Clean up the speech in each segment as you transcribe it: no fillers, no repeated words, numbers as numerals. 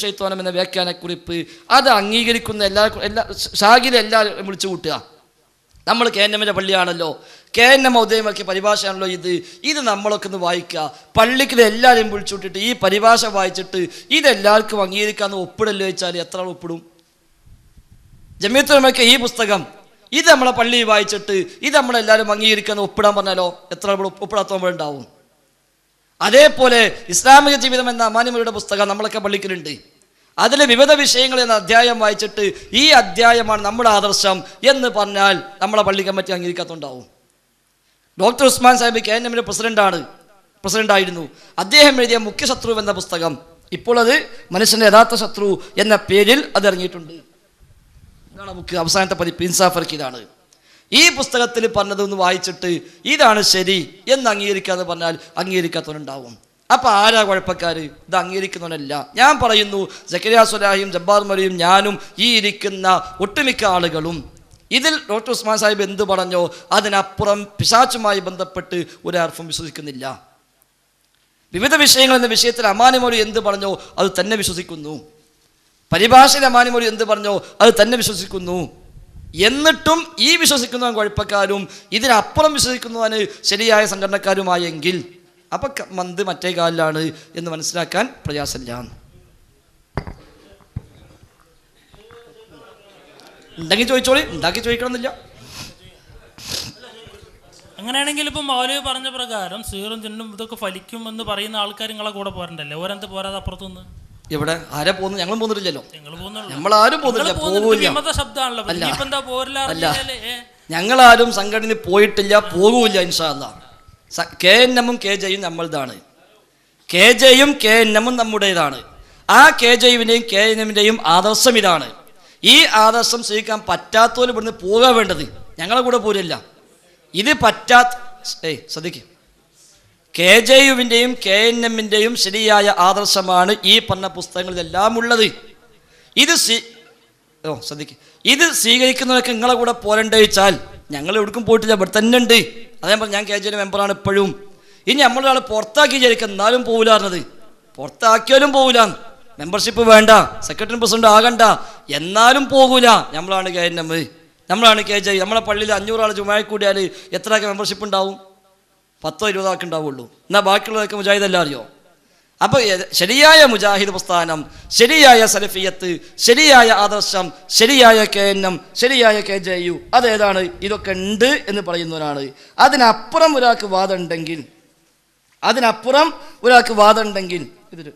ഷൈത്വാനം എന്ന വ്യാഖ്യാനക്കുറിപ്പ് അത് അംഗീകരിക്കുന്ന എല്ലാ ഷാഗിലെ എല്ലാവരും വിളിച്ചു കൂട്ടുക. നമ്മൾ KNMന്റെ പള്ളിയാണല്ലോ, KNM ഔദ്യോഗികമാക്കിയ പരിഭാഷയാണല്ലോ ഇത് നമ്മളൊക്കെ ഒന്ന് വായിക്കുക. പള്ളിക്ക് എല്ലാവരെയും വിളിച്ചുവിട്ടിട്ട് ഈ പരിഭാഷ വായിച്ചിട്ട് ഇതെല്ലാവർക്കും അംഗീകരിക്കാമെന്ന് ഒപ്പിടല്ലോ ചോദിച്ചാൽ എത്ര ആൾ ഒപ്പിടും? ജമിയത്തുൽ ഉലമയ്ക്ക് ഈ പുസ്തകം ഇത് നമ്മളെ പള്ളിയിൽ വായിച്ചിട്ട് ഇത് നമ്മളെല്ലാവരും അംഗീകരിക്കാമെന്ന് ഒപ്പിടാൻ പറഞ്ഞാലോ എത്ര ഒപ്പിടാത്തവരുണ്ടാവും? അതേപോലെ ഇസ്ലാമിക ജീവിതം എന്ന അമാനിമയുടെ പുസ്തകം നമ്മളൊക്കെ പള്ളിക്കലുണ്ട്. അതിൽ വിവിധ വിഷയങ്ങൾ എന്ന അധ്യായം വായിച്ചിട്ട് ഈ അധ്യായമാണ് നമ്മുടെ ആദർശം എന്ന് പറഞ്ഞാൽ നമ്മളെ പള്ളി കമ്മിറ്റി അംഗീകരിക്കാത്തുണ്ടാവും. ഡോക്ടർ ഉസ്മാൻ സാഹിബ് KNMന്റെ പ്രസിഡന്റായിരുന്നു. അദ്ദേഹം എഴുതിയ മുഖ്യശത്രു എന്ന പുസ്തകം ഇപ്പോൾ അത് മനുഷ്യന്റെ യഥാർത്ഥ ശത്രു എന്ന പേരിൽ അത് ഇറങ്ങിയിട്ടുണ്ട്. ഇതാണ് ബുക്ക്, അവസാനത്തെ പതിപ്പ്, ഇൻസാഫർക്ക് ഇതാണ്. ഈ പുസ്തകത്തിൽ പറഞ്ഞതൊന്ന് വായിച്ചിട്ട് ഇതാണ് ശരി എന്ന് അംഗീകരിക്കാന്ന് പറഞ്ഞാൽ അംഗീകരിക്കാത്തവനുണ്ടാവും. അപ്പം ആരാ കുഴപ്പക്കാർ? ഇത് അംഗീകരിക്കുന്നവനല്ല. ഞാൻ പറയുന്നു, സക്കരിയ സ്വലാഹിയും ജബ്ബാർ മരിയും ഞാനും ഈ ഇരിക്കുന്ന ഒട്ടുമിക്ക ആളുകളും ഇതിൽ ഡോക്ടർ ഉസ്മാൻ സാഹിബ് എന്ത് പറഞ്ഞോ അതിനപ്പുറം പിശാചുമായി ബന്ധപ്പെട്ട് ഒരർഫും വിശ്വസിക്കുന്നില്ല. വിവിധ വിഷയങ്ങൾ എന്ന വിഷയത്തിൽ അമാനി മൗലവി എന്ത് പറഞ്ഞോ അത് തന്നെ വിശ്വസിക്കുന്നു. പരിഭാഷയിൽ അമാനി മൗലവി എന്ത് പറഞ്ഞോ അത് തന്നെ വിശ്വസിക്കുന്നു. എന്നിട്ടും ഈ വിശ്വസിക്കുന്നവൻ കുഴപ്പക്കാരും ഇതിനപ്പുറം വിശ്വസിക്കുന്നവന് ശരിയായ സംഘടനക്കാരുമായെങ്കിൽ അപ്പം മന്ത് മറ്റേ കാലിലാണ് എന്ന് മനസ്സിലാക്കാൻ പ്രയാസമില്ല. ഉണ്ടെങ്കിൽ ചോദിച്ചോളി, ഉണ്ടാക്കി ചോദിക്കണമെന്നില്ല. അങ്ങനെയാണെങ്കിൽ ഇപ്പം മൗലവി പറഞ്ഞ പ്രകാരം സീറും ചിന്നും ഇതൊക്കെ ഫലിക്കും എന്ന് പറയുന്ന ആൾക്കാർ നിങ്ങളെ കൂടെ പോരണ്ടല്ലേ? ഓരെന്ത് പോരാതെ അപ്പുറത്തുനിന്ന്? ഇവിടെ ആരാ പോകുന്നു? ഞങ്ങളും പോകുന്നില്ലല്ലോ. നമ്മളാരും പോകുന്നില്ല, ഞങ്ങളാരും സംഘടന പോയിട്ടില്ല, പോകൂല്ല. ഇൻഷാ അല്ലാഹ് KNMും KJയും നമ്മളതാണ്. KJയും KNMും നമ്മുടേതാണ്. ആ KJയുവിൻ്റെയും KNMിൻ്റെയും ആദർശം ഇതാണ്. ഈ ആദർശം സ്വീകരിക്കാൻ പറ്റാത്തവർ ഇവിടുന്ന് പോകാൻ വേണ്ടത്. ഞങ്ങളെ കൂടെ പോരില്ല. ഇത് ശ്രദ്ധിക്കുക, KJയുവിൻ്റെയും KNMിൻ്റെയും ശരിയായ ആദർശമാണ് ഈ പറഞ്ഞ പുസ്തകങ്ങളിലെല്ലാം ഉള്ളത്. ശ്രദ്ധിക്കുക, ഇത് സ്വീകരിക്കുന്നവരൊക്കെ നിങ്ങളെ കൂടെ പോരണ്ടേ ചോദിച്ചാൽ ഞങ്ങൾ എവിടേക്കും പോയിട്ടില്ല, ഇവിടെ തന്നെ ഉണ്ട്. അതേ പറഞ്ഞ ഞാൻ KJയുടെ മെമ്പറാണ് ഇപ്പോഴും. ഇനി നമ്മളൊരാൾ പുറത്താക്കി വിചാരിക്കുക, എന്നാലും പോകില്ല പറഞ്ഞത്. പുറത്താക്കിയാലും പോകില്ല, മെമ്പർഷിപ്പ് വേണ്ട, സെക്രട്ടറി പ്രസിഡന്റ് ആകണ്ട, എന്നാലും പോകൂല. നമ്മളാണ് KNM, നമ്മളാണ് KJ. നമ്മളെ പള്ളിയിൽ 500 ആൾ ജുമാഅക്ക് കൂടിയാൽ എത്ര ആൾക്ക് മെമ്പർഷിപ്പ് ഉണ്ടാവും? 10-20 ആൾക്ക് ഉണ്ടാവുള്ളൂ. എന്നാൽ ബാക്കിയുള്ളതൊക്കെ മുജാഹിദല്ല അറിയോ? അപ്പോൾ ശരിയായ മുജാഹിദ് പ്രസ്ഥാനം, ശരിയായ സലഫിയത്ത്, ശരിയായ ആദർശം, ശരിയായ KNM, ശരിയായ KJU അതേതാണ്? ഇതൊക്കെ ഉണ്ട് എന്ന് പറയുന്നവരാണ്. അതിനപ്പുറം ഒരാൾക്ക് വാദമുണ്ടെങ്കിൽ ഇതൊരു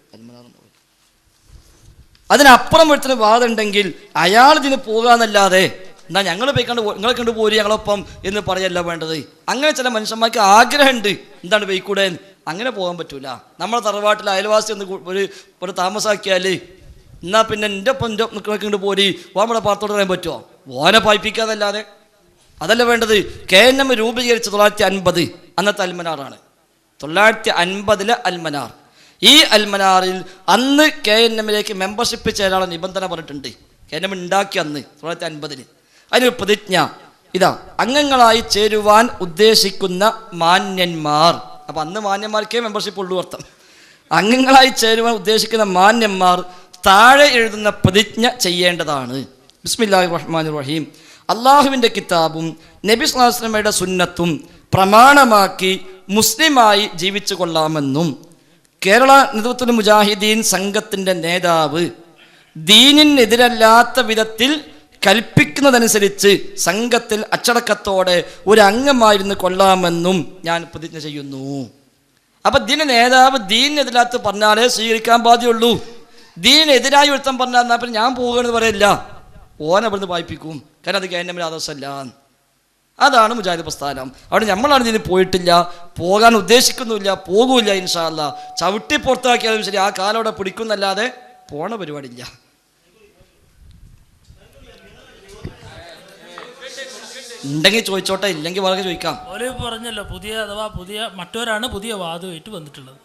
അതിനപ്പുറം ഒരുത്തിന് വാദമുണ്ടെങ്കിൽ അയാൾ ഇതിന് പോകാന്നല്ലാതെ എന്നാൽ ഞങ്ങൾ പോയിക്കൊണ്ട് നിങ്ങളെ കണ്ട് പോരി ഞങ്ങളൊപ്പം എന്ന് പറയല്ല വേണ്ടത്. അങ്ങനെ ചില മനുഷ്യന്മാർക്ക് ആഗ്രഹമുണ്ട്, എന്താണ് പോയിക്കൂടെ? അങ്ങനെ പോകാൻ പറ്റൂല. നമ്മളെ തറവാട്ടിൽ അയൽവാസി ഒന്ന് ഒരു താമസാക്കിയാൽ എന്നാൽ പിന്നെ എൻ്റെ ഒപ്പം നിങ്ങളെ കണ്ട് പോരി നമ്മുടെ പാർത്തോട് പറയാൻ പറ്റുമോ? ഓനെ പായിപ്പിക്കാന്നല്ലാതെ അതല്ല വേണ്ടത്. KNM രൂപീകരിച്ച് 1950 അന്നത്തെ അൽമനാറാണ്. 1950 അൽമനാർ. ഈ അൽമനാറിൽ അന്ന് KNMലേക്ക് മെമ്പർഷിപ്പ് ചേരാനുള്ള നിബന്ധന പറഞ്ഞിട്ടുണ്ട്. KNM ഉണ്ടാക്കി അന്ന് 1950. അതിനൊരു പ്രതിജ്ഞ ഇതാ: അംഗങ്ങളായി ചേരുവാൻ ഉദ്ദേശിക്കുന്ന മാന്യന്മാർ. അപ്പം അന്ന് മാന്യന്മാർക്കേ മെമ്പർഷിപ്പ് ഉള്ളൂ അർത്ഥം. അംഗങ്ങളായി ചേരുവാൻ ഉദ്ദേശിക്കുന്ന മാന്യന്മാർ താഴെ എഴുതുന്ന പ്രതിജ്ഞ ചെയ്യേണ്ടതാണ്. ബിസ്മില്ലാഹിർ റഹ്മാനിർ റഹീം. അള്ളാഹുവിൻ്റെ കിതാബും നബി സ്വല്ലല്ലാഹു അലൈഹി വസല്ലമയുടെ സുന്നത്തും പ്രമാണമാക്കി മുസ്ലിമായി ജീവിച്ചു കൊള്ളാമെന്നും കേരള നേതൃത്വ മുജാഹിദീൻ സംഘത്തിൻ്റെ നേതാവ് ദീനിനെതിരല്ലാത്ത വിധത്തിൽ കൽപ്പിക്കുന്നതനുസരിച്ച് സംഘത്തിൽ അച്ചടക്കത്തോടെ ഒരു അംഗമായിരുന്നു കൊള്ളാമെന്നും ഞാൻ പ്രതിജ്ഞ ചെയ്യുന്നു. അപ്പം ഇതിന് നേതാവ് ദീനിനെതിരാത്ത് പറഞ്ഞാലേ സ്വീകരിക്കാൻ ബാധ്യമുള്ളൂ. ദീനിനെതിരായി ഒരുത്തം പറഞ്ഞാൽ എന്നാൽ പിന്നെ ഞാൻ പോവുകയെന്ന് പറയില്ല, ഓനെ അവിടുന്ന് വായിപ്പിക്കും. കാരണം അത് KNM ആദർശമല്ല. അതാണ് മുജാഹിദ് പ്രസ്ഥാനം. അവിടെ നമ്മളാണ് ഇതിന് പോയിട്ടില്ല, പോകാൻ ഉദ്ദേശിക്കുന്നുമില്ല, പോകൂല്ല. ഇൻഷാ അല്ലാഹ് ചവിട്ടി പുറത്താക്കിയാലും ശരി, ആ കാലം അവിടെ പിടിക്കുന്നല്ലാതെ പോണ പരിപാടിയില്ല. ഉണ്ടെങ്കിൽ ചോദിച്ചോട്ടെ, ഇല്ലെങ്കിൽ വളരെ ചോദിക്കാം. പറഞ്ഞല്ലോ പുതിയ മറ്റവരാണ് പുതിയ വാദമായിട്ട് വന്നിട്ടുള്ളത്.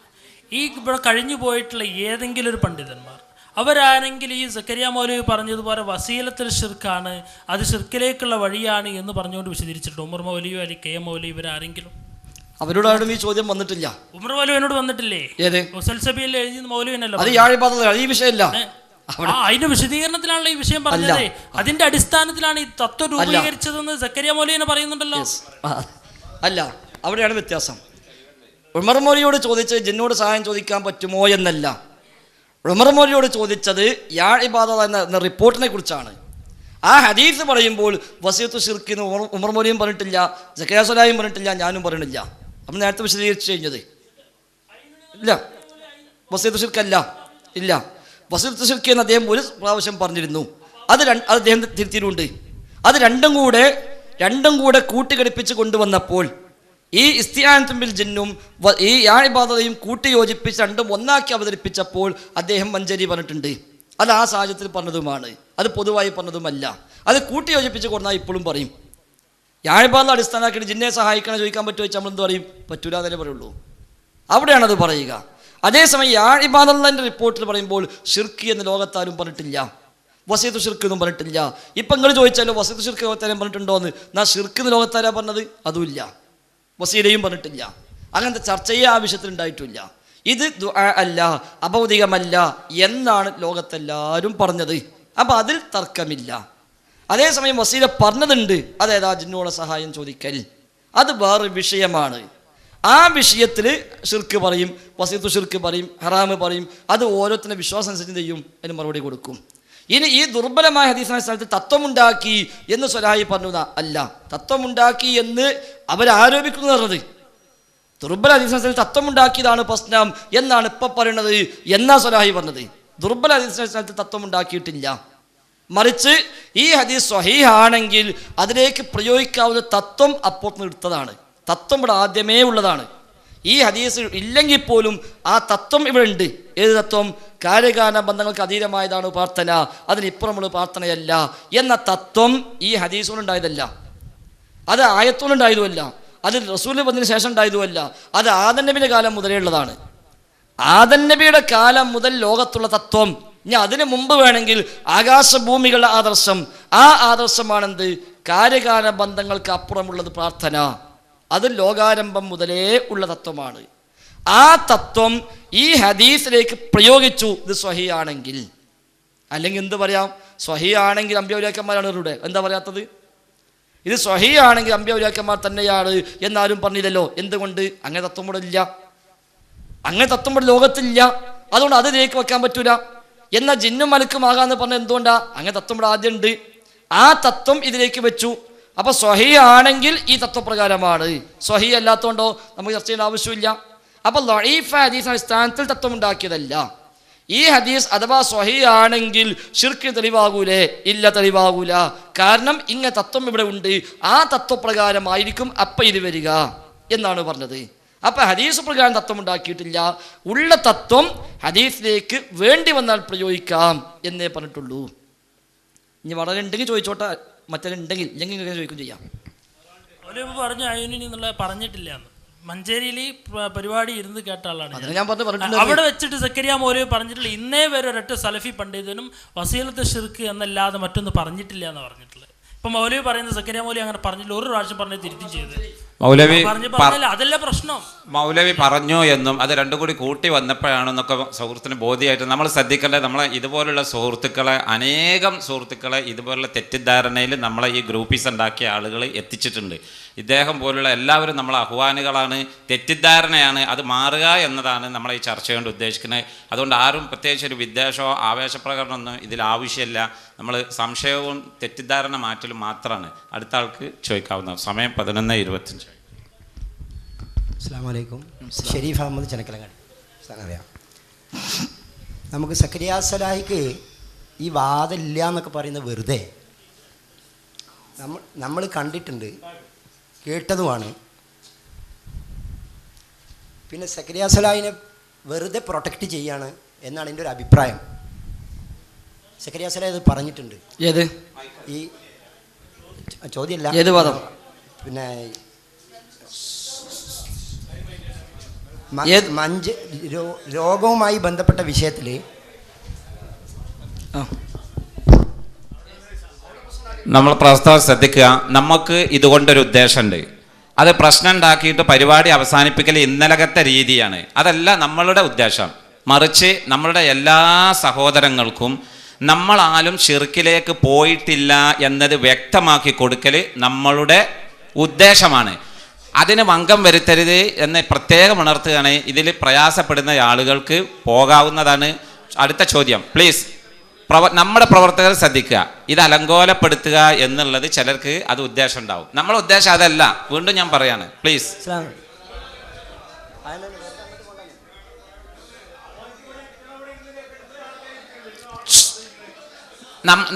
ഈ ഇവിടെ കഴിഞ്ഞു പോയിട്ടുള്ള ഏതെങ്കിലും ഒരു പണ്ഡിതന്മാർ അവരാണെങ്കിൽ ഈ സക്കരിയ മൗലവി പറഞ്ഞതുപോലെ വസീലത്തുൽ ഷിർക്കാണ്, അത് ഷിർക്കിലേക്കുള്ള വഴിയാണ് എന്ന് പറഞ്ഞുകൊണ്ട് വിശദീകരിച്ചിട്ടുണ്ട്. ഉമർ മൗലവിയോ അല്ലെങ്കിൽ KM മൗലവി ഇവരാരെങ്കിലും? അവരോടാരും ഈ ചോദ്യം വന്നിട്ടില്ല. ഉമർ മൗലവിനോട് വന്നിട്ടില്ലേ? ഏത് മുസൽസബിയിൽ എഴുതി മൗലവിനല്ലോ. അത് യാഴിബാദ ഈ വിഷയമല്ല. അതിന്റെ വിശദീകരണത്തിലാണല്ലോ ഈ വിഷയം പറഞ്ഞത്. അതിന്റെ അടിസ്ഥാനത്തിലാണ് ഈ തത്വം രൂപീകരിച്ചതെന്ന് സക്കരിയ മൗലവിനെ പറയുന്നുണ്ടല്ലോ. അല്ല, അവിടെയാണ് വ്യത്യാസം. ഉമർ മൗലവിയോട് ചോദിച്ചത് ജിന്നോട് സഹായം ചോദിക്കാൻ പറ്റുമോ എന്നല്ല. ഉമർ മൗലവിയോട് ചോദിച്ചത് യാ ഇബാദ എന്ന റിപ്പോർട്ടിനെ കുറിച്ചാണ്. ആ ഹദീസ് പറയുമ്പോൾ വസിയത്തു ശിർക്ക് എന്ന് ഉമർ മൗലവിയും പറഞ്ഞിട്ടില്ല, സക്കരിയ സ്വലായും പറഞ്ഞിട്ടില്ല, ഞാനും പറയണില്ല. അപ്പം നേരത്തെ വിശദീകരിച്ചു കഴിഞ്ഞത് ഇല്ല, വസിയത്തു ശിർക്കല്ല, ഇല്ല. വസിയത്തു ശിർക്ക് എന്ന് അദ്ദേഹം ഒരു പ്രാവശ്യം പറഞ്ഞിരുന്നു. അത് അദ്ദേഹം തിരുത്തിയിട്ടുണ്ട്. അത് രണ്ടും കൂടെ കൂട്ടിഘടിപ്പിച്ച് കൊണ്ടുവന്നപ്പോൾ ഈ ഇസ്തിആനത്തും ബിൽ ജിന്നും ഈ യാ ഇബാദയും കൂട്ടി യോജിപ്പിച്ച് രണ്ടും ഒന്നാക്കി അവതരിപ്പിച്ചപ്പോൾ അദ്ദേഹം മഞ്ചരി പറഞ്ഞിട്ടുണ്ട്. അത് ആ സാഹചര്യത്തിൽ പറഞ്ഞതുമാണ്, അത് പൊതുവായി പറഞ്ഞതുമല്ല. അത് കൂട്ടി യോജിപ്പിച്ച് കൊണ്ടാൽ ഇപ്പോഴും പറയും. യാ ഇബാദ അടിസ്ഥാനമാക്കിയിട്ട് ജിന്നെ സഹായിക്കണം ചോദിക്കാൻ പറ്റുമോ ചോദിച്ചാൽ നമ്മളെന്ത് പറയും? പറ്റൂല എന്നേ പറയുള്ളൂ. അവിടെയാണത് പറയുക. അതേസമയം യാ ഇബാദന്റെ റിപ്പോർട്ടിൽ പറയുമ്പോൾ ഷിർക്ക് എന്ന് ലോകത്താരും പറഞ്ഞിട്ടില്ല, വസീത്ത് ഷിർക്ക് എന്നും പറഞ്ഞിട്ടില്ല. ഇപ്പം നിങ്ങൾ ചോദിച്ചാലോ വസീത്ത് ഷിർക്ക് ലോകത്താരും പറഞ്ഞിട്ടുണ്ടോ എന്ന്. എന്നാ ഷിർക്ക് എന്ന് ലോകത്താരാ പറഞ്ഞത്? അതുമില്ല. വസീലയും പറഞ്ഞിട്ടില്ല. അങ്ങനത്തെ ചർച്ചയെ ആ വിഷയത്തിൽ ഉണ്ടായിട്ടില്ല. ഇത് ദുആ അല്ല, അഭൗതികമല്ല എന്നാണ് ലോകത്തെല്ലാവരും പറഞ്ഞത്. അപ്പം അതിൽ തർക്കമില്ല. അതേസമയം വസീല പറഞ്ഞതുണ്ട്, അതേതാ ജിന്നോടെ സഹായം ചോദിക്കൽ, അത് വേറെ വിഷയമാണ്. ആ വിഷയത്തിൽ ഷിർക്ക് പറയും, വസീത്തു ഷിർക്ക് പറയും, ഹറാമ് പറയും. അത് ഓരോരുത്തരുടെ വിശ്വാസം അനുസരിച്ച് ചെയ്യും, അതിന് മറുപടി കൊടുക്കും. ഇനി ഈ ദുർബലമായ ഹദീസിന്റെ സ്ഥലത്ത് തത്വമുണ്ടാക്കി എന്ന് സ്വലാഹി പറഞ്ഞു അല്ല, തത്വമുണ്ടാക്കി എന്ന് അവരാരോപിക്കുന്നു പറഞ്ഞത്. ദുർബല ഹദീസിന്റെ സ്ഥലത്ത് തത്വമുണ്ടാക്കിയതാണ് പ്രശ്നം എന്നാണ് ഇപ്പം പറയുന്നത് എന്നാ സ്വലാഹി പറഞ്ഞത്. ദുർബല ഹദീസിന്റെ സ്ഥലത്ത് തത്വമുണ്ടാക്കിയിട്ടില്ല. മറിച്ച് ഈ ഹദീസ് സ്വഹീഹാണെങ്കിൽ അതിലേക്ക് പ്രയോഗിക്കാവുന്ന തത്വം അപ്പോൾ എടുത്തതാണ്. തത്വം ഇവിടെ ആദ്യമേ ഉള്ളതാണ്. ഈ ഹദീസ് ഇല്ലെങ്കിൽ പോലും ആ തത്വം ഇവിടെ ഉണ്ട്. ഏത് തത്വം? കാര്യകാരണ ബന്ധങ്ങൾക്ക് അതീതമായതാണ് പ്രാർത്ഥന, അതിനിപ്പുറമുള്ള പ്രാർത്ഥനയല്ല എന്ന തത്വം ഈ ഹദീസുകൊണ്ടുണ്ടായതല്ല, അത് ആയത്തുകൊണ്ടുണ്ടായതുമല്ല, അത് റസൂൽ വന്നതിന് ശേഷം ഉണ്ടായതുമല്ല, അത് ആദം നബിയുടെ കാലം മുതലേ ഉള്ളതാണ്. ആദം നബിയുടെ കാലം മുതൽ ലോകത്തുള്ള തത്വം. ഇനി അതിനു മുമ്പ് വേണമെങ്കിൽ ആകാശഭൂമികളുടെ ആദർശം, ആ ആദർശമാണെന്ത്? കാര്യകാരണ ബന്ധങ്ങൾക്ക് അപ്പുറമുള്ളത് പ്രാർത്ഥന. അത് ലോകാരംഭം മുതലേ ഉള്ള തത്വമാണ്. ആ തത്വം ഈ ഹദീസിലേക്ക് പ്രയോഗിച്ചു. ഇത് സ്വഹീഹാണെങ്കിൽ. അല്ലെങ്കിൽ എന്ത് പറയാം? സ്വഹീഹാണെങ്കിൽ അമ്പിയൗലിയാക്കന്മാരാണ് ഇവരുടെ, എന്താ പറയാത്തത്? ഇത് സ്വഹീഹാണെങ്കിൽ അമ്പിയൗലിയാക്കന്മാർ തന്നെയാണ് എന്നാരും പറഞ്ഞില്ലല്ലോ. എന്തുകൊണ്ട്? അങ്ങനെ തത്വം ഇവിടെ ഇല്ല, അങ്ങനെ തത്വം ഇവിടെ ലോകത്തില്ല. അതുകൊണ്ട് അതിലേക്ക് വെക്കാൻ പറ്റൂല. എന്നാൽ ജിന്നും മലക്കുമാകാന്ന് പറഞ്ഞാൽ എന്തുകൊണ്ടാ? അങ്ങനെ തത്വം ഇവിടെ ആദ്യം ഉണ്ട്, ആ തത്വം ഇതിലേക്ക് വെച്ചു. അപ്പൊ സ്വഹീഹാണെങ്കിൽ ഈ തത്വപ്രകാരമാണ്, സ്വഹീ അല്ലാത്തതുകൊണ്ടോ നമുക്ക് ചർച്ച ചെയ്യേണ്ട ആവശ്യമില്ല. അപ്പൊ ലഈഫ് ഹദീസ് അടിസ്ഥാനത്തിൽ തത്വം ഉണ്ടാക്കിയതല്ല ഈ ഹദീസ്. അഥവാ സ്വഹീഹാണെങ്കിൽ ഷിർക്ക് തെളിവാകൂലേ? ഇല്ല, തെളിവാകൂല. കാരണം ഇങ്ങനെ തത്വം ഇവിടെ ഉണ്ട്, ആ തത്വപ്രകാരമായിരിക്കും അപ്പ ഇത് വരിക എന്നാണ് പറഞ്ഞത്. അപ്പൊ ഹദീസ് പ്രകാരം തത്വം ഉണ്ടാക്കിയിട്ടില്ല. ഉള്ള തത്വം ഹദീസിലേക്ക് വേണ്ടി വന്നാൽ പ്രയോഗിക്കാം എന്നേ പറഞ്ഞിട്ടുള്ളൂ. ഇനി വളരെ ഉണ്ടെങ്കിൽ ചോദിച്ചോട്ടെ, മറ്റുണ്ടെങ്കിൽ ഇല്ലെങ്കിൽ ഇങ്ങനെ ചോദിക്കും ചെയ്യാം. പറഞ്ഞു അയ്യൂനി എന്നുള്ള പറഞ്ഞിട്ടില്ല. മഞ്ചേരിയിൽ പരിപാടി ഇരുന്ന് കേട്ട ആളാണ് ഞാൻ. അവിടെ വെച്ചിട്ട് സക്കരിയ മൗലവി പറഞ്ഞിട്ടില്ല, ഇന്നേ വരെ ഒരൊറ്റ സലഫി പണ്ഡിതനും വസീലത്ത് ഷിർക്ക് എന്നല്ലാതെ മറ്റൊന്ന് പറഞ്ഞിട്ടില്ല എന്ന് പറഞ്ഞിട്ടുള്ളത്. ഇപ്പൊ മൗലവി പറയുന്നത് സക്കരിയ മൗലവി അങ്ങനെ പറഞ്ഞില്ല, ഒരു പ്രാവശ്യം പറഞ്ഞ് തിരുത്തി ചെയ്ത് അതല്ല പ്രശ്നം. മൗലവി പറഞ്ഞു എന്നും അത് രണ്ടും കൂടി കൂട്ടി വന്നപ്പോഴാണെന്നൊക്കെ സുഹൃത്തിന് ബോധ്യമായിട്ട് നമ്മൾ ശ്രദ്ധിക്കേണ്ടത്. നമ്മളെ ഇതുപോലുള്ള സുഹൃത്തുക്കളെ, അനേകം സുഹൃത്തുക്കളെ ഇതുപോലുള്ള തെറ്റിദ്ധാരണയിൽ നമ്മളെ ഈ ഗ്രൂപ്പീസ് ഉണ്ടാക്കിയ ആളുകൾ എത്തിച്ചിട്ടുണ്ട്. ഇദ്ദേഹം പോലുള്ള എല്ലാവരും നമ്മളെ അഹ്വാനുകളാണ്, തെറ്റിദ്ധാരണയാണ്. അത് മാറുക എന്നതാണ് നമ്മളെ ഈ ചർച്ച കൊണ്ട് ഉദ്ദേശിക്കുന്നത്. അതുകൊണ്ട് ആരും പ്രത്യേകിച്ച് ഒരു വിദ്വേഷമോ ആവേശപ്രകടനമൊന്നും ഇതിൽ ആവശ്യമില്ല. നമ്മൾ സംശയവും തെറ്റിദ്ധാരണ മാറ്റലും മാത്രമാണ്. അടുത്ത ആൾക്ക് ചോദിക്കാവുന്ന സമയം 11:25. അസ്സലാമു അലൈക്കും. ഷെരീഫ് അഹമ്മദ് ചെനക്കലങ്ങാടി. അറിയാം, നമുക്ക് സക്കരിയ സ്വലാഹിക്ക് ഈ വാദമില്ല എന്നൊക്കെ പറയുന്നത് വെറുതെ നമ്മൾ കണ്ടിട്ടുണ്ട്, കേട്ടതുമാണ്. പിന്നെ സക്കരിയ സ്വലാഹിനെ വെറുതെ പ്രൊട്ടക്റ്റ് ചെയ്യാണ് എന്നാണ് എൻ്റെ ഒരു അഭിപ്രായം. സക്കരിയ സ്വലാഹി അത് പറഞ്ഞിട്ടുണ്ട്. ഏത് ഈ ചോദ്യമല്ല, ഏത് വാദം? പിന്നെ രോഗവുമായി ബന്ധപ്പെട്ട വിഷയത്തിൽ നമ്മൾ പ്രസ്താവന ശ്രദ്ധിക്കുക. നമുക്ക് ഇതുകൊണ്ടൊരു ഉദ്ദേശമുണ്ട്. അത് പ്രശ്നം ഉണ്ടാക്കിയിട്ട് പരിപാടി അവസാനിപ്പിക്കൽ ഇന്നലകത്തെ രീതിയാണ്. അതല്ല നമ്മളുടെ ഉദ്ദേശം. മറിച്ച് നമ്മളുടെ എല്ലാ സഹോദരങ്ങൾക്കും നമ്മളാലും ഷിർക്കിലേക്ക് പോയിട്ടില്ല എന്നത് വ്യക്തമാക്കി കൊടുക്കൽ നമ്മളുടെ ഉദ്ദേശമാണ്. അതിന് ഭംഗം വരുത്തരുത് എന്ന് പ്രത്യേകം ഉണർത്തുകയാണ്. ഇതിൽ പ്രയാസപ്പെടുന്ന ആളുകൾക്ക് പോകാവുന്നതാണ്. അടുത്ത ചോദ്യം പ്ലീസ്. നമ്മുടെ പ്രവർത്തകർ ശ്രദ്ധിക്കുക. ഇത് അലങ്കോലപ്പെടുത്തുക എന്നുള്ളത് ചിലർക്ക് അത് ഉദ്ദേശം ഉണ്ടാവും. നമ്മളെ ഉദ്ദേശം അതല്ല. വീണ്ടും ഞാൻ പറയാണ്, പ്ലീസ്.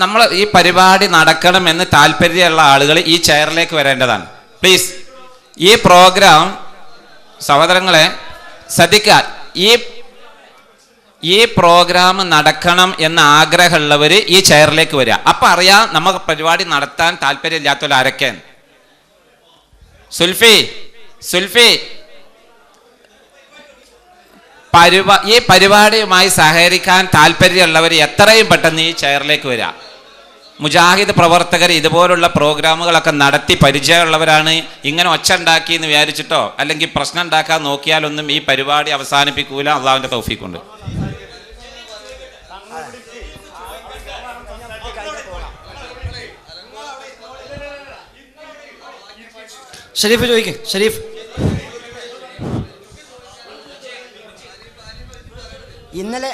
നമ്മൾ ഈ പരിപാടി നടക്കണമെന്ന് താല്പര്യമുള്ള ആളുകൾ ഈ ചെയറിലേക്ക് വരേണ്ടതാണ്. പ്ലീസ്. ഈ പ്രോഗ്രാം സഹോദരങ്ങളെ ശ്രദ്ധിക്കുക. ഈ പ്രോഗ്രാം നടക്കണം എന്ന ആഗ്രഹമുള്ളവർ ഈ ചെയറിലേക്ക് വരിക. അപ്പം അറിയാം നമുക്ക് പരിപാടി നടത്താൻ താല്പര്യമില്ലാത്തവർ ആരൊക്കെ. സുൽഫി ഈ പരിപാടിയുമായി സഹകരിക്കാൻ താല്പര്യമുള്ളവർ എത്രയും പെട്ടെന്ന് ഈ ചെയറിലേക്ക് വരിക. മുജാഹിദ് പ്രവർത്തകർ ഇതുപോലുള്ള പ്രോഗ്രാമുകളൊക്കെ നടത്തി പരിചയമുള്ളവരാണ്. ഇങ്ങനെ ഒച്ച ഉണ്ടാക്കി എന്ന് വിചാരിച്ചിട്ടോ അല്ലെങ്കിൽ പ്രശ്നം ഉണ്ടാക്കാൻ നോക്കിയാലൊന്നും ഈ പരിപാടി അവസാനിപ്പിക്കൂല. അള്ളാഹുവിൻ്റെ തൗഫീഖുണ്ട്. ഷരീഫ് ചോദിക്കേ. ഷരീഫ്, ഇന്നലെ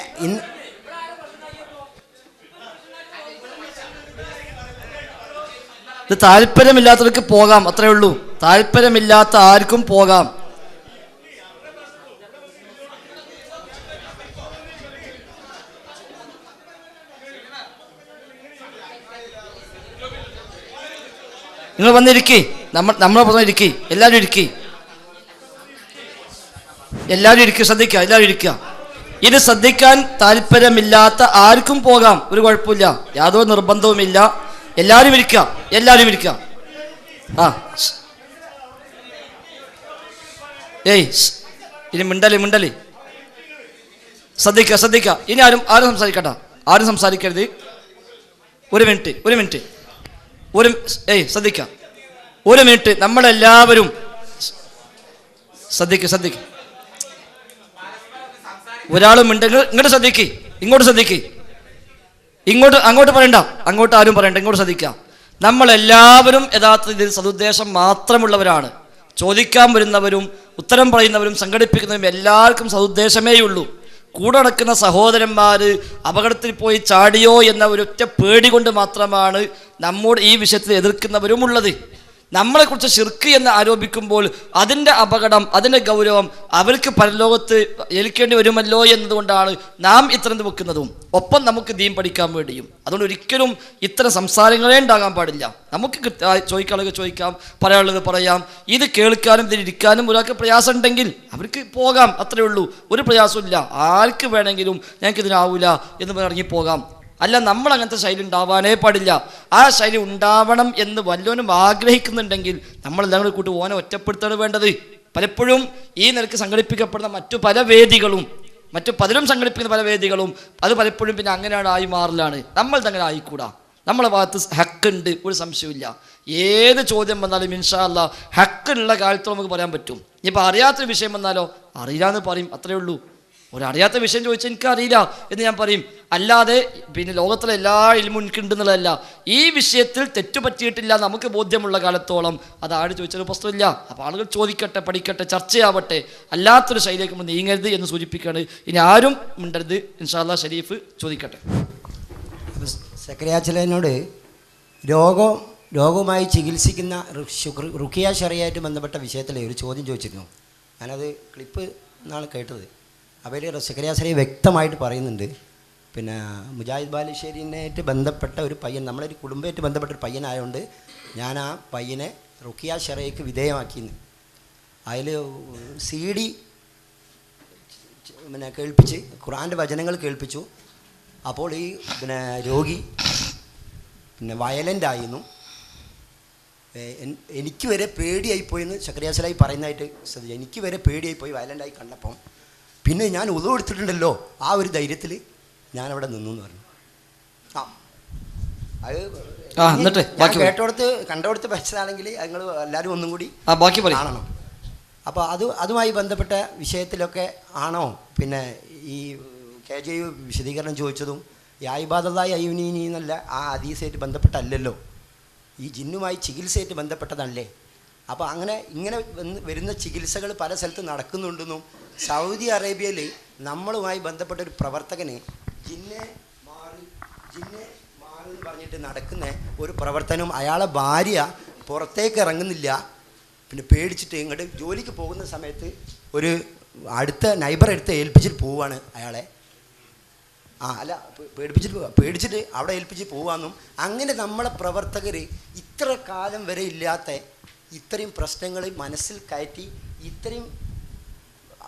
ഇത് താല്പര്യമില്ലാത്തവർക്ക് പോകാം, അത്രേ ഉള്ളൂ. താല്പര്യമില്ലാത്ത ആർക്കും പോകാം. നിങ്ങൾ വന്നിരിക്കേ. നമ്മളെ പുറമെ ഇരിക്കേ. എല്ലാവരും ഇരിക്കേ. ശ്രദ്ധിക്കുക. എല്ലാവരും ഇരിക്കുക. ഇത് ശ്രദ്ധിക്കാൻ താല്പര്യമില്ലാത്ത ആർക്കും പോകാം, ഒരു കുഴപ്പമില്ല, യാതൊരു നിർബന്ധവുമില്ല. എല്ലാവരും ഇരിക്കുക. ആ ഇനി മിണ്ടല്. ശ്രദ്ധിക്കുക. ഇനി ആരും സംസാരിക്കണ്ട. ആരും സംസാരിക്കരുത്. ഒരു മിനിറ്റ്. ശ്രദ്ധിക്കുക. ഒരു മിനിറ്റ്. നമ്മളെല്ലാവരും ശ്രദ്ധിക്കുക. ഒരാളും മിണ്ടെങ്കിൽ ഇങ്ങോട്ട് ശ്രദ്ധിക്ക്. അങ്ങോട്ട് പറയണ്ട. അങ്ങോട്ട് ആരും പറയണ്ട. ഇങ്ങോട്ട് ശ്രദ്ധിക്കുക. നമ്മളെല്ലാവരും യഥാർത്ഥത്തിൽ സതുദ്ദേശം മാത്രമുള്ളവരാണ്. ചോദിക്കാൻ വരുന്നവരും ഉത്തരം പറയുന്നവരും സംഘടിപ്പിക്കുന്നവരും എല്ലാവർക്കും സതുദ്ദേശമേ ഉള്ളൂ. കൂടെ നടക്കുന്ന സഹോദരന്മാർ അപകടത്തിൽ പോയി ചാടിയോ എന്ന ഒരൊറ്റ പേടി കൊണ്ട് മാത്രമാണ് നമ്മോട് ഈ വിഷയത്തിൽ എതിർക്കുന്നവരും ഉള്ളത്. നമ്മളെക്കുറിച്ച് ശിർക്ക് എന്ന് ആരോപിക്കുമ്പോൾ അതിൻ്റെ അപകടം, അതിൻ്റെ ഗൗരവം അവർക്ക് പരലോകത്ത് ഏൽക്കേണ്ടി വരുമല്ലോ എന്നതുകൊണ്ടാണ് നാം ഇത്തരം വെക്കുന്നതും. ഒപ്പം നമുക്ക് ദീൻ പഠിക്കാൻ വേണ്ടിയും. അതുകൊണ്ട് ഒരിക്കലും ഇത്തരം സംസാരങ്ങളേ ഉണ്ടാകാൻ പാടില്ല. നമുക്ക് ചോദിക്കാനുള്ളത് ചോദിക്കാം, പറയാനുള്ളത് പറയാം. ഇത് കേൾക്കാനും ഇതിലിരിക്കാനും ഒരാൾക്ക് പ്രയാസം ഉണ്ടെങ്കിൽ അവർക്ക് പോകാം, അത്രേ ഉള്ളൂ. ഒരു പ്രയാസമില്ല. ആർക്ക് വേണമെങ്കിലും ഞങ്ങൾക്കിതിനാവൂല എന്ന് ഇറങ്ങിപ്പോകാം. അല്ല, നമ്മൾ അങ്ങനത്തെ ശൈലി ഉണ്ടാവാനേ പാടില്ല. ആ ശൈലി ഉണ്ടാവണം എന്ന് വല്ലവനും ആഗ്രഹിക്കുന്നുണ്ടെങ്കിൽ നമ്മളെല്ലാം കൂടി കൂട്ടി ഓനെ ഒറ്റപ്പെടുത്താണ് വേണ്ടത്. പലപ്പോഴും ഈ നിലക്ക് സംഘടിപ്പിക്കപ്പെടുന്ന മറ്റു പലരും സംഘടിപ്പിക്കുന്ന പല വേദികളും അത് പലപ്പോഴും പിന്നെ അങ്ങനെയാണ് ആയി മാറലാണ്. നമ്മൾ അങ്ങനെ ആയിക്കൂടാ. നമ്മളെ ഭാഗത്ത് ഹക്കുണ്ട്, ഒരു സംശയമില്ല. ഏത് ചോദ്യം വന്നാലും ഇൻഷാ അല്ലാഹ് ഹക്കുള്ള കാലത്ത് നമുക്ക് പറയാൻ പറ്റും. ഇനിയിപ്പോൾ അറിയാത്തൊരു വിഷയം വന്നാലോ അറിയില്ല എന്ന് പറയും, അത്രേ ഉള്ളൂ. ഒരറിയാത്ത വിഷയം ചോദിച്ചാൽ എനിക്കറിയില്ല എന്ന് ഞാൻ പറയും. അല്ലാതെ പിന്നെ ലോകത്തിലെ എല്ലാ ഇൽമും എനിക്കുണ്ടെന്നുള്ളതല്ല. ഈ വിഷയത്തിൽ തെറ്റുപറ്റിയിട്ടില്ല നമുക്ക് ബോധ്യമുള്ള കാലത്തോളം അത് ആര് ചോദിച്ചാലും പ്രശ്നമില്ല. അപ്പോൾ ആളുകൾ ചോദിക്കട്ടെ, പഠിക്കട്ടെ, ചർച്ചയാവട്ടെ. അല്ലാത്തൊരു ശൈലിയിലേക്ക് നമ്മൾ നീങ്ങരുത് എന്ന് സൂചിപ്പിക്കുകയാണ്. ഇനി ആരും മിണ്ടരുത്. ഇൻഷാ അല്ലാഹ് ഷരീഫ് ചോദിക്കട്ടെ. സക്കരിയാച്ചലനോട് രോഗവുമായി ചികിത്സിക്കുന്ന റുഖിയ ഷറിയായിട്ട് ബന്ധപ്പെട്ട വിഷയത്തിൽ ഒരു ചോദ്യം ചോദിച്ചിരുന്നു. ഞാനത് ക്ലിപ്പ് നാളെ കേട്ടത്. അവയിൽ സക്കരിയാസലി വ്യക്തമായിട്ട് പറയുന്നുണ്ട്, പിന്നെ മുജാഹിദ് ബാലുശ്ശേരിനായിട്ട് ബന്ധപ്പെട്ട ഒരു പയ്യൻ, നമ്മളൊരു കുടുംബമായിട്ട് ബന്ധപ്പെട്ട ഒരു പയ്യനായതുകൊണ്ട് ഞാൻ ആ പയ്യനെ റുഖിയ ഷറയ്ക്ക് വിധേയമാക്കിയെന്ന്. അതിൽ CD പിന്നെ കേൾപ്പിച്ച് ഖുർആൻ്റെ വചനങ്ങൾ കേൾപ്പിച്ചു. അപ്പോൾ ഈ പിന്നെ രോഗി പിന്നെ വയലൻ്റ് ആയിരുന്നു. എനിക്ക് വരെ പേടിയായിപ്പോയെന്ന് സക്കരിയാസലായി പറയുന്നതായിട്ട് ശ്രദ്ധിച്ചു. എനിക്ക് വരെ പേടിയായിപ്പോയി വയലൻ്റായി കണ്ടപ്പം. പിന്നെ ഞാൻ ഉദു എടുത്തിട്ടുണ്ടല്ലോ, ആ ഒരു ധൈര്യത്തിൽ ഞാനവിടെ നിന്നു എന്ന് പറഞ്ഞു. അത് എന്നിട്ട് ബാക്കി കേട്ടോടത്ത് കണ്ടോടത്ത് വെച്ചതാണെങ്കിൽ നിങ്ങൾ എല്ലാവരും ഒന്നും കൂടി ബാക്കി കാണണം. അപ്പോൾ അതുമായി ബന്ധപ്പെട്ട വിഷയത്തിലൊക്കെ ആണോ പിന്നെ ഈ KJ വിശദീകരണം ചോദിച്ചതും യായിബാദായി അയ്യുനീനി എന്നല്ല ആ ഹദീസായിട്ട് ബന്ധപ്പെട്ടല്ലല്ലോ, ഈ ജിന്നുമായി ചികിത്സയായിട്ട് ബന്ധപ്പെട്ടതല്ലേ? അപ്പോൾ ഇങ്ങനെ വരുന്ന ചികിത്സകൾ പല സ്ഥലത്ത് നടക്കുന്നുണ്ടെന്നും സൗദി അറേബ്യയിൽ നമ്മളുമായി ബന്ധപ്പെട്ട ഒരു പ്രവർത്തകന് ജിന്നെ മാറി എന്ന് പറഞ്ഞിട്ട് നടക്കുന്ന ഒരു പ്രവർത്തനം, അയാളെ ഭാര്യ പുറത്തേക്ക് ഇറങ്ങുന്നില്ല, പിന്നെ പേടിച്ചിട്ട് ഇങ്ങോട്ട് ജോലിക്ക് പോകുന്ന സമയത്ത് ഒരു അടുത്ത നൈബർ എടുത്ത് ഏൽപ്പിച്ചിട്ട് പോവുകയാണ് അയാളെ. അല്ല പേടിച്ചിട്ട് അവിടെ ഏൽപ്പിച്ച് പോവാന്നും. അങ്ങനെ നമ്മളെ പ്രവർത്തകർ ഇത്ര കാലം വരെ ഇല്ലാത്ത ഇത്രയും പ്രശ്നങ്ങൾ മനസ്സിൽ കയറ്റി ഇത്രയും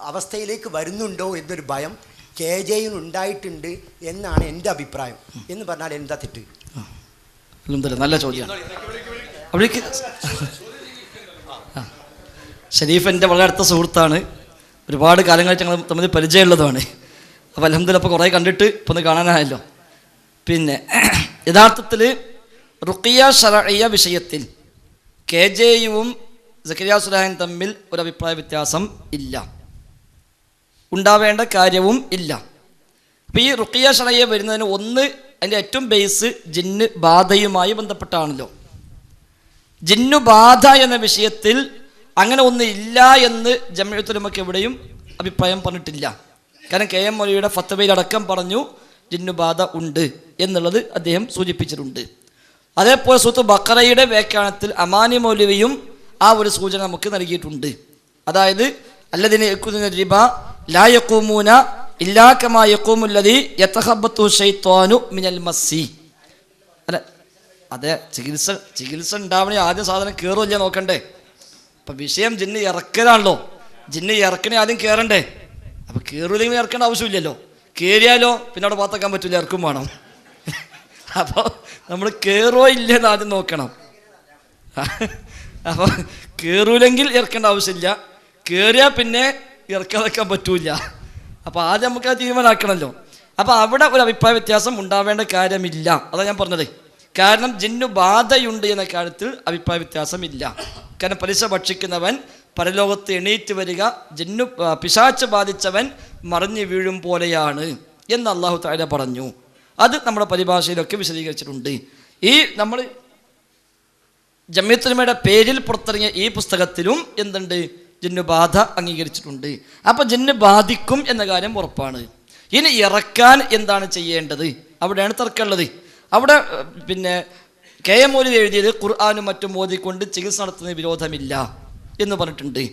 അവസ്ഥയിലേക്ക് വരുന്നുണ്ടോ എന്നൊരു ഭയം KJയിൽ ഉണ്ടായിട്ടുണ്ട് എന്നാണ് എൻ്റെ അഭിപ്രായം. എന്ന് പറഞ്ഞാൽ എന്താ തെറ്റ്? നല്ല ചോദ്യമാണ്. അവിടേക്ക് ഷരീഫ് എൻ്റെ വളരെ അടുത്ത സുഹൃത്താണ്, ഒരുപാട് കാലങ്ങളായിട്ട് ഞങ്ങൾ തമ്മിൽ പരിചയമുള്ളതാണ്. അപ്പോൾ അൽഹംദുലില്ലാ ഇപ്പോൾ കുറേ കണ്ടിട്ട് ഇപ്പോൾ ഒന്ന് കാണാനായല്ലോ. പിന്നെ യഥാർത്ഥത്തിൽ റുഖിയ ശർഇയ്യ വിഷയത്തിൽ KJയും സക്കരിയ സുലൈമാൻ തമ്മിൽ ഒരു അഭിപ്രായ വ്യത്യാസം ഇല്ല, ഉണ്ടാവേണ്ട കാര്യവും ഇല്ല. അപ്പോൾ ഈ റുഖിയ ശർഇയ്യ വരുന്നതിന് ഒന്ന് അതിൻ്റെ ഏറ്റവും ബേസ് ജിന്ന് ബാധയുമായി ബന്ധപ്പെട്ടാണല്ലോ. ജിന്നു ബാധ എന്ന വിഷയത്തിൽ അങ്ങനെ ഒന്നും ഇല്ല എന്ന് ജംഇയ്യത്തുൽ ഉലമക്ക് എവിടെയും അഭിപ്രായം പറഞ്ഞിട്ടില്ല. കാരണം KM മൗലവിയുടെ ഫത്വയിലടക്കം പറഞ്ഞു ജിന്നുബാധ ഉണ്ട് എന്നുള്ളത് അദ്ദേഹം സൂചിപ്പിച്ചിട്ടുണ്ട്. അതേപോലെ സൂറത്ത് ബഖറയുടെ വ്യാഖ്യാനത്തിൽ അമാനി മൗലവിയും ആ ഒരു സൂചന നമുക്ക് നൽകിയിട്ടുണ്ട്. അതായത് അല്ലദീന യഅ്കുലൂന റിബ ലാ യഖൂമൂന ഇല്ലാ കമാ യഖൂമുല്ലദീ യതഖബ്ബതു ശൈത്വാനു മിനൽ മസ്സി. അല്ല, അതെ, ചികിത്സ ഉണ്ടാവണേ ആദ്യം സാധനം കയറുമല്ലേ നോക്കണ്ടേ. അപ്പം വിഷയം ജിന്ന് ഇറക്കലാണല്ലോ, ജിന്ന് ഇറക്കണേ ആദ്യം കയറണ്ടേ. അപ്പോൾ കയറില്ലെങ്കിൽ ഇറക്കേണ്ട ആവശ്യമില്ലല്ലോ, കയറിയാലോ പിന്നെ അവിടെ പാത്താക്കാൻ പറ്റില്ല, ഇറക്കും വേണം. അപ്പോൾ നമ്മൾ കയറോ ഇല്ലെന്ന് ആദ്യം നോക്കണം. അപ്പോൾ കയറൂലെങ്കിൽ ഇറക്കേണ്ട ആവശ്യമില്ല, കയറിയാൽ പിന്നെ ഇറക്കാതെക്കാൻ പറ്റൂല. അപ്പോൾ ആദ്യം നമുക്ക് അത് തീരുമാനമാക്കണമല്ലോ. അപ്പോൾ അവിടെ ഒരു അഭിപ്രായ വ്യത്യാസം ഉണ്ടാവേണ്ട കാര്യമില്ല, അതാണ് ഞാൻ പറഞ്ഞത്. കാരണം ജിന്നു ബാധയുണ്ട് എന്ന കാര്യത്തിൽ അഭിപ്രായ വ്യത്യാസമില്ല. കാരണം പലിശ ഭക്ഷിക്കുന്നവൻ പരലോകത്ത് എണീറ്റ് വരിക ജിന്നു പിശാച്ച് ബാധിച്ചവൻ മറിഞ്ഞു വീഴും പോലെയാണ് എന്ന് അല്ലാഹു തആല പറഞ്ഞു. അത് നമ്മുടെ പരിഭാഷയിലൊക്കെ വിശദീകരിച്ചിട്ടുണ്ട്. ഈ നമ്മൾ ജംഇയ്യത്തുൽ ഉലമയുടെ പേരിൽ പുറത്തിറങ്ങിയ ഈ പുസ്തകത്തിലും എന്തുണ്ട്, ജിന്നു ബാധ അംഗീകരിച്ചിട്ടുണ്ട്. അപ്പോൾ ജിന്ന് ബാധിക്കും എന്ന കാര്യം ഉറപ്പാണ്. ഇനി ഇറക്കാൻ എന്താണ് ചെയ്യേണ്ടത്, അവിടെയാണ് തർക്കമുള്ളത്. അവിടെ പിന്നെ KM മൗലവി എഴുതിയത് ഖുർആനും മറ്റും ഓതിക്കൊണ്ട് ചികിത്സ നടത്തുന്ന വിരോധമില്ല എന്ന് പറഞ്ഞിട്ടുണ്ട്.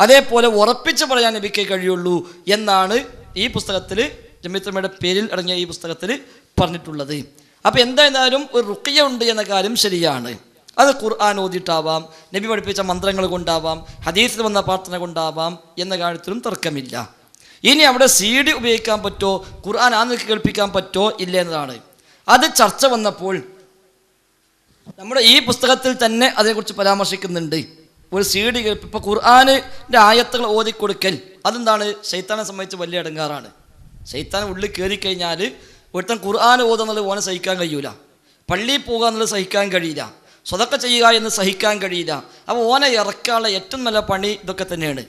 അതേപോലെ ഉറപ്പിച്ച് പറയാൻ നബിക്ക് കഴിയുള്ളൂ എന്നാണ് ഈ പുസ്തകത്തിൽ ജംഇയ്യത്തുൽ ഉലമയുടെ പേരിൽ അടങ്ങിയ ഈ പുസ്തകത്തിൽ പറഞ്ഞിട്ടുള്ളത്. അപ്പോൾ എന്തായാലും ഒരു റുഖിയ ഉണ്ട് എന്ന കാര്യം ശരിയാണ്. അത് ഖുർആൻ ഓതിയിട്ടാവാം, നബി പഠിപ്പിച്ച മന്ത്രങ്ങൾ കൊണ്ടാവാം, ഹദീസിൽ വന്ന പ്രാർത്ഥന കൊണ്ടാവാം എന്ന കാര്യത്തിലും തർക്കമില്ല. ഇനി അവിടെ CD ഉപയോഗിക്കാൻ പറ്റുമോ, ഖുർആൻ ആർക്ക് കേൾപ്പിക്കാൻ പറ്റുമോ ഇല്ല എന്നതാണ്. അത് ചർച്ച വന്നപ്പോൾ നമ്മുടെ ഈ പുസ്തകത്തിൽ തന്നെ അതിനെക്കുറിച്ച് പരാമർശിക്കുന്നുണ്ട്. ഒരു CD കേൾപ്പ്, ഇപ്പോൾ ഖുർആനിൻ്റെ ആയത്തുകൾ ഓതിക്കൊടുക്കൽ അതെന്താണ്, ശൈത്താനെ സംബന്ധിച്ച് വലിയ ഇടങ്ങാറാണ്. ശൈത്താൻ ഉള്ളിൽ കയറിക്കഴിഞ്ഞാൽ ഒരുത്തൻ ഖുർആൻ ഓതുന്നത് ഓനെ സഹിക്കാൻ കഴിയൂല, പള്ളിയിൽ പോകുക എന്നുള്ളത് സഹിക്കാൻ കഴിയില്ല, സ്വതക്ക ചെയ്യുക എന്ന് സഹിക്കാൻ കഴിയില്ല. അപ്പോൾ ഓനെ ഇറക്കാനുള്ള ഏറ്റവും നല്ല പണി ഇതൊക്കെ തന്നെയാണ്.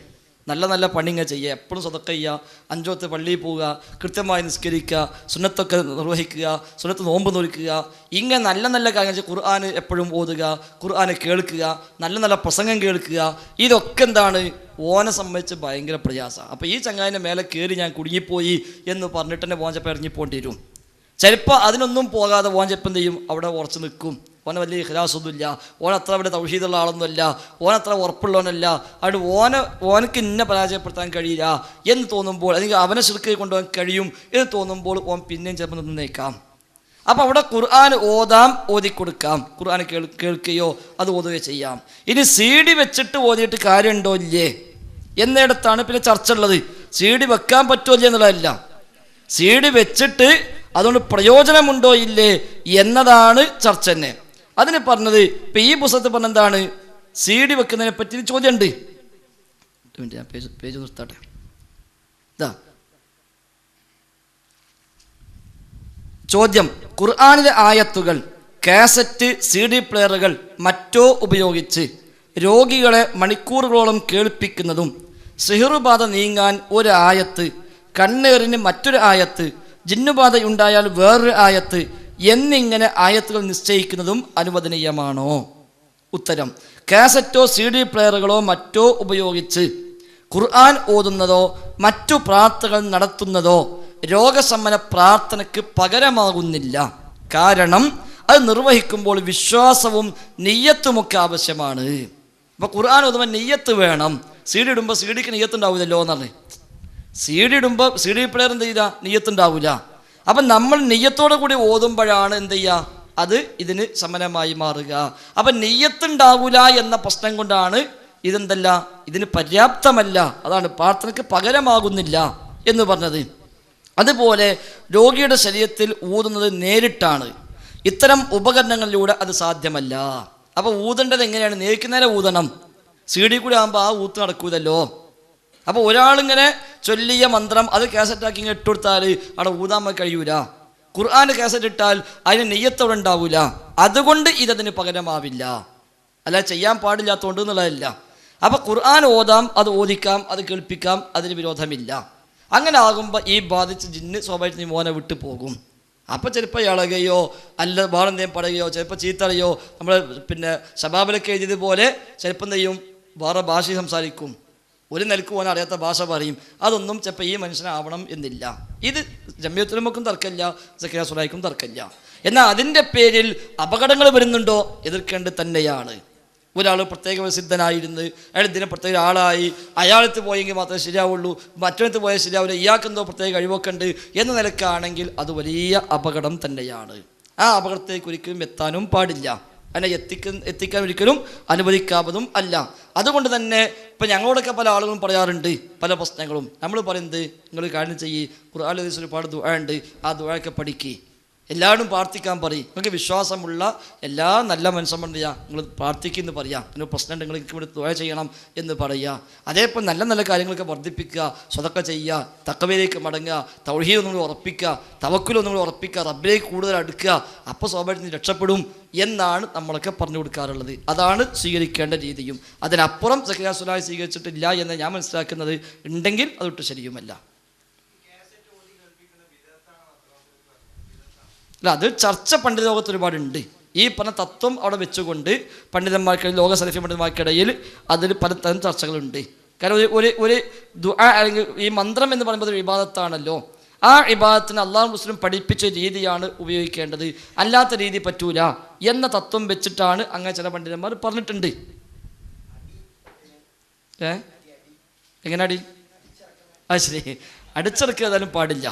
നല്ല നല്ല പണി ഇങ്ങനെ ചെയ്യുക, എപ്പോഴും സ്വതക്ക ചെയ്യുക, 5 വക്ത് പള്ളിയിൽ പോവുക, കൃത്യമായി നിസ്കരിക്കുക, സുന്നത്തൊക്കെ നിർവഹിക്കുക, സുന്നത്ത് നോമ്പ് നോക്കുക, ഇങ്ങനെ നല്ല നല്ല കാര്യങ്ങൾ ഖുർആൻ എപ്പോഴും ഓതുക, ഖുർആൻ കേൾക്കുക, നല്ല നല്ല പ്രസംഗം കേൾക്കുക, ഇതൊക്കെ എന്താണ് ഓനെ സംബന്ധിച്ച് ഭയങ്കര പ്രയാസമാണ്. അപ്പോൾ ഈ ചങ്ങാതിൻ്റെ മേലെ കയറി ഞാൻ കുടുങ്ങിപ്പോയി എന്ന് പറഞ്ഞിട്ട് തന്നെ ഓഞ്ചപ്പം ഇറങ്ങിപ്പോണ്ടി വരും. ചിലപ്പോൾ അതിനൊന്നും പോകാതെ ഓഞ്ചപ്പം എന്ത് ചെയ്യും, അവിടെ ഉറച്ച് നിൽക്കും. ഓനെ വലിയ ഇഖ്ലാസൊന്നുമില്ല, ഓനത്ര അവിടെ തൗഹീദുള്ള ആളൊന്നുമല്ല, ഓനത്ര ഉറപ്പുള്ളവനല്ല. അവിടെ ഓനക്ക് ഇന്നെ പരാജയപ്പെടുത്താൻ കഴിയില്ല എന്ന് തോന്നുമ്പോൾ, അല്ലെങ്കിൽ അവനെ ശിർക്ക് കൊണ്ടുപോകാൻ കഴിയും എന്ന് തോന്നുമ്പോൾ ഓൻ പിന്നെയും ചിലപ്പോൾ നിന്നേക്കാം. അപ്പോൾ അവിടെ ഖുർആൻ ഓതിക്കൊടുക്കാം, ഖുർആൻ കേൾക്കുകയോ അത് ഓതുകയോ ചെയ്യാം. ഇനി CD വെച്ചിട്ട് ഓതിയിട്ട് കാര്യമുണ്ടോ ഇല്ലേ എന്നിടത്താണ് പിന്നെ ചർച്ച ഉള്ളത്. CD വെക്കാൻ പറ്റുമോ ഇല്ലേ എന്നുള്ളതല്ല, CD വെച്ചിട്ട് അതുകൊണ്ട് പ്രയോജനമുണ്ടോ ഇല്ലേ എന്നതാണ് ചർച്ച തന്നെ. അതിന് പറഞ്ഞത് ഇപ്പം ഈ പുസ്തകത്തിൽ പറഞ്ഞ എന്താണ്, CD വെക്കുന്നതിനെ പറ്റി ചോദ്യമുണ്ട്. ഞാൻ പേജ് നിർത്താട്ടെ. ഇതാ ചോദ്യം, ഖുർആനിലെ ആയത്തുകൾ കാസറ്റ് CD പ്ലെയറുകൾ മറ്റോ ഉപയോഗിച്ച് രോഗികളെ മണിക്കൂറുകളോളം കേൾപ്പിക്കുന്നതും സിഹ്റുബാധ നീങ്ങാൻ ഒരു ആയത്ത്, കണ്ണേറിന് മറ്റൊരു ആയത്ത്, ജിന്നുബാധയുണ്ടായാൽ വേറൊരു ആയത്ത് എന്നിങ്ങനെ ആയത്തുകൾ നിശ്ചയിക്കുന്നതും അനുവദനീയമാണോ? ഉത്തരം: കാസറ്റോ CD പ്ലെയറുകളോ മറ്റോ ഉപയോഗിച്ച് ഖുർആൻ ഓതുന്നതോ മറ്റു പ്രാർത്ഥനകൾ നടത്തുന്നതോ രോഗശമന പ്രാർത്ഥനയ്ക്ക് പകരമാകുന്നില്ല. കാരണം അത് നിർവഹിക്കുമ്പോൾ വിശ്വാസവും നിയ്യത്തുമൊക്കെ ആവശ്യമാണ്. അപ്പോൾ ഖുർആൻ ഓതുമ്പോൾ നിയ്യത്ത് വേണം. CD ഇടുമ്പോൾ CDക്ക് നിയ്യത്തുണ്ടാവില്ലല്ലോ എന്നാണ്. CD ഇടുമ്പോൾ CD പ്ലെയർ എന്ത് ചെയ്താൽ നിയ്യത്തുണ്ടാവില്ല. അപ്പം നമ്മൾ നിയ്യത്തോടു കൂടി ഓതുമ്പോഴാണ് എന്ത് ചെയ്യുക, അത് ഇതിന് സമനമായി മാറുക. അപ്പം നിയ്യത്തുണ്ടാവില്ല എന്ന പ്രശ്നം കൊണ്ടാണ് ഇതെന്തല്ല, ഇതിന് പര്യാപ്തമല്ല, അതാണ് പ്രാർത്ഥനയ്ക്ക് പകരമാകുന്നില്ല എന്ന് പറഞ്ഞത്. അതുപോലെ രോഗിയുടെ ശരീരത്തിൽ ഊതുന്നത് നേരിട്ടാണ്. ഇത്തരം ഉപകരണങ്ങളിലൂടെ അത് സാധ്യമല്ല. അപ്പോൾ ഊതേണ്ടത് എങ്ങനെയാണ്? നേർക്ക് നേരെ ഊതണം. CD കൂടി ആകുമ്പോൾ ആ ഊത്ത് നടക്കൂലല്ലോ. അപ്പോൾ ഒരാളിങ്ങനെ ചൊല്ലിയ മന്ത്രം അത് കാസറ്റാക്കി ഇങ്ങനെ ഇട്ടുകൊടുത്താൽ അവിടെ ഊതാൻ കഴിയൂല. ഖുർആൻ കാസറ്റ് ഇട്ടാൽ അതിന് നെയ്യത്തോടെ ഉണ്ടാവില്ല. അതുകൊണ്ട് ഇതതിന് പകരമാവില്ല. അല്ല ചെയ്യാൻ പാടില്ലാത്തതുകൊണ്ട് എന്നുള്ളതല്ല. അപ്പോൾ ഖുർആൻ ഓതാം, അത് ഓദിക്കാം, അത് കേൾപ്പിക്കാം, അതിന് വിരോധമില്ല. അങ്ങനെ ആകുമ്പോൾ ഈ ബാധിച്ച ജിന്ന് സ്വാഭാവികമായി മോനെ വിട്ടു പോകും. അപ്പോൾ ചിലപ്പോൾ ഇളകുകയോ അല്ല വേറെന്തെങ്കിലും പറയുകയോ ചിലപ്പോൾ ചീത്തറിയോ നമ്മൾ ശബാബിലൊക്കെ എഴുതിയതുപോലെ ചിലപ്പോൾ എന്ത് ചെയ്യും, വേറെ ഭാഷ സംസാരിക്കും, ഒരു നിലക്ക് പോകാൻ അറിയാത്ത ഭാഷ പറയും. അതൊന്നും ചിലപ്പോൾ ഈ മനുഷ്യനാവണം എന്നില്ല. ഇത് ജമിയത്തുലമക്കും തർക്കമില്ല, സക്കറിയ സുലൈക്കും തർക്കമില്ല. എന്നാൽ അതിൻ്റെ പേരിൽ അപകടങ്ങൾ വരുന്നുണ്ടോ എതിർക്കേണ്ടത് തന്നെയാണ്. ഒരാൾ പ്രത്യേക പ്രസിദ്ധനായിരുന്നു, അയാൾ ഇതിനെ പ്രത്യേക ആളായി, അയാളത്ത് പോയെങ്കിൽ മാത്രമേ ശരിയാവുള്ളൂ, മറ്റൊരിടത്ത് പോയാൽ ശരിയാവില്ല, ഇയാൾക്കെന്തോ പ്രത്യേക കഴിവൊക്കെ ഉണ്ട് എന്ന നിലക്കാണെങ്കിൽ അത് വലിയ അപകടം തന്നെയാണ്. ആ അപകടത്തേക്ക് ഒരിക്കലും എത്താനും പാടില്ല. അതിനെ എത്തിക്കാൻ ഒരിക്കലും അനുവദിക്കാവതും അല്ല. അതുകൊണ്ട് തന്നെ ഇപ്പം ഞങ്ങളോടൊക്കെ പല ആളുകളും പറയാറുണ്ട് പല പ്രശ്നങ്ങളും. നമ്മൾ പറയുന്നത് നിങ്ങൾ കാര്യം ചെയ്യ്, ഖുർആനിൽ ഒരുപാട് ദുആ ഉണ്ട്, ആ ദുആയൊക്കെ പഠിക്കുക, എല്ലാവരും പ്രാർത്ഥിക്കാൻ പറയും. നിങ്ങൾക്ക് വിശ്വാസമുള്ള എല്ലാ നല്ല മനുഷ്യന്മാരെന്ത് ചെയ്യുക, നിങ്ങൾ പ്രാർത്ഥിക്കുമെന്ന് പറയാം. അതിന് പ്രശ്നമുണ്ട്, നിങ്ങൾ എനിക്ക് ഇവിടെ ദുആ ചെയ്യണം എന്ന് പറയുക. അതേപോലെ നല്ല നല്ല കാര്യങ്ങളൊക്കെ വർദ്ധിപ്പിക്കുക, സ്വതക്ക ചെയ്യുക, തഖ്വയിലേക്ക് മടങ്ങുക, തൗഹീദ് ഒന്നുകൂടി ഉറപ്പിക്കുക, തവക്കുൽ ഒന്നുകൂടി ഉറപ്പിക്കുക, റബ്ബിലേക്ക് കൂടുതൽ അടുക്കുക, അപ്പോൾ സ്വാഭാവികമായി രക്ഷപ്പെടും എന്നാണ് നമ്മളൊക്കെ പറഞ്ഞു കൊടുക്കാറുള്ളത്. അതാണ് സ്വീകരിക്കേണ്ട രീതിയും. അതിനപ്പുറം സക്കറിയ സുലൈഹി സ്വീകരിച്ചിട്ടില്ല എന്ന് ഞാൻ മനസ്സിലാക്കുന്നത്. ഉണ്ടെങ്കിൽ അതൊട്ട് ശരിയുമല്ല. അല്ല, അത് ചർച്ച പണ്ഡിത ലോകത്ത് ഒരുപാടുണ്ട്. ഈ പറഞ്ഞ തത്വം അവിടെ വെച്ചുകൊണ്ട് പണ്ഡിതന്മാർക്കിടയിൽ, ലോക സലഫി പണ്ഡിതന്മാർക്കിടയിൽ അതിൽ പലതരം ചർച്ചകളുണ്ട്. കാരണം ഒരു ദുആ അല്ലെങ്കിൽ ഈ മന്ത്രം എന്ന് പറയുമ്പോൾ ഒരു ഇബാദത്താണല്ലോ. ആ ഇബാദത്തിന് അള്ളാഹു മുസ്ലിം പഠിപ്പിച്ച രീതിയാണ് ഉപയോഗിക്കേണ്ടത്, അല്ലാത്ത രീതി പറ്റൂല എന്ന തത്വം വെച്ചിട്ടാണ് അങ്ങനെ ചില പണ്ഡിതന്മാർ പറഞ്ഞിട്ടുണ്ട്. എങ്ങനെ അടി? അത് ശരി, അടിച്ചിറക്കുക ഏതായാലും പാടില്ല,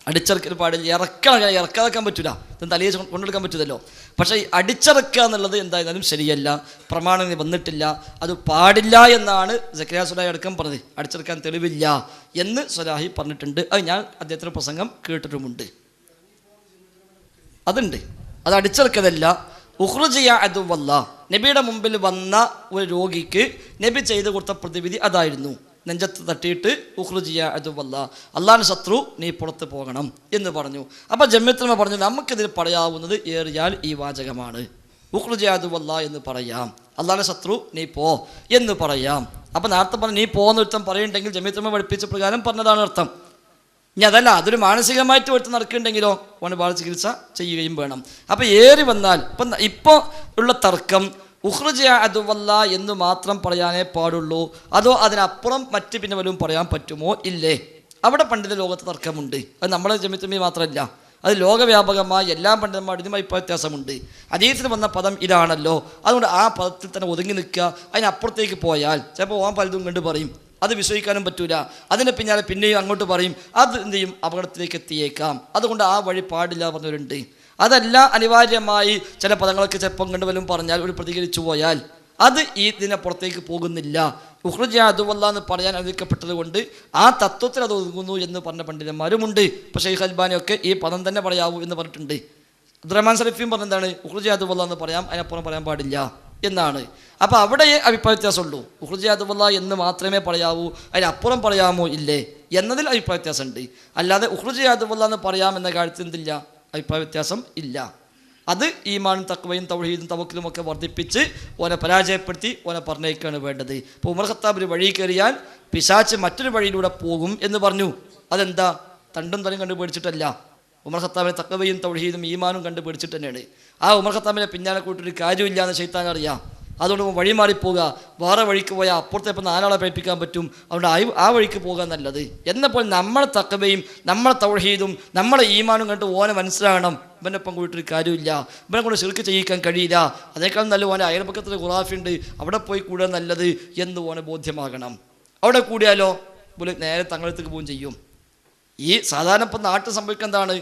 അടിച്ചിറക്കൽ പാടില്ല. ഇറക്കാതാക്കാൻ പറ്റില്ല, തലയെ കൊണ്ടെടുക്കാൻ പറ്റില്ലല്ലോ. പക്ഷേ ഈ അടിച്ചിറക്കുക എന്നുള്ളത് എന്തായാലും ശരിയല്ല, പ്രമാണം വന്നിട്ടില്ല, അത് പാടില്ല എന്നാണ് സക്കറിയ സുലൈഹി അടക്കം പറഞ്ഞത്. അടിച്ചിറക്കാൻ തെളിവില്ല എന്ന് സുലൈഹി പറഞ്ഞിട്ടുണ്ട്. അത് ഞാൻ അദ്ദേഹത്തിൻ്റെ പ്രസംഗം കേട്ടിട്ടുമുണ്ട്. അതുണ്ട്, അത് അടിച്ചിറക്കതല്ല. ഉഖ്റുജിയ അദുവല്ലാ, നബിയുടെ മുമ്പിൽ വന്ന ഒരു രോഗിക്ക് നബി ചെയ്തു കൊടുത്ത പ്രതിവിധി അതായിരുന്നു. നെഞ്ചത്ത് തട്ടിയിട്ട് ഉഖ്റുജിയ അദുവല്ലാ, അള്ളാഹുവിൻ്റെ ശത്രു നീ പുറത്ത് പോകണം എന്ന് പറഞ്ഞു. അപ്പോൾ ജമിയത്തുലമ പറഞ്ഞു നമുക്കിതിൽ പറയാവുന്നത് ഏറിയാൽ ഈ വാചകമാണ്, ഉഖ്റുജിയ അദുവല്ലാ എന്ന് പറയാം, അള്ളാഹുവിൻ്റെ ശത്രു നീ പോ എന്ന് പറയാം. അപ്പോൾ നേരത്തെ പറഞ്ഞു നീ പോകുന്ന ഒരുത്തം പറയുന്നുണ്ടെങ്കിൽ ജമിയത്തുലമ പഠിപ്പിച്ച പ്രകാരം പറഞ്ഞതാണ് അർത്ഥം. ഇനി അതല്ല, അതൊരു മാനസികമായിട്ട് ഒരുത്തം നടക്കുന്നുണ്ടെങ്കിലോ അവന് ഭാഷ ചികിത്സ ചെയ്യുകയും വേണം. അപ്പോൾ ഏറി വന്നാൽ ഇപ്പോൾ ഉള്ള തർക്കം ഉഖ്റുജിയ അദുവല്ലാ എന്ന് മാത്രം പറയാനേ പാടുള്ളൂ, അതോ അതിനപ്പുറം മറ്റ് പിന്നെ വല്ലതും പറയാൻ പറ്റുമോ ഇല്ലേ? അവിടെ പണ്ഡിത ലോകത്ത് തർക്കമുണ്ട്. അത് നമ്മളെ ജമിയത്തുലമ മാത്രമല്ല, അത് ലോകവ്യാപകമായി എല്ലാ പണ്ഡിതന്മാരുടെയും അഭിപ്രായ വ്യത്യാസമുണ്ട്. ഹദീസിൽ വന്ന പദം ഇതാണല്ലോ, അതുകൊണ്ട് ആ പദത്തിൽ തന്നെ ഒതുങ്ങി നിൽക്കുക. അതിനപ്പുറത്തേക്ക് പോയാൽ ചിലപ്പോൾ ഓൻ പലതും കണ്ടു പറയും, അത് വിശ്വസിക്കാനും പറ്റൂല. അതിൻ്റെ പിന്നാലെ പിന്നെയും അങ്ങോട്ട് പറയും, അത് എന്ത് ചെയ്യും, അപകടത്തിലേക്ക് എത്തിയേക്കാം. അതുകൊണ്ട് ആ വഴി പാടില്ല പറഞ്ഞവരുണ്ട്. അതല്ല, അനിവാര്യമായി ചില പദങ്ങളൊക്കെ ചിലപ്പം കണ്ടുവലും പറഞ്ഞാൽ ഒരു പ്രതികരിച്ചു പോയാൽ അത് ഇതിനപ്പുറത്തേക്ക് പോകുന്നില്ല. ഉഖ്റുജിയ അദുവല്ലാ എന്ന് പറയാൻ അനുവദിക്കപ്പെട്ടത് കൊണ്ട് ആ തത്വത്തിൽ അത് ഒതുങ്ങുന്നു എന്ന് പറഞ്ഞ പണ്ഡിതന്മാരുമുണ്ട്. ഇപ്പോൾ ഷെയ്ഖ് അൽബാനിയൊക്കെ ഈ പദം തന്നെ പറയാവൂ എന്ന് പറഞ്ഞിട്ടുണ്ട്. അബ്ദുറഹ്മാൻ സലഫിയും പറഞ്ഞെന്താണ്, ഉഖ്റുജിയ അദുവല്ലാ എന്ന് പറയാം, അതിനപ്പുറം പറയാൻ പാടില്ല എന്നാണ്. അപ്പോൾ അവിടെ അഭിപ്രായ വ്യത്യാസമുള്ളൂ. ഉഖ്റുജിയ അദുവല്ലാ എന്ന് മാത്രമേ പറയാവൂ, അതിനപ്പുറം പറയാമോ ഇല്ലേ എന്നതിൽ അഭിപ്രായ വ്യത്യാസമുണ്ട്. അല്ലാതെ ഉഖ്റുജിയ അദുവല്ലാ എന്ന് പറയാം എന്ന കാര്യത്തിൽ എന്തില്ല, അഭിപ്രായ വ്യത്യാസം ഇല്ല. അത് ഈമാനും തഖ്വയും തൗഹീദും തവക്കലും ഒക്കെ വർദ്ധിപ്പിച്ച് ഓനെ പരാജയപ്പെടുത്തി ഓനെ പറഞ്ഞേക്കാണ് വേണ്ടത്. ഇപ്പോൾ ഉമർ ഖത്താബ് ഒരു വഴി കയറിയാൽ പിശാച്ച് മറ്റൊരു വഴിയിലൂടെ പോകും എന്ന് പറഞ്ഞു. അതെന്താ? തണ്ടും തലും കണ്ടു പേടിച്ചിട്ടല്ല, ഉമർ ഖത്താബിനെ തഖ്വയും തൗഹീദും ഈമാനും കണ്ടു പേടിച്ചിട്ട് തന്നെയാണ്. ആ ഉമർ ഖത്താബിനെ പിന്നാലെ കൂട്ടൊരു കാര്യമില്ല എന്ന് ശൈത്താൻ അറിയാം. അതുകൊണ്ട് വഴി മാറിപ്പോവുക, വേറെ വഴിക്ക് പോയാൽ അപ്പുറത്തെ ഇപ്പം 4 ആളെ പേപ്പിക്കാൻ പറ്റും, അതുകൊണ്ട് ആ വഴിക്ക് പോകാൻ നല്ലത്. എന്നപ്പോൾ നമ്മളെ തഖ്വയും നമ്മളെ തൗഹീദും നമ്മളെ ഈമാനും കണ്ട് ഓനെ മനസ്സിലാകണം, ഇവൻ്റെ ഒപ്പം കൂട്ടൊരു കാര്യമില്ല, ഇവനെ കൊണ്ട് ശിർക്ക് ചെയ്യിക്കാൻ കഴിയില്ല, അതേക്കാളും നല്ല ഓനെ അയൽപക്കത്തിൽ ഖുറാഫുണ്ട് അവിടെ പോയി കൂടാൻ നല്ലത് എന്ന് ഓനെ ബോധ്യമാകണം. അവിടെ കൂടിയാലോ നേരെ തങ്ങളത്തേക്ക് പോവുകയും ചെയ്യും. ഈ സാധാരണ ഇപ്പം നാട്ടിൽ സംഭവിക്കുക എന്താണ്?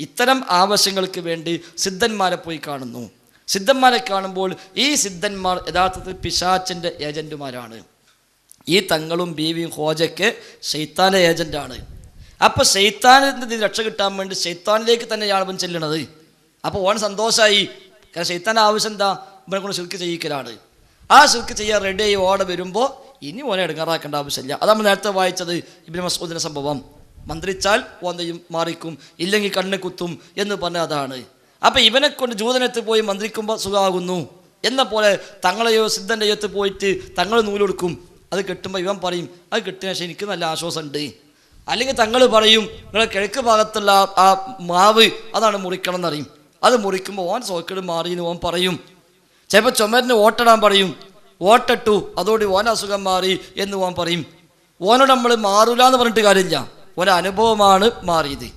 ഇത്തരം ആവശ്യങ്ങൾക്ക് വേണ്ടി സിദ്ധന്മാരെ പോയി കാണുന്നു. സിദ്ധന്മാരെ കാണുമ്പോൾ ഈ സിദ്ധന്മാർ യഥാർത്ഥത്തിൽ പിശാച്ചിൻ്റെ ഏജൻറ്റുമാരാണ്. ഈ തങ്ങളും ബീവിയും ഹോജയ്ക്ക് ശൈത്താൻ്റെ ഏജൻ്റാണ്. അപ്പോൾ ശൈത്താനിൽ നിന്ന് രക്ഷ കിട്ടാൻ വേണ്ടി ശൈത്താനിലേക്ക് തന്നെയാണ് അവൻ ചെല്ലണത്. അപ്പോൾ ഓൻ സന്തോഷമായി. കാരണം ശൈത്താൻ്റെ ആവശ്യം എന്താ? ഇവനെ കൊണ്ട് ശിർക്ക് ചെയ്യിക്കലാണ്. ആ ശിർക്ക് ചെയ്യാൻ റെഡിയായി ഓടെ വരുമ്പോൾ ഇനി ഓനെ ഇടങ്ങാറാക്കേണ്ട ആവശ്യമില്ല. അത് നമ്മൾ നേരത്തെ വായിച്ചത് ഇബ്നു മസ്ഊദിൻ്റെ സംഭവം. മന്ത്രിച്ചാൽ ഓന്തയും മാറിക്കും, ഇല്ലെങ്കിൽ കണ്ണ് കുത്തും എന്ന് പറഞ്ഞ അതാണ്. അപ്പം ഇവനെ കൊണ്ട് ജൂതനത്ത് പോയി മന്ത്രിക്കുമ്പോൾ സുഖമാകുന്നു എന്ന പോലെ തങ്ങളെയോ സിദ്ധൻ്റെ യത്ത് പോയിട്ട് തങ്ങൾ നൂലെടുക്കും. അത് കെട്ടുമ്പോൾ ഇവൻ പറയും അത് കെട്ടിയ ശേഷം എനിക്ക് നല്ല ആശ്വാസമുണ്ട്. അല്ലെങ്കിൽ തങ്ങൾ പറയും നിങ്ങളെ കിഴക്ക് ഭാഗത്തുള്ള ആ മാവ് അതാണ് മുറിക്കണം എന്നറിയും. അത് മുറിക്കുമ്പോൾ ഓൻ സോക്കേട് മാറി എന്ന് ഓൻ പറയും. ചിലപ്പോൾ ചുമരിന് ഓട്ടിടാൻ പറയും, ഓട്ടിട്ടു അതോടെ ഓൻ അസുഖം മാറി എന്ന് ഓൻ പറയും. ഓനോട് നമ്മൾ മാറൂല എന്ന് പറഞ്ഞിട്ട് കാര്യമില്ല, ഒരനുഭവമാണ് മാറിയത്.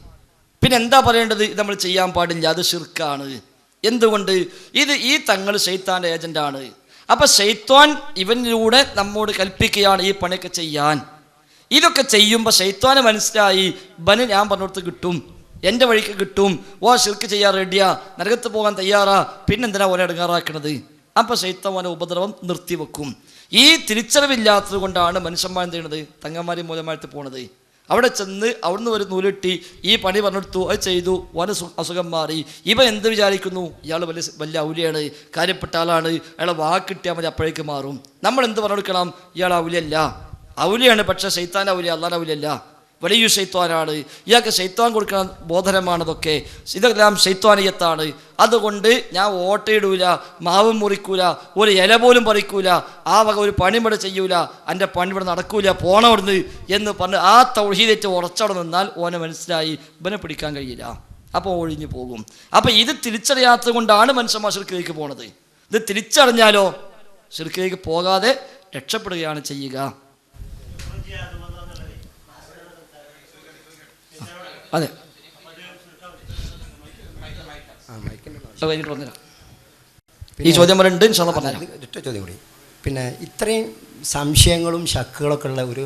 പിന്നെ എന്താ പറയേണ്ടത്? ഇത് നമ്മൾ ചെയ്യാൻ പാടില്ല, അത് ശിർക്കാണ്. എന്തുകൊണ്ട്? ഈ തങ്ങൾ ശൈത്താൻ്റെ ഏജൻ്റാണ്. അപ്പം ശൈത്താൻ ഇവനിലൂടെ നമ്മോട് കൽപ്പിക്കുകയാണ് ഈ പണിയൊക്കെ ചെയ്യാൻ. ഇതൊക്കെ ചെയ്യുമ്പോൾ ശൈത്താന് മനസ്സിലായി ബന് ഞാൻ പറഞ്ഞിടത്ത് കിട്ടും, എൻ്റെ വഴിക്ക് കിട്ടും, ഓ ശിർക്ക് ചെയ്യാൻ റെഡിയാ, നരകത്ത് പോകാൻ തയ്യാറാ, പിന്നെന്തിനാ ഓനെ ഇടങ്ങാറാക്കണത്? അപ്പം ശൈത്താൻ ഓനെ ഉപദ്രവം നിർത്തിവെക്കും. ഈ തിരിച്ചറിവില്ലാത്തത് കൊണ്ടാണ് മനുഷ്യന്മാർ എന്ത് ചെയ്യണത്? തങ്ങന്മാരെയും മൂലമായിട്ട് പോണത്. അവിടെ ചെന്ന് അവിടുന്ന് ഒരു നൂലിട്ടി ഈ പണി പറഞ്ഞെടുത്തു, അത് ചെയ്തു, ഓന് അസുഖം മാറി. ഇവൻ എന്ത് വിചാരിക്കുന്നു? ഇയാൾ വലിയ ഔലിയാണ്, കാര്യപ്പെട്ട ആളാണ്, അയാളെ വാക്കിട്ടിയാൽ മതി അപ്പോഴേക്ക് മാറും. നമ്മൾ എന്ത് പറഞ്ഞെടുക്കണം? ഇയാൾ ഔലിയല്ല, ഔലിയാണ്, പക്ഷേ ശൈത്താൻ്റെ ഔലിയ, അള്ളാൻ്റെ ഔലിയല്ല, വലിയ ശൈത്താനാണ്. ഇയാൾക്ക് ശൈത്താൻ കൊടുക്കുന്ന ബോധനമാണതൊക്കെ. ഇതെല്ലാം ശൈത്താനിയത്താണ്. അതുകൊണ്ട് ഞാൻ ഓട്ടയിടൂല, മാവും മുറിക്കൂല, ഒരു ഇല പോലും പറിക്കൂല, ആ വക ഒരു പണിവിടെ ചെയ്യൂല, എൻ്റെ പണി ഇവിടെ നടക്കൂല, പോണവിടുന്ന് എന്ന് പറഞ്ഞ് ആ തൗഹീദ് ഉറച്ചവിടെ നിന്നാൽ ഓനെ മനസ്സിലായി ഇവനെ പിടിക്കാൻ കഴിയില്ല, അപ്പോൾ ഒഴിഞ്ഞു പോകും. അപ്പം ഇത് തിരിച്ചറിയാത്തത് കൊണ്ടാണ് മനുഷ്യന്മാർ ശിർക്കിലേക്ക് പോണത്. ഇത് തിരിച്ചറിഞ്ഞാലോ ശിർക്കിലേക്ക് പോകാതെ രക്ഷപ്പെടുകയാണ് ചെയ്യുക. അതെ, ഈ ചോദ്യം പറയുന്നുണ്ട്, ഇൻഷാല്ലാ പറഞ്ഞുതരാം. ഒറ്റ ചോദ്യം കൂടി. പിന്നെ ഇത്രയും സംശയങ്ങളും ശക്കുകളൊക്കെ ഉള്ള ഒരു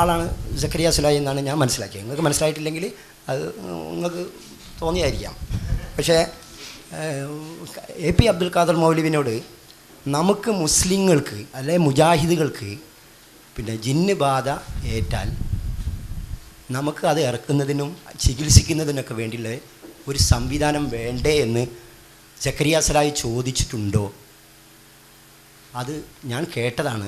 ആളാണ് സക്കരിയ സുലായി എന്നാണ് ഞാൻ മനസ്സിലാക്കിയത്. നിങ്ങൾക്ക് മനസ്സിലായിട്ടില്ലെങ്കിൽ അത് നിങ്ങൾക്ക് തോന്നിയായിരിക്കാം. പക്ഷേ AP അബ്ദുൽ ഖാദർ മൗലവിനോട് നമുക്ക് മുസ്ലിങ്ങൾക്ക് അല്ലെ മുജാഹിദുകൾക്ക് പിന്നെ ജിന്ന് ബാധ ഏറ്റാൽ നമുക്ക് അത് ഇറക്കുന്നതിനും ചികിത്സിക്കുന്നതിനൊക്കെ വേണ്ടിയുള്ള ഒരു സംവിധാനം വേണ്ടേ എന്ന് സക്കരിയ സലായി ചോദിച്ചിട്ടുണ്ടോ? അത് ഞാൻ കേട്ടതാണ്.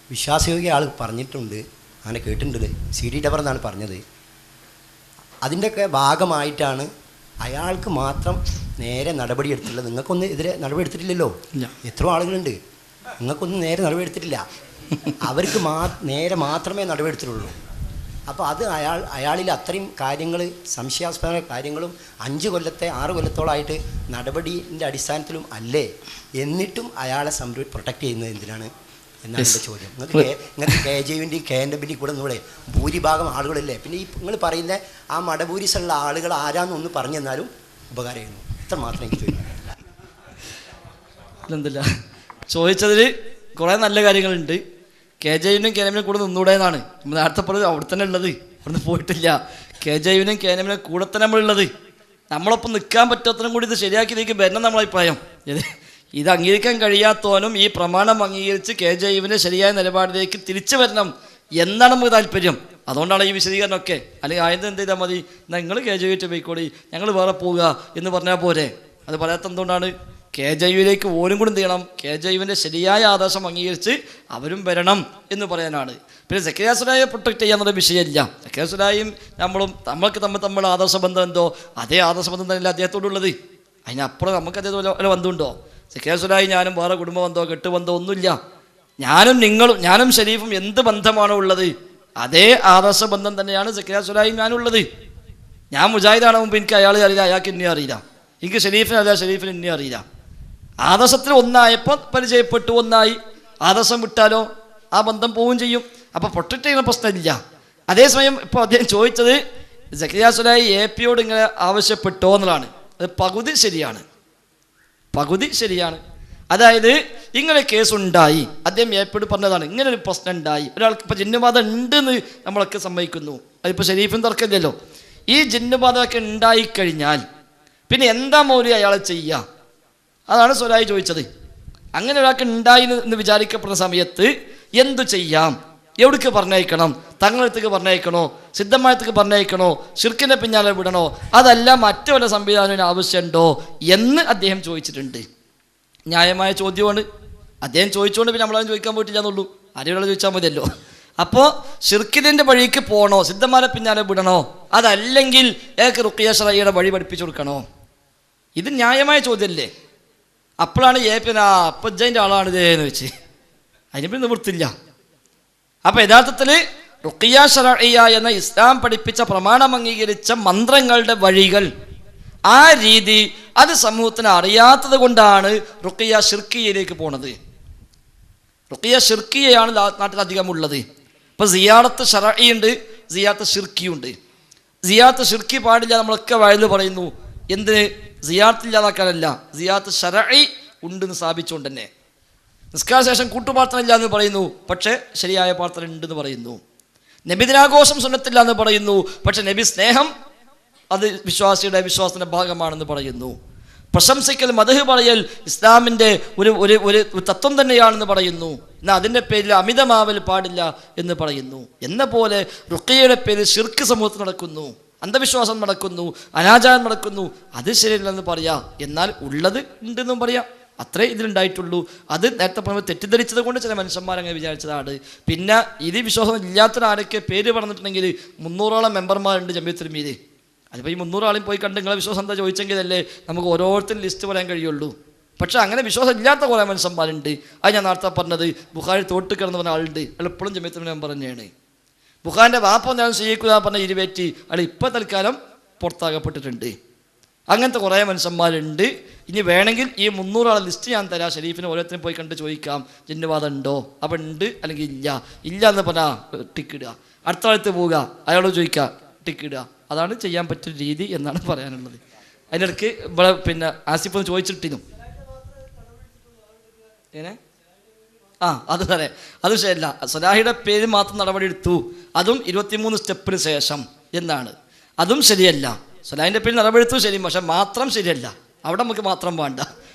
വിശ്വാസയോഗ്യ ആൾ പറഞ്ഞിട്ടുണ്ട്, അങ്ങനെ കേട്ടിട്ടുണ്ട്. CD ഡബർ എന്നാണ് പറഞ്ഞത്. അതിൻ്റെയൊക്കെ ഭാഗമായിട്ടാണ് അയാൾക്ക് മാത്രം നേരെ നടപടി എടുത്തിട്ടുള്ളത്. നിങ്ങൾക്കൊന്നും എതിരെ നടപടി എടുത്തിട്ടില്ലല്ലോ. എത്രയോ ആളുകളുണ്ട്, നിങ്ങൾക്കൊന്നും നേരെ നടപടി എടുത്തിട്ടില്ല. അവർക്ക് നേരെ മാത്രമേ നടപടി എടുത്തിട്ടുള്ളൂ. അപ്പോൾ അത് അയാളിൽ അത്രയും കാര്യങ്ങൾ, സംശയാസ്പദമായ കാര്യങ്ങളും 5 കൊല്ലത്തെ 6 കൊല്ലത്തോളമായിട്ട് നടപടിൻ്റെ അടിസ്ഥാനത്തിലും അല്ലേ, എന്നിട്ടും അയാളെ പ്രൊട്ടക്റ്റ് ചെയ്യുന്നത് എന്തിനാണ് എന്നാണ് എൻ്റെ ചോദ്യം. നിങ്ങൾക്ക് KJUവിൻ്റെയും KNMൻ്റെയും കൂടെ ഒന്നുകൂടെ ഭൂരിഭാഗം ആളുകളല്ലേ. പിന്നെ ഈ നിങ്ങൾ പറയുന്ന ആ മടപൂരിസുള്ള ആളുകൾ ആരാന്നൊന്ന് പറഞ്ഞു തന്നാലും ഉപകാരമായിരുന്നു. ഇത്ര മാത്രം എനിക്ക് ചോദിക്കാം. എന്തില്ല ചോദിച്ചതിൽ കുറേ നല്ല കാര്യങ്ങളുണ്ട്. KJUവിനും KNMനും കൂടെ നിന്നൂടെയെന്നാണ് നമ്മൾ നേരത്തെ പറഞ്ഞത്. അവിടെ തന്നെ ഉള്ളത്, അവിടുന്ന് പോയിട്ടില്ല. KJUവിനും KNMനും കൂടെ തന്നെ നമ്മളുള്ളത്. നമ്മളൊപ്പം നിൽക്കാൻ പറ്റാത്തതിനും കൂടി ഇത് ശരിയാക്കിയതിലേക്ക് വരണം നമ്മളെ അഭിപ്രായം. ഇത് അംഗീകരിക്കാൻ കഴിയാത്തവനും ഈ പ്രമാണം അംഗീകരിച്ച് KJUവിൻ്റെ ശരിയായ നിലപാടിലേക്ക് തിരിച്ചു വരണം എന്നാണ് നമുക്ക് താല്പര്യം. അതുകൊണ്ടാണ് ഈ വിശദീകരണമൊക്കെ. അല്ലെങ്കിൽ ആയത് എന്ത് ചെയ്താൽ മതി, നിങ്ങൾ KJU പോയിക്കോളി, ഞങ്ങൾ വേറെ പോവുക എന്ന് പറഞ്ഞാൽ പോരെ. അത് പറയാത്ത എന്തുകൊണ്ടാണ്? KJUവിലേക്ക് ഓരും കൂടി എന്ത് ചെയ്യണം? KJUവിൻ്റെ ശരിയായ ആദർശം അംഗീകരിച്ച് അവരും വരണം എന്ന് പറയാനാണ്. പിന്നെ സക്കരിയ സുലായിയെ പ്രൊട്ടക്റ്റ് ചെയ്യാന്നുള്ള വിഷയമില്ല. സക്കരിയ സുലായിയും നമ്മൾക്ക് തമ്മിൽ ആദർശ ബന്ധം എന്തോ അതേ ആദർശ ബന്ധം തന്നെയല്ല അദ്ദേഹത്തോടുള്ളത്. അതിനപ്പുറം നമുക്ക് അതേപോലെ വല്ല ബന്ധമുണ്ടോ? സക്കരിയാസുലായി ഞാനും വേറെ കുടുംബബന്ധമോ കെട്ടുബന്ധമോ ഒന്നുമില്ല. ഞാനും ഷരീഫും എന്ത് ബന്ധമാണോ ഉള്ളത് അതേ ആദർശ ബന്ധം തന്നെയാണ് സക്കരിയാസുലായും ഞാനുള്ളത്. ഞാൻ മുജാഹിദാണ് മുമ്പ് എനിക്ക് അയാളെ അറിയില്ല, അയാൾക്ക് എന്നെ അറിയില്ല. എനിക്ക് ഷരീഫിനെ അറിയില്ല, ഷരീഫിന് എന്നെ അറിയില്ല. ആദർശത്തിൽ ഒന്നായപ്പോൾ പരിചയപ്പെട്ടു, ഒന്നായി. ആദർശം വിട്ടാലോ ആ ബന്ധം പോവുകയും ചെയ്യും. അപ്പോൾ പ്രൊട്ടക്റ്റ് ചെയ്യുന്ന പ്രശ്നമില്ല. അതേസമയം ഇപ്പോൾ അദ്ദേഹം ചോദിച്ചത് സക്കരിയാസുലായി AP-യോട് ഇങ്ങനെ ആവശ്യപ്പെട്ടോ എന്നുള്ളതാണ്. അത് പകുതി ശരിയാണ്. അതായത് ഇങ്ങനെ കേസുണ്ടായി, അദ്ദേഹം AP-യോട് പറഞ്ഞതാണ് ഇങ്ങനെ ഒരു പ്രശ്നം ഉണ്ടായി, ഒരാൾക്ക് ഇപ്പോൾ ജിന്നുബാധ ഉണ്ടെന്ന് നമ്മളൊക്കെ സമ്മതിക്കുന്നു. അതിപ്പോൾ ഷരീഫിന് തർക്കമില്ലല്ലോ. ഈ ജിന്നുബാധയൊക്കെ ഉണ്ടായിക്കഴിഞ്ഞാൽ പിന്നെ എന്താ മൗലവി അയാളെ ചെയ്യുക? അതാണ് സുലായി ചോദിച്ചത്. അങ്ങനെ ഒരാൾക്ക് ഉണ്ടായി എന്ന് വിചാരിക്കപ്പെടുന്ന സമയത്ത് എന്തു ചെയ്യാം? എവിടേക്ക് പറഞ്ഞയക്കണം? തങ്ങളടുത്തേക്ക് പറഞ്ഞയക്കണോ? സിദ്ധമായത്തേക്ക് പറഞ്ഞയക്കണോ? ശിർക്കിൻ്റെ പിന്നാലെ വിടണോ? അതല്ല മറ്റു വല്ല സംവിധാനത്തിന് ആവശ്യമുണ്ടോ എന്ന് അദ്ദേഹം ചോദിച്ചിട്ടുണ്ട്. ന്യായമായ ചോദ്യമാണ്. അദ്ദേഹം ചോദിച്ചുകൊണ്ട് പിന്നെ നമ്മളതും ചോദിക്കാൻ പോയിട്ടില്ല എന്നുള്ളൂ. ആരെയുള്ള ചോദിച്ചാൽ മതിയല്ലോ. അപ്പോൾ ശിർക്കിൻ്റെ വഴിക്ക് പോകണോ? സിദ്ധന്മാരെ പിന്നാലെ വിടണോ? അതല്ലെങ്കിൽ ഏക്ക് റുഖിയ ശറഈയുടെ വഴി പഠിപ്പിച്ചു കൊടുക്കണോ? ഇത് ന്യായമായ ചോദ്യമല്ലേ? അപ്പോഴാണ് അപ്പജൻ്റെ ആളാണിതേ എന്ന് വെച്ച് അതിനിപ്പോൾ നിവൃത്തില്ല. അപ്പം യഥാർത്ഥത്തിൽ റുഖിയ ശറഈയ എന്ന ഇസ്ലാം പഠിപ്പിച്ച പ്രമാണം അംഗീകരിച്ച മന്ത്രങ്ങളുടെ വഴികൾ, ആ രീതി അത് സമൂഹത്തിന് അറിയാത്തത് കൊണ്ടാണ് റുഖിയ ശിർക്കിയയിലേക്ക് പോണത്. റുഖിയ ശിർക്കിയയാണ് നാട്ടിലധികം ഉള്ളത്. ഇപ്പോൾ സിയാറത്ത് ശറഈ ഉണ്ട്, സിയാറത്ത് ശിർക്കിയുണ്ട്. സിയാറത്ത് ശിർക്കി പാടില്ല നമ്മളൊക്കെ വയലിൽ പറയുന്നു. എന്തിന്? സിയാറത്ത് ഇല്ലാതാക്കാനല്ല, സിയാറത്ത് ശറഈ ഉണ്ടെന്ന് സ്ഥാപിച്ചുകൊണ്ട് തന്നെ. നിസ്കാര ശേഷം കൂട്ടുപ്രാർത്ഥന ഇല്ല എന്ന് പറയുന്നു, പക്ഷേ ശരിയായ പ്രാർത്ഥന ഉണ്ടെന്ന് പറയുന്നു. നബിദിനാഘോഷം സുന്നത്തില്ല എന്ന് പറയുന്നു, പക്ഷെ നബി സ്നേഹം അത് വിശ്വാസിയുടെ വിശ്വാസത്തിൻ്റെ ഭാഗമാണെന്ന് പറയുന്നു. പ്രശംസിക്കൽ, മദ്ഹ് പറയൽ ഇസ്ലാമിൻ്റെ ഒരു തത്വം തന്നെയാണെന്ന് പറയുന്നു. എന്നാൽ അതിൻ്റെ പേരിൽ അമിതമാവൽ പാടില്ല എന്ന് പറയുന്നു. എന്ന പോലെ റുഖിയയുടെ പേരിൽ ശിർക്ക് സമൂഹത്തിൽ നടക്കുന്നു, അന്ധവിശ്വാസം നടക്കുന്നു, അനാചാരം നടക്കുന്നു. അത് ശരിയല്ലെന്ന് പറയാം, എന്നാൽ ഉള്ളത് ഉണ്ടെന്നും പറയാം. അത്രേ ഇതിലുണ്ടായിട്ടുള്ളൂ. അത് നേരത്തെ പറഞ്ഞപ്പോൾ തെറ്റിദ്ധരിച്ചത് കൊണ്ട് ചില മനുഷ്യന്മാരങ്ങനെ വിചാരിച്ചതാണ്. പിന്നെ ഇത് വിശ്വാസം ഇല്ലാത്തൊരാരൊക്കെ പേര് പറഞ്ഞിട്ടുണ്ടെങ്കിൽ 300ഓളം മെമ്പർമാരുണ്ട് ജമിയത്തുൽ ഉലമയിൽ. അതിപ്പോൾ ഈ 300 ആളും പോയി കണ്ട് നിങ്ങളെ വിശ്വാസം എന്താ ചോദിച്ചെങ്കിലല്ലേ നമുക്ക് ഓരോരുത്തരും ലിസ്റ്റ് പറയാൻ കഴിയുള്ളൂ. പക്ഷേ അങ്ങനെ വിശ്വാസം ഇല്ലാത്ത കുറേ മനുഷ്യന്മാരുണ്ട്. അത് ഞാൻ നേരത്തെ പറഞ്ഞത് ബുഖാരി തോട്ട് കിടന്ന് പറഞ്ഞ ആളുണ്ട്, അയാൾ എപ്പോഴും ജമിയത്തുൽ ഉലമ മെമ്പർ തന്നെയാണ്. ബുഖാരിൻ്റെ വാപ്പ ഞാൻ ചെയ്യിക്കുക പറഞ്ഞ ഇരുവേറ്റി അയാൾ ഇപ്പോൾ തൽക്കാലം പുറത്താകപ്പെട്ടിട്ടുണ്ട്. അങ്ങനത്തെ കുറേ മനുഷ്യന്മാരുണ്ട്. ഇനി വേണമെങ്കിൽ ഈ 300 ആളെ ലിസ്റ്റ് ഞാൻ തരാം, ഷരീഫിന് ഓരോരുത്തരും പോയി കണ്ട് ചോദിക്കാം ജിന്നുബാധ ഉണ്ടോ. അപ്പം ഉണ്ട് അല്ലെങ്കിൽ ഇല്ല എന്ന് പറഞ്ഞാൽ ടിക്കിടുക. അടുത്ത ആളത്ത് പോവുക, അയാളോട് ചോദിക്കുക, ടിക്കിടുക. അതാണ് ചെയ്യാൻ പറ്റിയ രീതി എന്നാണ് പറയാനുള്ളത്. അതിനിടയ്ക്ക് ഇവിടെ പിന്നെ ആസിഫ് ഒന്ന് ചോദിച്ചിട്ടിരുന്നു ഏനെ അത് തന്നെ, അത് ശരിയല്ല. സലാഹിയുടെ പേര് മാത്രം നടപടി എടുത്തു, അതും 23 സ്റ്റെപ്പിന് ശേഷം എന്നാണ്. അതും ശരിയല്ല. സലാഹിൻ്റെ പേര് നടപടിയെടുത്തു ശരി, പക്ഷെ മാത്രം ശരിയല്ല. അവിടെ നമുക്ക് മാത്രം വേണ്ട.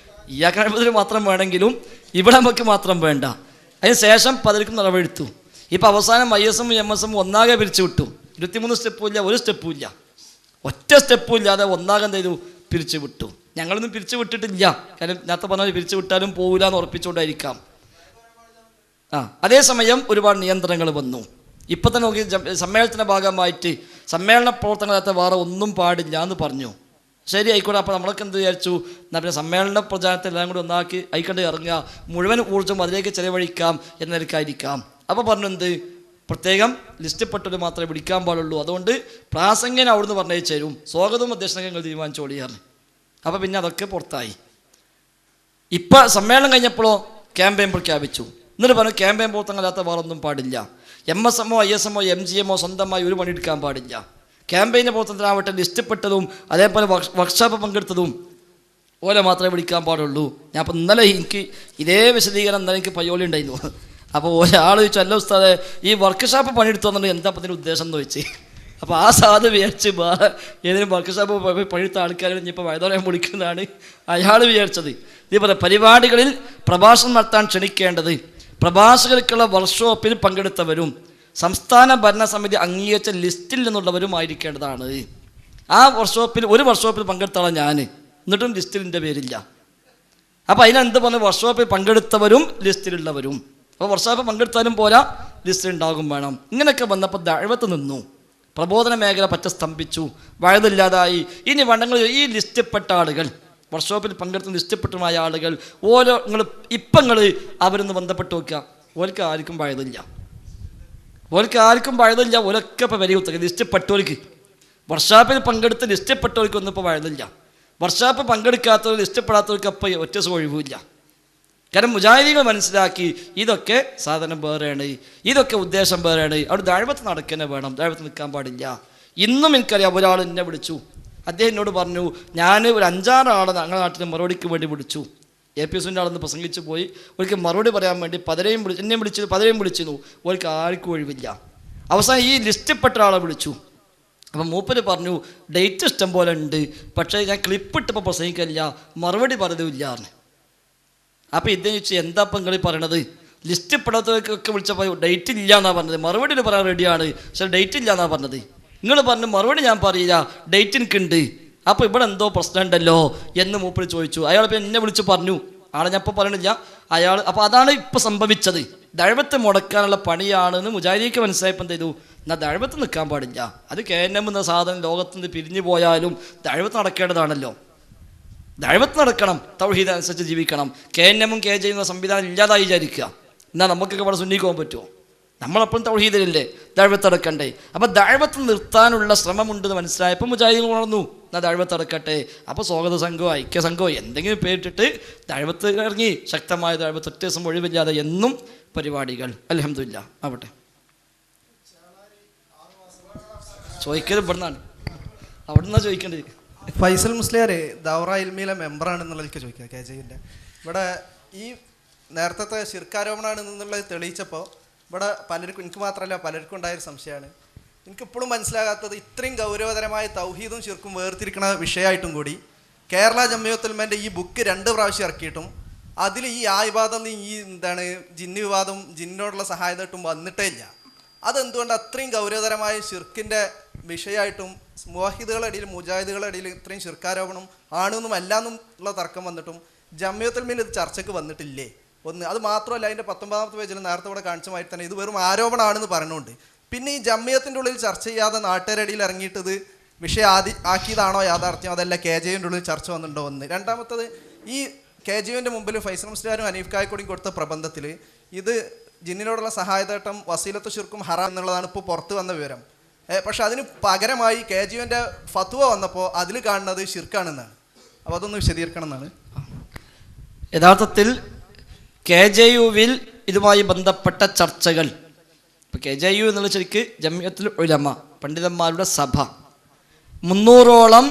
ഇയാൾക്കതിൽ മാത്രം വേണമെങ്കിലും ഇവിടെ നമുക്ക് മാത്രം വേണ്ട. അതിന് ശേഷം പലർക്കും നടപടിയെടുത്തു. ഇപ്പം അവസാനം IS-ഉം MS-ഉം ഒന്നാകെ പിരിച്ചു വിട്ടു. 23 സ്റ്റെപ്പും ഇല്ല, ഒരു സ്റ്റെപ്പും ഇല്ല, ഒറ്റ സ്റ്റെപ്പും ഇല്ലാതെ ഒന്നാകെ എന്ത് ചെയ്തു? പിരിച്ചു വിട്ടു. ഞങ്ങളൊന്നും പിരിച്ചു വിട്ടിട്ടില്ല, കാരണം നേരത്തെ പറഞ്ഞാൽ പിരിച്ചു വിട്ടാലും പോകില്ല എന്ന് ഉറപ്പിച്ചുകൊണ്ടായിരിക്കാം. അതേസമയം ഒരുപാട് നിയന്ത്രണങ്ങൾ വന്നു. ഇപ്പം തന്നെ നോക്കി സമ്മേളനത്തിൻ്റെ ഭാഗമായിട്ട് സമ്മേളന പ്രവർത്തനത്തെ വേറെ ഒന്നും പാടില്ല എന്ന് പറഞ്ഞു. ശരി, ആയിക്കോട്ടെ. അപ്പോൾ നമ്മളൊക്കെ എന്ത് വിചാരിച്ചു? എന്നാൽ പിന്നെ സമ്മേളന പ്രചാരണത്തെ എല്ലാം കൂടി ഒന്നാക്കി ആയിക്കണ്ട് ഇറങ്ങുക, മുഴുവൻ ഊർജ്ജം അതിലേക്ക് ചെലവഴിക്കാം എന്നൊരിക്കായിരിക്കാം. അപ്പോൾ പറഞ്ഞു എന്ത്? പ്രത്യേകം ലിസ്റ്റപ്പെട്ടത് മാത്രമേ പിടിക്കാൻ പാടുള്ളൂ. അതുകൊണ്ട് പ്രാസംഗികൻ അവിടുന്ന് പറഞ്ഞേച്ചു തരും, സ്വാഗതവും അധ്യക്ഷങ്ങൾ തീരുമാനിച്ചോളിയാണ്. അപ്പോൾ പിന്നെ അതൊക്കെ പുറത്തായി. ഇപ്പം സമ്മേളനം കഴിഞ്ഞപ്പോഴോ ക്യാമ്പയിൻ പ്രഖ്യാപിച്ചു. എന്നിട്ട് പറഞ്ഞു ക്യാമ്പയിൻ പ്രവർത്തനമില്ലാത്ത വേറൊന്നും പാടില്ല. MS-മോ IS-മോ MGMോ സ്വന്തമായി ഒരു പണിയെടുക്കാൻ പാടില്ല. ക്യാമ്പയിൻ്റെ പ്രവർത്തനത്തിനാവട്ടെ ലിസ്റ്റപ്പെട്ടതും അതേപോലെ വർക്ക്ഷോപ്പ് പങ്കെടുത്തതും ഓലെ മാത്രമേ വിളിക്കാൻ പാടുള്ളൂ. ഞാൻ അപ്പോൾ ഇന്നലെ എനിക്ക് ഇതേ വിശദീകരണം ഇന്നലെ എനിക്ക് പയ്യോളി ഉണ്ടായിരുന്നു. അപ്പോൾ ഒരാൾ ചോദിച്ചു, അല്ല ഉസ്താദേ ഈ വർക്ക്ഷോപ്പ് പണിയെടുത്തു എന്നുണ്ടെങ്കിൽ എന്താ അപ്പം ഇതിൻ്റെ ഉദ്ദേശം എന്ന് ചോദിച്ചു. അപ്പോൾ ആ സാധു വിചാരിച്ച് വേറെ ഏതെങ്കിലും വർക്ക്ഷോപ്പ് പണിയെടുത്ത ആൾക്കാർ ഇനിയിപ്പോൾ വൈദ്യുതം വിളിക്കുന്നതാണ് അയാൾ വിചാരിച്ചത്. ഇതേപോലെ പരിപാടികളിൽ പ്രഭാഷണം നടത്താൻ ക്ഷണിക്കേണ്ടത് പ്രഭാഷകർക്കുള്ള വർക്ക്ഷോപ്പിൽ പങ്കെടുത്തവരും സംസ്ഥാന ഭരണസമിതി അംഗീകരിച്ച ലിസ്റ്റിൽ നിന്നുള്ളവരും ആയിരിക്കേണ്ടതാണ്. ആ ഒരു വർക്ക്ഷോപ്പിൽ പങ്കെടുത്താളാണ് ഞാൻ, എന്നിട്ടും ലിസ്റ്റിൽ എൻ്റെ പേരില്ല. അപ്പോൾ അതിനെന്ത് പറഞ്ഞു? വർക്ക്ഷോപ്പിൽ പങ്കെടുത്തവരും ലിസ്റ്റിലുള്ളവരും. അപ്പോൾ വർക്ക്ഷോപ്പിൽ പങ്കെടുത്താലും പോരാ, ലിസ്റ്റിൽ ഉണ്ടാകും വേണം. ഇങ്ങനെയൊക്കെ വന്നപ്പോൾ ദഅവത്ത് നിന്നു, പ്രബോധന മേഖല പറ്റ സ്തംഭിച്ചു, വഴുതില്ലാതായി. ഇനി വേണ്ടെങ്കിൽ ഈ ലിസ്റ്റപ്പെട്ട ആളുകൾ വർക്ക്ഷോപ്പിൽ പങ്കെടുത്തുന്ന ഇഷ്ടപ്പെട്ടുമായ ആളുകൾ ഓരോ നിങ്ങൾ അവരൊന്ന് ബന്ധപ്പെട്ട് നോക്കുക. ഓർക്ക് ആർക്കും പഴയതില്ല, ഓരൊക്കെ ഇപ്പോൾ വരി കുത്തുക. ഇഷ്ടപ്പെട്ടവർക്ക് വർക്ക്ഷോപ്പിൽ പങ്കെടുത്ത് ഇഷ്ടപ്പെട്ടവർക്കൊന്നും ഇപ്പോൾ പഴയതില്ല. വർക്ക്ഷോപ്പ് പങ്കെടുക്കാത്തവർ ഇഷ്ടപ്പെടാത്തവർക്ക് അപ്പോൾ ഒറ്റ ഒഴിവില്ല. കാരണം മുജാഹിദീങ്ങൾ മനസ്സിലാക്കി ഇതൊക്കെ സാധനം വേറെയാണ്, ഇതൊക്കെ ഉദ്ദേശം വേറെയാണ്. അവിടെ ദഅവത്ത് നടക്കന്നെ വേണം, ദഅവത്ത് നിൽക്കാൻ പാടില്ല. ഇന്നും എനിക്കറിയാം, ഒരാൾ എന്നെ വിളിച്ചു, അദ്ദേഹം എന്നോട് പറഞ്ഞു, ഞാൻ ഒരു 5-6 ആളെ ഞങ്ങളുടെ നാട്ടിൽ മറുപടിക്ക് വേണ്ടി വിളിച്ചു. APSൻ്റെ ആളെന്ന് പ്രസംഗിച്ച് പോയി, ഒരിക്കൽ മറുപടി പറയാൻ വേണ്ടി എന്നെ വിളിച്ചിരുന്നു. ഒരിക്കൽ ആർക്കും ഒഴിവില്ല. അവസാനം ഈ ലിസ്റ്റപ്പെട്ട ആളെ വിളിച്ചു. അപ്പം മൂപ്പര് പറഞ്ഞു, ഡേറ്റ് ഇഷ്ടം പോലെ ഉണ്ട്, പക്ഷേ ഞാൻ ക്ലിപ്പിട്ടപ്പോൾ പ്രസംഗിക്കില്ല, മറുപടി പറയുന്നില്ല. അപ്പോൾ ഇദ്ദേഹം ചോദിച്ചു, എന്താ ഇപ്പം നിങ്ങൾ പറയണത്? ലിസ്റ്റ് പെടാത്തവർക്കൊക്കെ വിളിച്ചപ്പോൾ ഡേറ്റ് ഇല്ല എന്നാണ് പറഞ്ഞത്, മറുപടി പറയാൻ റെഡിയാണ്, പക്ഷേ ഡേറ്റ് ഇല്ല എന്നാണ് പറഞ്ഞത്. നിങ്ങൾ പറഞ്ഞു മറുപടി ഞാൻ പറയില്ല, ഡേറ്റ് എനിക്കുണ്ട്. അപ്പോൾ ഇവിടെ എന്തോ പ്രശ്നം ഉണ്ടല്ലോ എന്ന് മൂപ്പര് ചോദിച്ചു. അയാൾ ഇപ്പം എന്നെ വിളിച്ച് പറഞ്ഞു, ആളെ ഞാൻ ഇപ്പോൾ പറയണില്ല. അയാൾ അപ്പോൾ അതാണ് ഇപ്പോൾ സംഭവിച്ചത്. ദഅവത്ത് മുടക്കാനുള്ള പണിയാണെന്ന് മുജാഹിദീക്ക് മനസ്സിലായപ്പോൾ എന്ത് ചെയ്തു? എന്നാൽ ദഅവത്ത് നിൽക്കാൻ പാടില്ല. അത് KNM എന്ന സാധനം ലോകത്തുനിന്ന് പിരിഞ്ഞു പോയാലും ദഅവത്ത് നടക്കേണ്ടതാണല്ലോ. ദഅവത്ത് നടക്കണം, തൗഹീദ് അനുസരിച്ച് ജീവിക്കണം. KNM KJ എന്ന സംവിധാനം ഇല്ലാതായി വിചാരിക്കുക, എന്നാൽ നമുക്കൊക്കെ ഇവിടെ സുന്നിക്ക് പോകാൻ പറ്റുമോ? നമ്മളെപ്പോഴും തൗഹീദിലല്ലേ, ദഅവത്ത് നടക്കണ്ടേ? അപ്പോൾ ദഅവത്ത് നിർത്താനുള്ള ശ്രമമുണ്ടെന്ന് മനസ്സിലായപ്പോൾ മുജാഹിദീൻ ഉണർന്നു, എന്നാൽ ദഅവത്ത് നടക്കട്ടെ. അപ്പോൾ സ്വാഗത സംഘമോ ഐക്യ സംഘമോ എന്തെങ്കിലും പേരിട്ടിട്ട് ദഅവത്ത് ഇറങ്ങി, ശക്തമായ ദഅവത്ത്, ഒറ്റ ദിവസം ഒഴിവില്ലാതെ എന്നും പരിപാടികൾ. അൽഹംദുലില്ലാ. ആവട്ടെ, ചോദിക്കരുത്, ഇവിടുന്നാണ്, അവിടുന്നാണ് ചോദിക്കേണ്ടത്. ഫൈസൽ മുസ്ലിയാർ ദൗറ ഇൽമിയിലെ മെമ്പറാണെന്നുള്ളതൊക്കെ ചോദിക്കുക. KJൻ്റെ ഇവിടെ ഈ നേരത്തെ ശിർക്കാരോപണമാണെന്നുള്ളത് തെളിയിച്ചപ്പോൾ ഇവിടെ പലർക്കും, എനിക്ക് മാത്രമല്ല പലർക്കും ഉണ്ടായൊരു സംശയമാണ്. എനിക്കിപ്പോഴും മനസ്സിലാകാത്തത്, ഇത്രയും ഗൗരവതരമായ തൗഹീദും ശിർക്കും വേർതിരിക്കുന്ന വിഷയമായിട്ടും കൂടി കേരള ജംഇയ്യത്തുൽ ഉലമയുടെ ഈ ബുക്ക് 2 പ്രാവശ്യം ഇറക്കിയിട്ടും അതിൽ ഈ വിവാദം, ഈ ജിന്ന് വിവാദം, ജിന്നിനോടുള്ള സഹായതായിട്ടും വന്നിട്ടേ ഇല്ല. അതെന്തുകൊണ്ട് അത്രയും ഗൗരവതരമായ ശിർക്കിൻ്റെ വിഷയമായിട്ടും മുവാഹിദുകളുടെ ഇടയിൽ, മുജാഹിദുകളുടെ ഇടയിൽ ഇത്രയും ശിർക്കാരോപണം ആണെന്നും അല്ലാന്നും ഉള്ള തർക്കം വന്നിട്ടും ജംഇയ്യത്തുൽ ഉലമയിൽ ഇത് ചർച്ചയ്ക്ക് വന്നിട്ടില്ലേ? ഒന്ന്, അത് മാത്രമല്ല, അതിൻ്റെ 19ാമത്തെ പേജിൽ നേരത്തെ ഇവിടെ കാണിച്ചമായി തന്നെ ഇത് വെറും ആരോപണമാണെന്ന് പറഞ്ഞുകൊണ്ട് പിന്നെ ഈ ജംഇയ്യത്തിൻ്റെ ഉള്ളിൽ ചർച്ച ചെയ്യാതെ നാട്ടുകാരുടെ ഇടയിൽ ഇറങ്ങിയിട്ടത് വിഷയം ആക്കിയതാണോ യാഥാർത്ഥ്യം, അതല്ല KJൻ്റെ ഉള്ളിൽ ചർച്ച വന്നിട്ടുണ്ടോ? ഒന്ന്. രണ്ടാമത്തത്, ഈ KJൻ്റെ മുമ്പിൽ ഫൈസൽ മുസ്ലിയാരും ഹനീഫ് കായക്കൊടിയും കൊടുത്ത പ്രബന്ധത്തിൽ ഇത് ജിന്നിനോടുള്ള സഹായതേട്ടം വസീലത്ത് ശിർക്കും ഹറാം എന്നുള്ളതാണ് ഇപ്പോൾ പുറത്ത് വന്ന വിവരം. പക്ഷെ അതിന് പകരമായി KJൻ്റെ ഫത്വ വന്നപ്പോൾ അതിൽ കാണുന്നത് ശിർക്കാണെന്നാണ്. അപ്പോൾ അതൊന്ന് വിശദീകരിക്കണം എന്നാണ്. യഥാർത്ഥത്തിൽ KJUവിൽ ഇതുമായി ബന്ധപ്പെട്ട ചർച്ചകൾ, ഇപ്പോൾ KJU എന്നുള്ള ശരിക്ക് ജംഇയ്യത്തുൽ ഉലമ, പണ്ഡിതന്മാരുടെ സഭ, 300ഓളം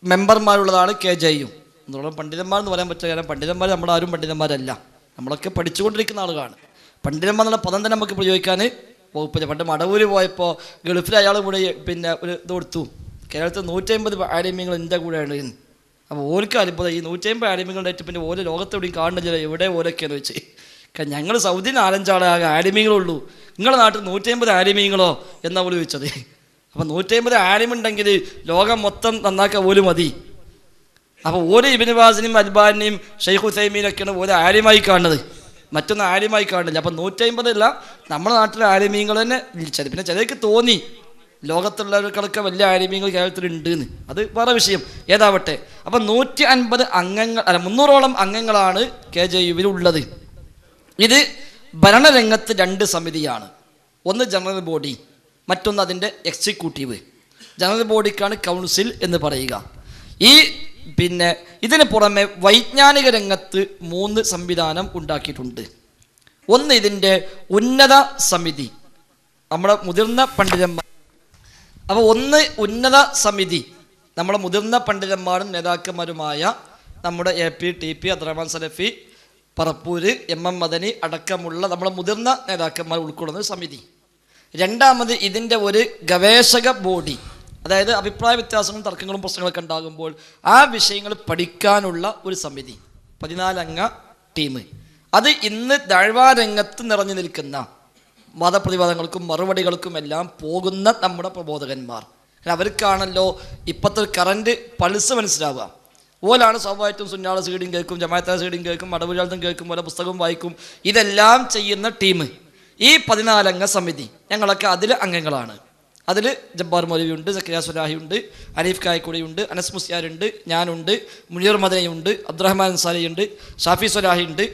മെമ്പർമാരുള്ളതാണ് KJU. 300ഓളം പണ്ഡിതന്മാരെന്ന് പറയാൻ പറ്റില്ല, കാരണം പണ്ഡിതന്മാർ നമ്മളാരും പണ്ഡിതന്മാരല്ല, നമ്മളൊക്കെ പഠിച്ചുകൊണ്ടിരിക്കുന്ന ആളുകളാണ്. പണ്ഡിതന്മാർ എന്നുള്ള പദം തന്നെ നമുക്ക് പ്രയോഗിക്കാൻ വകുപ്പില്ല. പണ്ട് മടവൂര് പോയപ്പോൾ ഗൾഫിൽ അയാൾ കൂടെ പിന്നെ ഒരു ഇത് കൊടുത്തു, കേരളത്തിൽ 150 ആലിമീങ്ങൾ എൻ്റെ കൂടെയാണ് എന്ന്. അപ്പോൾ ഓർക്ക് അത്ഭുതം, ഈ 150 ആലിമീങ്ങളുണ്ടായിട്ട് പിന്നെ ഓരോ ലോകത്തെവിടെയും കാണുന്നില്ല, എവിടെ ഓരോക്കെയെന്ന് വെച്ച്. കാരണം ഞങ്ങൾ സൗദിയിൽ 4-5 ആളെ ആലിമീങ്ങളുള്ളൂ, നിങ്ങളുടെ നാട്ടിൽ 150 ആലിമീങ്ങളോ എന്നാണ് അവർ ചോദിച്ചത്. അപ്പം 150 ആലിമുണ്ടെങ്കിൽ ലോകം മൊത്തം നന്നാക്കാൻ പോലും മതി. അപ്പോൾ ഓരോ ഇബ്നു ബാസിനെയും അൽബാനിനെയും ഷെയ്ഖ് ഉസൈമീനൊക്കെയാണ് ഓരോ ആലിമായി കാണുന്നത്, മറ്റൊന്നും ആലിമായി കാണില്ല. അപ്പം 150 അല്ല, നമ്മുടെ നാട്ടിലെ ആലിമീങ്ങൾ തന്നെ വിളിച്ചത്. പിന്നെ ചിലർക്ക് തോന്നി ലോകത്തുള്ളവർക്കൊക്കെ വലിയ ആലിമീങ്ങൾ കേരളത്തിലുണ്ട് എന്ന്, അത് വേറെ വിഷയം. ഏതാവട്ടെ, അപ്പം 150 അംഗങ്ങൾ, അല്ല 300ഓളം അംഗങ്ങളാണ് KJUവിൽ ഉള്ളത്. ഇത് ഭരണരംഗത്ത് 2 സമിതിയാണ്, ഒന്ന് ജനറൽ ബോഡി, മറ്റൊന്ന് അതിൻ്റെ എക്സിക്യൂട്ടീവ്. ജനറൽ ബോഡിക്കാണ് കൗൺസിൽ എന്ന് പറയുക. പിന്നെ ഇതിന് പുറമെ വൈജ്ഞാനിക രംഗത്ത് 3 സംവിധാനം ഉണ്ടാക്കിയിട്ടുണ്ട്. ഒന്ന് ഇതിൻ്റെ ഉന്നത സമിതി, നമ്മുടെ മുതിർന്ന പണ്ഡിതന്മാർ. അപ്പോൾ ഒന്ന് ഉന്നത സമിതി, നമ്മുടെ മുതിർന്ന പണ്ഡിതന്മാരും നേതാക്കന്മാരുമായ നമ്മുടെ AP TP അബ്ദുറഹ്മാൻ സലഫി, പറപ്പൂര് MM മദനി അടക്കമുള്ള നമ്മുടെ മുതിർന്ന നേതാക്കന്മാർ ഉൾക്കൊള്ളുന്ന സമിതി. രണ്ടാമത് ഇതിൻ്റെ ഒരു ഗവേഷക ബോഡി, അതായത് അഭിപ്രായ വ്യത്യാസങ്ങളും തർക്കങ്ങളും പ്രശ്നങ്ങളൊക്കെ ഉണ്ടാകുമ്പോൾ ആ വിഷയങ്ങൾ പഠിക്കാനുള്ള ഒരു സമിതി, 14 അംഗ ടീം. അത് ഇന്ന് ദഅ്വാ രംഗത്ത് നിറഞ്ഞു നിൽക്കുന്ന വാദപ്രതിവാദങ്ങൾക്കും മറുപടികൾക്കും എല്ലാം പോകുന്ന നമ്മുടെ പ്രബോധകന്മാർ. അവർക്കാണല്ലോ ഇപ്പോഴത്തെ കറണ്ട് പൾസ് മനസ്സിലാവുക. ഓലാണ് സ്വാഭാവികമായിട്ടും സുന്നാളെ സീഡിയും കേൾക്കും, ജമാഅത്തെ സീഡിയും കേൾക്കും, മടവുചാലത്തും കേൾക്കും, ഓരോ പുസ്തകവും വായിക്കും. ഇതെല്ലാം ചെയ്യുന്ന ടീം ഈ 14 അംഗ സമിതി, ഞങ്ങളൊക്കെ അതിൽ അംഗങ്ങളാണ്. അതിൽ ജബ്ബാർ മൗലവിയുണ്ട്, സക്കരിയ സ്വലാഹിയുണ്ട്, അനീഫ് കായക്കുടിയുണ്ട്, അനസ് മുസ്യാരുണ്ട്, ഞാനുണ്ട്, മുനീർ മദനിയുണ്ട്, അബ്ദുറഹ്മാൻ അൻസാരിയുണ്ട്, ഷാഫി സ്വലാഹിയുണ്ട്,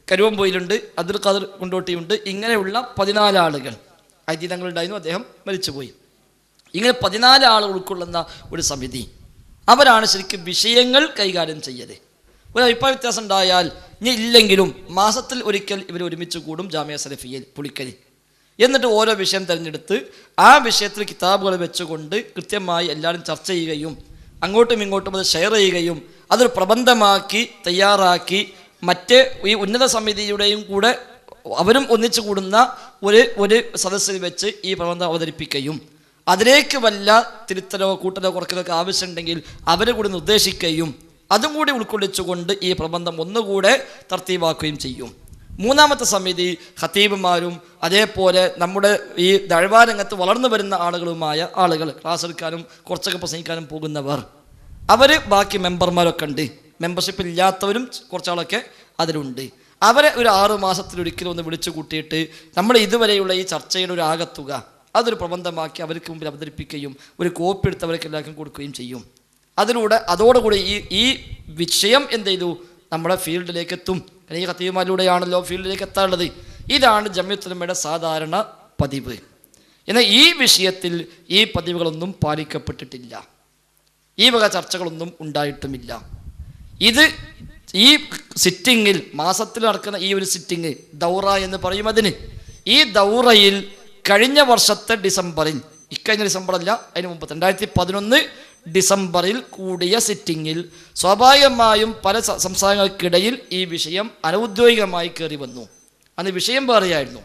കരുവമ്പൊയിലുണ്ട്, അബ്ദുൽ ഖാദർ കൊണ്ടോട്ടിയുണ്ട്. ഇങ്ങനെയുള്ള 14 ആളുകൾ ഐതിഹ്യങ്ങളുണ്ടായിരുന്നു. അദ്ദേഹം മരിച്ചുപോയി. ഇങ്ങനെ 14 ആളുകൾ ഉൾക്കൊള്ളുന്ന ഒരു സമിതി, അവരാണ് ശരിക്കും വിഷയങ്ങൾ കൈകാര്യം ചെയ്യല്. ഒരു അഭിപ്രായ വ്യത്യാസം ഉണ്ടായാൽ ഇനി ഇല്ലെങ്കിലും മാസത്തിൽ ഒരിക്കൽ ഇവർ ഒരുമിച്ച് കൂടും ജാമിയ സലഫിയയിൽ പുളിക്കലി. എന്നിട്ട് ഓരോ വിഷയം തിരഞ്ഞെടുത്ത് ആ വിഷയത്തിൽ കിതാബുകൾ വെച്ചുകൊണ്ട് കൃത്യമായി എല്ലാവരും ചർച്ച ചെയ്യുകയും അങ്ങോട്ടും ഇങ്ങോട്ടും അത് ഷെയർ ചെയ്യുകയും അതൊരു പ്രബന്ധമാക്കി തയ്യാറാക്കി മറ്റ് ഈ ഉന്നത സമിതിയുടെയും കൂടെ അവരും ഒന്നിച്ചു കൂടുന്ന ഒരു സദസ്സിൽ വെച്ച് ഈ പ്രബന്ധം അവതരിപ്പിക്കുകയും അതിലേക്ക് വല്ല തിരുത്തലോ കൂട്ടലോ കുറക്കലോ ഒക്കെ ആവശ്യമുണ്ടെങ്കിൽ അവരെ കൂടി നിർദ്ദേശിക്കുകയും അതും കൂടി ഉൾക്കൊള്ളിച്ചുകൊണ്ട് ഈ പ്രബന്ധം ഒന്നുകൂടെ തർത്തീവാക്കുകയും ചെയ്യും. മൂന്നാമത്തെ സമിതി ഖത്തീബുമാരും അതേപോലെ നമ്മുടെ ഈ ദഅ്വാ രംഗത്ത് വളർന്നു വരുന്ന ആളുകളുമായ ആളുകൾ, ക്ലാസ് എടുക്കാനും കുറച്ചൊക്കെ പ്രസംഗിക്കാനും പോകുന്നവർ, അവർ ബാക്കി മെമ്പർമാരൊക്കെ ഉണ്ട്. മെമ്പർഷിപ്പ് ഇല്ലാത്തവരും കുറച്ചാളൊക്കെ അതിലുണ്ട്. അവരെ ഒരു 6 മാസത്തിലൊരിക്കലും ഒന്ന് വിളിച്ചു കൂട്ടിയിട്ട് നമ്മൾ ഇതുവരെയുള്ള ഈ ചർച്ചയുടെ ഒരു ആകത്തുക അതൊരു പ്രബന്ധമാക്കി അവർക്ക് മുമ്പിൽ അവതരിപ്പിക്കുകയും ഒരു കോപ്പി എടുത്ത് അവർക്ക് എല്ലാവർക്കും കൊടുക്കുകയും ചെയ്യും. അതിലൂടെ അതോടുകൂടി ഈ വിഷയം എന്ത് ചെയ്തു നമ്മുടെ ഫീൽഡിലേക്ക് എത്തും. ഈ ഖത്തീബുമാരിലൂടെയാണല്ലോ ഫീൽഡിലേക്ക് എത്താനുള്ളത്. ഇതാണ് ജമിഅത്തുൽ ഉലമയുടെ സാധാരണ പതിവ്. എന്നാൽ ഈ വിഷയത്തിൽ ഈ പതിവുകളൊന്നും പാലിക്കപ്പെട്ടിട്ടില്ല. ഈ വക ചർച്ചകളൊന്നും ഉണ്ടായിട്ടുമില്ല. ഇത് ഈ സിറ്റിങ്ങിൽ മാസത്തിൽ നടക്കുന്ന ഈ ഒരു സിറ്റിങ് ദൗറ എന്ന് പറയും അതിന്. ഈ ദൗറയിൽ കഴിഞ്ഞ വർഷത്തെ ഡിസംബറിൽ, ഇക്കഴിഞ്ഞ ഡിസംബറല്ല അതിന് മുമ്പ് 2011 ഡിസംബറിൽ കൂടിയ സിറ്റിങ്ങിൽ സ്വാഭാവികമായും പല സംസ്ഥാനങ്ങൾക്കിടയിൽ ഈ വിഷയം അനൗദ്യോഗികമായി കയറി വന്നു. അന്ന് വിഷയം വേറെയായിരുന്നു.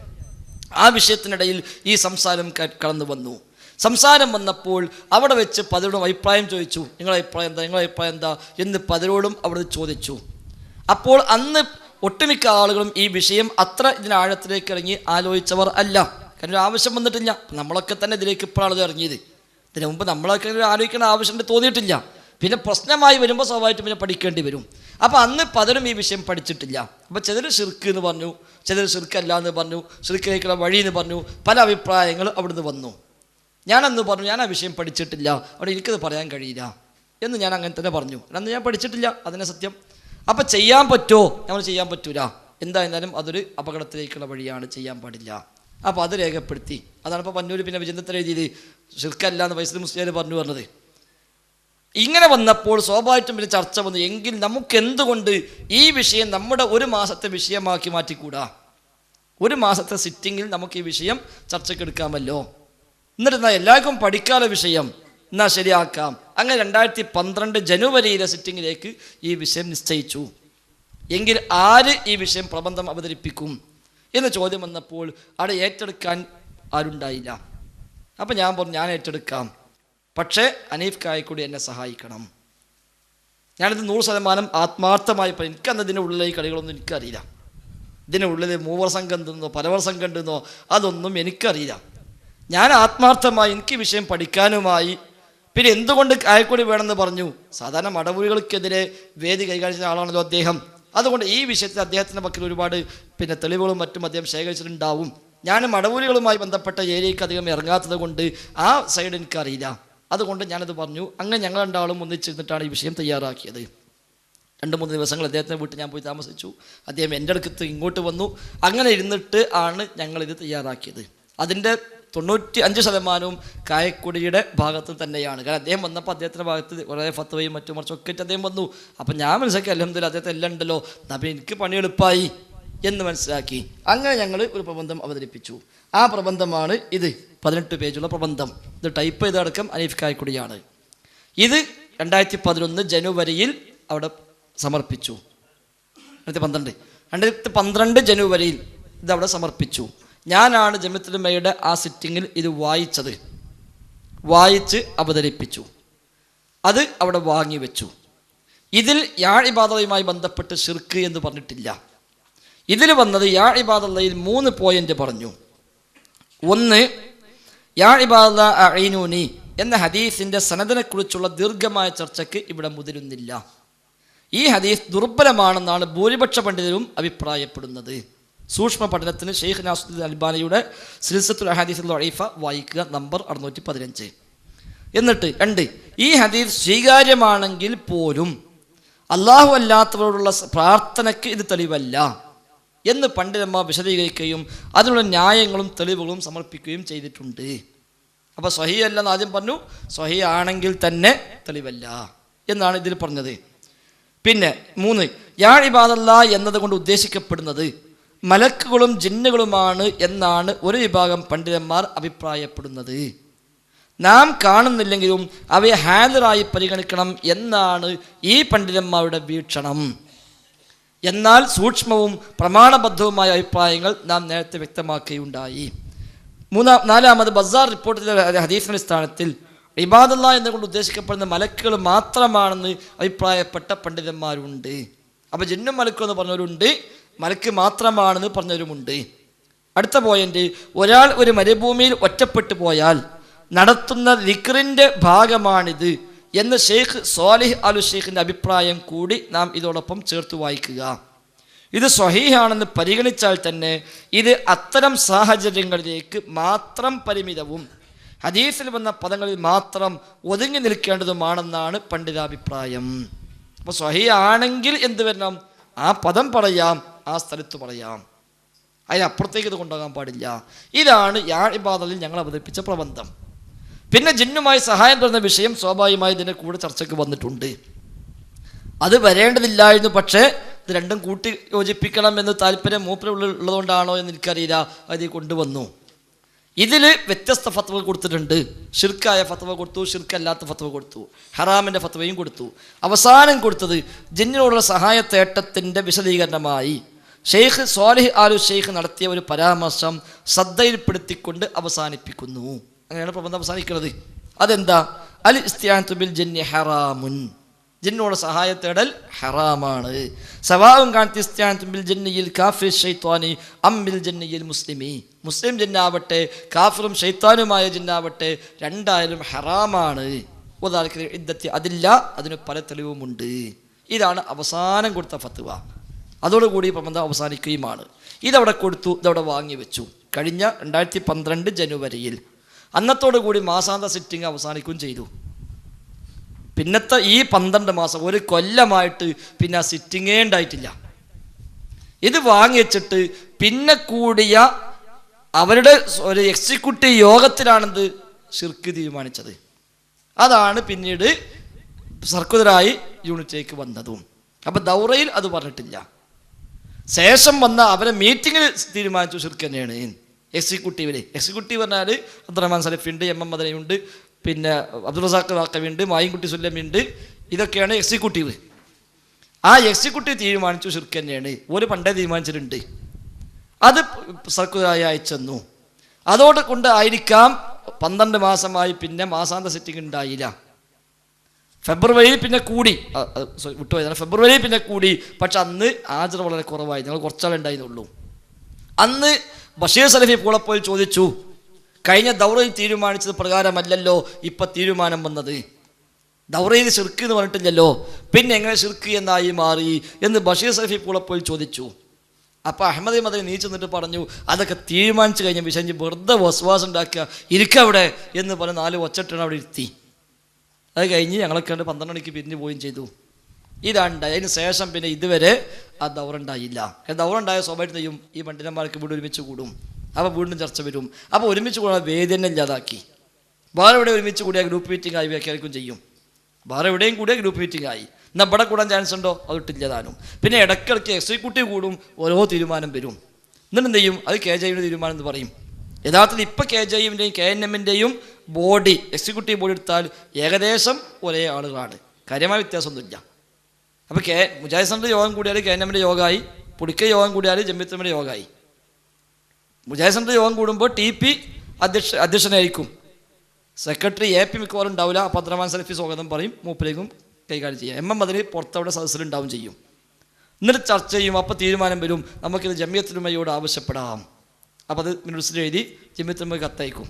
ആ വിഷയത്തിനിടയിൽ ഈ സംസാരം കടന്നു വന്നു. സംസാരം വന്നപ്പോൾ അവിടെ വെച്ച് പലരോടും അഭിപ്രായം ചോദിച്ചു. നിങ്ങളുടെ അഭിപ്രായം എന്താ എന്ന് പലരോടും അവിടെ ചോദിച്ചു. അപ്പോൾ അന്ന് ഒട്ടുമിക്ക ആളുകളും ഈ വിഷയം അത്ര ഇതിനാഴത്തിലേക്ക് ഇറങ്ങി ആലോചിച്ചവർ അല്ല. കാരണം ആവശ്യം വന്നിട്ടില്ല. നമ്മളൊക്കെ തന്നെ ഇതിലേക്ക് ഇപ്പോഴാണ് ഇറങ്ങിയത്. ഇതിനു മുമ്പ് നമ്മളൊക്കെ ആലോചിക്കേണ്ട ആവശ്യം തോന്നിയിട്ടില്ല. പിന്നെ പ്രശ്നമായി വരുമ്പോൾ സ്വാഭാവികമായിട്ടും പിന്നെ പഠിക്കേണ്ടി വരും. അപ്പോൾ അന്ന് പലരും ഈ വിഷയം പഠിച്ചിട്ടില്ല. അപ്പോൾ ചിലർ ശിർക്ക് എന്ന് പറഞ്ഞു, ചിലർ ശിർക്കല്ല എന്ന് പറഞ്ഞു, ശിർക്കിലേക്കുള്ള വഴി എന്ന് പറഞ്ഞു. പല അഭിപ്രായങ്ങൾ അവിടുന്ന് വന്നു. ഞാനന്ന് പറഞ്ഞു ഞാൻ ആ വിഷയം പഠിച്ചിട്ടില്ല, അവിടെ എനിക്കത് പറയാൻ കഴിയില്ല എന്ന് ഞാൻ അങ്ങനെ തന്നെ പറഞ്ഞു. അന്ന് ഞാൻ പഠിച്ചിട്ടില്ല, അതിനെ സത്യം. അപ്പം ചെയ്യാൻ പറ്റുമോ? നമ്മൾ ചെയ്യാൻ പറ്റൂല. എന്തായിരുന്നാലും അതൊരു അപകടത്തിലേക്കുള്ള വഴിയാണ്, ചെയ്യാൻ പാടില്ല. അപ്പോൾ അത് രേഖപ്പെടുത്തി. അതാണ് ഇപ്പോൾ പന്നൂർ പിന്നെ വിചിന്തത്തിൽ എഴുതിയത് ശിർക്കല്ല എന്ന് ഫൈസൽ മുസ്ലിയാർ പറഞ്ഞു പറഞ്ഞത്. ഇങ്ങനെ വന്നപ്പോൾ സ്വാഭാവികമായിട്ടും പിന്നെ ചർച്ച വന്നു. എങ്കിൽ നമുക്ക് എന്തുകൊണ്ട് ഈ വിഷയം നമ്മുടെ ഒരു മാസത്തെ വിഷയമാക്കി മാറ്റിക്കൂടാ? ഒരു മാസത്തെ സിറ്റിങ്ങിൽ നമുക്ക് ഈ വിഷയം ചർച്ചയ്ക്ക് എടുക്കാമല്ലോ. എന്നിട്ട് എല്ലാവർക്കും പഠിക്കാനുള്ള വിഷയം എന്നാൽ ശരിയാക്കാം. അങ്ങനെ 2012 ജനുവരിയിലെ സിറ്റിങ്ങിലേക്ക് ഈ വിഷയം നിശ്ചയിച്ചു. എങ്കിൽ ആര് ഈ വിഷയം പ്രബന്ധം അവതരിപ്പിക്കും എന്ന ചോദ്യം വന്നപ്പോൾ അവിടെ ഏറ്റെടുക്കാൻ ആരുണ്ടായില്ല. അപ്പം ഞാൻ പറഞ്ഞു ഞാൻ ഏറ്റെടുക്കാം, പക്ഷേ അനീഫ് കായക്കൂടി എന്നെ സഹായിക്കണം. ഞാനിത് 100% ആത്മാർത്ഥമായി പറയും. എനിക്കന്ന് ഇതിൻ്റെ ഉള്ളിലെ ഈ കളികളൊന്നും എനിക്കറിയില്ല. ഇതിൻ്റെ ഉള്ളിൽ മൂവർ സംഘം ഉണ്ടെന്നോ പലവർ സംഘം ഉണ്ടെന്നോ അതൊന്നും എനിക്കറിയില്ല. ഞാൻ ആത്മാർത്ഥമായി എനിക്ക് വിഷയം പഠിക്കാനുമായി. പിന്നെ എന്തുകൊണ്ട് കായക്കൊടി വേണമെന്ന് പറഞ്ഞു? സാധാരണ മടവൂരികൾക്കെതിരെ വേദി കൈകാര്യം ചെയ്യുന്ന ആളാണല്ലോ അദ്ദേഹം. അതുകൊണ്ട് ഈ വിഷയത്തിൽ അദ്ദേഹത്തിൻ്റെ പക്കൽ ഒരുപാട് തെളിവുകളും മറ്റും അദ്ദേഹം ശേഖരിച്ചിട്ടുണ്ടാവും. ഞാൻ മടവൂരികളുമായി ബന്ധപ്പെട്ട ഏരിയയ്ക്ക് അധികം ഇറങ്ങാത്തത് കൊണ്ട് ആ സൈഡ് എനിക്കറിയില്ല. അതുകൊണ്ട് ഞാനത് പറഞ്ഞു. അങ്ങനെ ഞങ്ങൾ രണ്ടാളും ഒന്നിച്ചിരുന്നിട്ടാണ് ഈ വിഷയം തയ്യാറാക്കിയത്. 2-3 ദിവസങ്ങൾ അദ്ദേഹത്തിൻ്റെ വീട്ടിൽ ഞാൻ പോയി താമസിച്ചു. അദ്ദേഹം എൻ്റെ അടുക്കത്ത് ഇങ്ങോട്ട് വന്നു. അങ്ങനെ ഇരുന്നിട്ട് ആണ് ഞങ്ങളിത് തയ്യാറാക്കിയത്. അതിൻ്റെ 95% കായക്കൊടിയുടെ ഭാഗത്ത് തന്നെയാണ്. കാരണം അദ്ദേഹം വന്നപ്പോൾ അദ്ദേഹത്തിൻ്റെ ഭാഗത്ത് കുറേ ഫത്വയും മറ്റും മറിച്ചൊക്കെ അദ്ദേഹം വന്നു. അപ്പം ഞാൻ മനസ്സിലാക്കി അൽഹംദുലില്ലാ അദ്ദേഹത്തെ എല്ലാം ഉണ്ടല്ലോ, അപ്പം എനിക്ക് പണി എളുപ്പമായി എന്ന് മനസ്സിലാക്കി. അങ്ങനെ ഞങ്ങൾ ഒരു പ്രബന്ധം അവതരിപ്പിച്ചു. ആ പ്രബന്ധമാണ് ഇത്. 18 പേജുള്ള പ്രബന്ധം. ഇത് ടൈപ്പ് ചെയ്തടക്കം അനീഫ് കായക്കൊടിയാണ്. ഇത് 2011 ജനുവരിയിൽ അവിടെ സമർപ്പിച്ചു. 2012 ജനുവരിയിൽ ഇതവിടെ സമർപ്പിച്ചു. ഞാനാണ് ജമിഅത്തുൽ ഉലമയുടെ ആ സിറ്റിങ്ങിൽ ഇത് വായിച്ച് അവതരിപ്പിച്ചു. അത് അവിടെ വാങ്ങി വെച്ചു. ഇതിൽ യാ ഇബാദയുമായി ബന്ധപ്പെട്ട് ശിർക്ക് എന്ന് പറഞ്ഞിട്ടില്ല. ഇതിൽ വന്നത് യാ ഇബാദയിൽ 3 പോയിന്റ് പറഞ്ഞു. ഒന്ന്, യാ ഇബാദ അഈനൂനി എന്ന ഹദീസിൻ്റെ സനദിനെക്കുറിച്ചുള്ള ദീർഘമായ ചർച്ചയ്ക്ക് ഇവിടെ മുതിരുന്നില്ല. ഈ ഹദീസ് ദുർബലമാണെന്നാണ് ഭൂരിപക്ഷ പണ്ഡിതരും അഭിപ്രായപ്പെടുന്നത്. സൂക്ഷ്മ പഠനത്തിന് ഷെയ്ഖ് നാസുദ്ദീൻ അൽബാനിയുടെ സിൽസിലത്തുൽ അഹാദീസുൽ ദഈഫ വായിക്കുക, നമ്പർ 615. എന്നിട്ട് 2, ഈ ഹദീസ് സ്വീകാര്യമാണെങ്കിൽ പോലും അള്ളാഹു അല്ലാത്തവരോടുള്ള പ്രാർത്ഥനയ്ക്ക് ഇത് തെളിവല്ല എന്ന് പണ്ഡിതന്മാർ വിശദീകരിക്കുകയും അതിനുള്ള ന്യായങ്ങളും തെളിവുകളും സമർപ്പിക്കുകയും ചെയ്തിട്ടുണ്ട്. അപ്പോൾ സ്വഹീഹ് അല്ലെന്ന് ആദ്യം പറഞ്ഞു, സ്വഹീഹ് ആണെങ്കിൽ തന്നെ തെളിവല്ല എന്നാണ് ഇതിൽ പറഞ്ഞത്. പിന്നെ 3, യാ ഇബാദല്ലാ എന്നതുകൊണ്ട് ഉദ്ദേശിക്കപ്പെടുന്നത് മലക്കുകളും ജിന്നുകളുമാണ് എന്നാണ് ഒരു വിഭാഗം പണ്ഡിതന്മാർ അഭിപ്രായപ്പെടുന്നത്. നാം കാണുന്നില്ലെങ്കിലും അവയെ ഹാജറായി പരിഗണിക്കണം എന്നാണ് ഈ പണ്ഡിതന്മാരുടെ വീക്ഷണം. എന്നാൽ സൂക്ഷ്മവും പ്രമാണബദ്ധവുമായ അഭിപ്രായങ്ങൾ നാം നേരത്തെ വ്യക്തമാക്കുകയുണ്ടായി. 4, ബസാർ റിപ്പോർട്ട് ചെയ്ത ഹദീസിന്റെ സ്ഥാനത്തിൽ ഇബാദല്ലാ എന്നുകൊണ്ട് ഉദ്ദേശിക്കപ്പെടുന്ന മലക്കുകൾ മാത്രമാണെന്ന് അഭിപ്രായപ്പെട്ട പണ്ഡിതന്മാരുണ്ട്. അപ്പോൾ ജിന്നും മലക്കും എന്ന് പറഞ്ഞവരുണ്ട്, മലക്ക് മാത്രമാണെന്ന് പറഞ്ഞവരുമുണ്ട്. അടുത്ത പോയിന്റ്, ഒരാൾ ഒരു മരുഭൂമിയിൽ ഒറ്റപ്പെട്ടു പോയാൽ നടത്തുന്ന ദിക്റിൻ്റെ ഭാഗമാണിത് എന്ന് ഷെയ്ഖ് സ്വാലിഹ് അൽ ഷെയ്ഖിൻ്റെ അഭിപ്രായം കൂടി നാം ഇതോടൊപ്പം ചേർത്ത് വായിക്കുക. ഇത് സ്വഹീഹാണെന്ന് പരിഗണിച്ചാൽ തന്നെ ഇത് അത്തരം സാഹചര്യങ്ങളിലേക്ക് മാത്രം പരിമിതവും ഹദീസിൽ വന്ന പദങ്ങളിൽ മാത്രം ഒതുങ്ങി നിൽക്കേണ്ടതുമാണെന്നാണ് പണ്ഡിതാഭിപ്രായം. അപ്പോൾ സ്വഹീഹ് ആണെങ്കിൽ എന്ത് വരണം? ആ പദം പറയാം, ആ സ്ഥലത്ത് പറയാം, അതിനപ്പുറത്തേക്ക് ഇത് കൊണ്ടുപോകാൻ പാടില്ല. ഇതാണ് യാ ഇബാദത്തിൽ ഞങ്ങൾ അവതരിപ്പിച്ച പ്രബന്ധം. പിന്നെ ജിന്നുമായി സഹായം തരുന്ന വിഷയം സ്വാഭാവികമായി ഇതിൻ്റെ കൂടെ ചർച്ചയ്ക്ക് വന്നിട്ടുണ്ട്. അത് വരേണ്ടതില്ലായിരുന്നു, പക്ഷേ ഇത് രണ്ടും കൂട്ടി യോജിപ്പിക്കണം എന്ന് താല്പര്യം മൂപ്പരുള്ളതുകൊണ്ടാണോ എന്ന് എനിക്കറിയില്ല, അത് കൊണ്ടുവന്നു. ഇതിൽ വ്യത്യസ്ത ഫത്വ കൊടുത്തിട്ടുണ്ട്. ഷിർക്കായ ഫത്വ കൊടുത്തു, ഷിർക്കല്ലാത്ത ഫത്വ കൊടുത്തു, ഹറാമിൻ്റെ ഫത്വയും കൊടുത്തു. അവസാനം കൊടുത്തത് ജിന്നിനോടുള്ള സഹായത്തേട്ടത്തിൻ്റെ വിശദീകരണമായി ഷെയ്ഖ് സ്വാലിഹ് ആലു ഷെയ്ഖ് നടത്തിയ ഒരു പരാമർശം ശ്രദ്ധയിൽപ്പെടുത്തിക്കൊണ്ട് അവസാനിപ്പിക്കുന്നു. അങ്ങനെയാണ് പ്രബന്ധം അവസാനിക്കുന്നത്. അതെന്താ? അൽ ഇസ്തിആനതു ബിൽ ജിന്നി ഹറാമുൻ, ജിന്നോട് സഹായത്തേടൽ ഹറാമാണ്. സവാഉൻ കാനത് ഇസ്തിആനതു ബിൽ ജിന്നിയിൽ കാഫിർ ശൈത്വാനി അം ബിൽ ജിന്നിയിൽ മുസ്ലിമി, മുസ്ലിം ജിന്നാവട്ടെ കാഫിറും ശൈത്താനുമായ ജിന്നാവട്ടെ രണ്ടായാലും ഹറാമാണ്. ഉദാഹരണത്തിന് ഇദ്ദത്തി അതില്ല, അതിന് പല തെളിവുമുണ്ട്. ഇതാണ് അവസാനം കൊടുത്ത ഫത്വ. അതോടുകൂടി പ്രബന്ധം അവസാനിക്കുകയുമാണ്. ഇതവിടെ കൊടുത്തു, ഇതവിടെ വാങ്ങി വെച്ചു. കഴിഞ്ഞ 2012 ജനുവരിയിൽ അന്നത്തോടു കൂടി മാസാന്ത സിറ്റിംഗ് അവസാനിക്കുകയും ചെയ്തു. പിന്നത്തെ ഈ 12 മാസം, ഒരു കൊല്ലമായിട്ട് പിന്നെ ആ സിറ്റിങ്ങേ ഉണ്ടായിട്ടില്ല. ഇത് വാങ്ങി വെച്ചിട്ട് പിന്നെ കൂടിയ അവരുടെ ഒരു എക്സിക്യൂട്ടീവ് യോഗത്തിലാണെന്ത് ഷിർക്ക് തീരുമാനിച്ചത്. അതാണ് പിന്നീട് സർക്കുലറായി യൂണിറ്റിലേക്ക് വന്നതും. അപ്പം ദൗറയിൽ അത് പറഞ്ഞിട്ടില്ല. ശേഷം വന്ന അവരെ മീറ്റിങ്ങിൽ തീരുമാനിച്ചു ഷിർക്ക് തന്നെയാണ്. എക്സിക്യൂട്ടീവ് പറഞ്ഞാൽ അബ്ദുറഹ്മാൻ സലഫിയുണ്ട്, എം എം മദനിയുണ്ട്, പിന്നെ അബ്ദുൾ റസാഖ് വാക്കവിയുണ്ട്, മായിൻകുട്ടി സുല്ലമിയുണ്ട്. ഇതൊക്കെയാണ് എക്സിക്യൂട്ടീവ്. ആ എക്സിക്യൂട്ടീവ് തീരുമാനിച്ചു ഷിർക്ക് തന്നെയാണ്. ഒരു പണ്ടേ തീരുമാനിച്ചിട്ടുണ്ട്. അത് സർക്കുലറായി അയച്ചെന്നു. അതോടെ കൊണ്ട് ആയിരിക്കാം 12 മാസമായി പിന്നെ മാസാന്ത സിറ്റിംഗ് ഉണ്ടായില്ല. ഫെബ്രുവരിയിൽ പിന്നെ കൂടി, വിട്ടുപോയതാണ്, ഫെബ്രുവരിയിൽ പിന്നെ കൂടി. പക്ഷെ അന്ന് ഹാജർ വളരെ കുറവായി, ഞങ്ങൾ കുറച്ചാളെ ഉണ്ടായിരുന്നുള്ളൂ. അന്ന് ബഷീർ സലഫി പൂളപ്പോയി ചോദിച്ചു, കഴിഞ്ഞ ദൗറയിൽ തീരുമാനിച്ചത് പ്രകാരമല്ലല്ലോ ഇപ്പം തീരുമാനം വന്നത്, ദൗറയിൽ ഷിർക്ക് എന്ന് പറഞ്ഞിട്ടില്ലല്ലോ, പിന്നെ എങ്ങനെ ഷിർക്ക് എന്നായി മാറി എന്ന് ബഷീർ സലഫി പൂളപ്പോയി ചോദിച്ചു. അപ്പോൾ അഹമ്മദ് മദനി നീച്ചു നിന്നിട്ട് പറഞ്ഞു, അതൊക്കെ തീരുമാനിച്ചു കഴിഞ്ഞ വിഷയം വെറുതെ വസ്വാസം ഉണ്ടാക്കുക, ഇരിക്കവിടെ എന്ന് പറഞ്ഞ് 4 ഒച്ചട്ടാണ് അവിടെ ഇരുത്തി. അത് കഴിഞ്ഞ് ഞങ്ങളൊക്കെ 12 മണിക്ക് പിരിഞ്ഞു പോവുകയും ചെയ്തു. ഇതാണ്ടായി. അതിന് ശേഷം പിന്നെ ഇതുവരെ ആ ദൗറ ഉണ്ടായില്ല. ദൗറ ഉണ്ടായ സ്വാഭാവികം ചെയ്യും, ഈ പണ്ഡിതന്മാർക്ക് വീണ്ടും ഒരുമിച്ച് കൂടും, അപ്പോൾ വീണ്ടും ചർച്ച വരും. അപ്പോൾ ഒരുമിച്ച് കൂടാൻ വേദി തന്നെ ഇല്ലാതാക്കി. വേറെ എവിടെ ഒരുമിച്ച് കൂടിയ ഗ്രൂപ്പ് മീറ്റിംഗ് ആയി വ്യാഖ്യാനിക്കും ചെയ്യും. വേറെ എവിടെയും കൂടിയ ഗ്രൂപ്പ് മീറ്റിംഗ് ആയി. എന്നാൽ ഇവിടെ കൂടാൻ ചാൻസ് ഉണ്ടോ? അതിട്ടില്ല താനും. പിന്നെ ഇടയ്ക്കിടയ്ക്ക് എക്സിക്യൂട്ടീവ് കൂടും, ഓരോ തീരുമാനം വരും. എന്നിട്ട് എന്ത് ചെയ്യും? അത് KJയുടെ തീരുമാനം എന്ന് പറയും. യഥാർത്ഥത്തിൽ ഇപ്പോൾ KJയുടെയും KNMൻ്റെയും ബോഡി, എക്സിക്യൂട്ടീവ് ബോഡി എടുത്താൽ ഏകദേശം ഒരേ ആളുകളാണ്, കാര്യമായ വ്യത്യാസമൊന്നുമില്ല. അപ്പോൾ മുജാഹിദ് സെൻ്റർ യോഗം കൂടിയാൽ KNMൻ്റെ യോഗമായി, പുടിക്കൽ യോഗം കൂടിയാൽ ജമിയത്തുലമയുടെ യോഗമായി. മുജാഹിദ് സെൻ്റർ യോഗം കൂടുമ്പോൾ TP അധ്യക്ഷനായിരിക്കും, സെക്രട്ടറി AP മിക്കവാറും ഉണ്ടാവില്ല. അപ്പോൾ അബ്ദുറഹ്മാൻ സലഫി സ്വാഗതം പറയും, മൂപ്പരേക്കും കൈകാര്യം ചെയ്യാം. MM മദനി പുറത്തവിടെ സദസ്സിലുണ്ടാവും ചെയ്യും. എന്നിട്ട് ചർച്ച ചെയ്യും. അപ്പോൾ തീരുമാനം വരും, നമുക്കിത് ജമിയത്തുലമയോട് ആവശ്യപ്പെടാം. അപ്പോൾ അത് മിനിറ്റ്സിൽ എഴുതി ജമിയത്തുലമയ്ക്ക് കത്തയക്കും.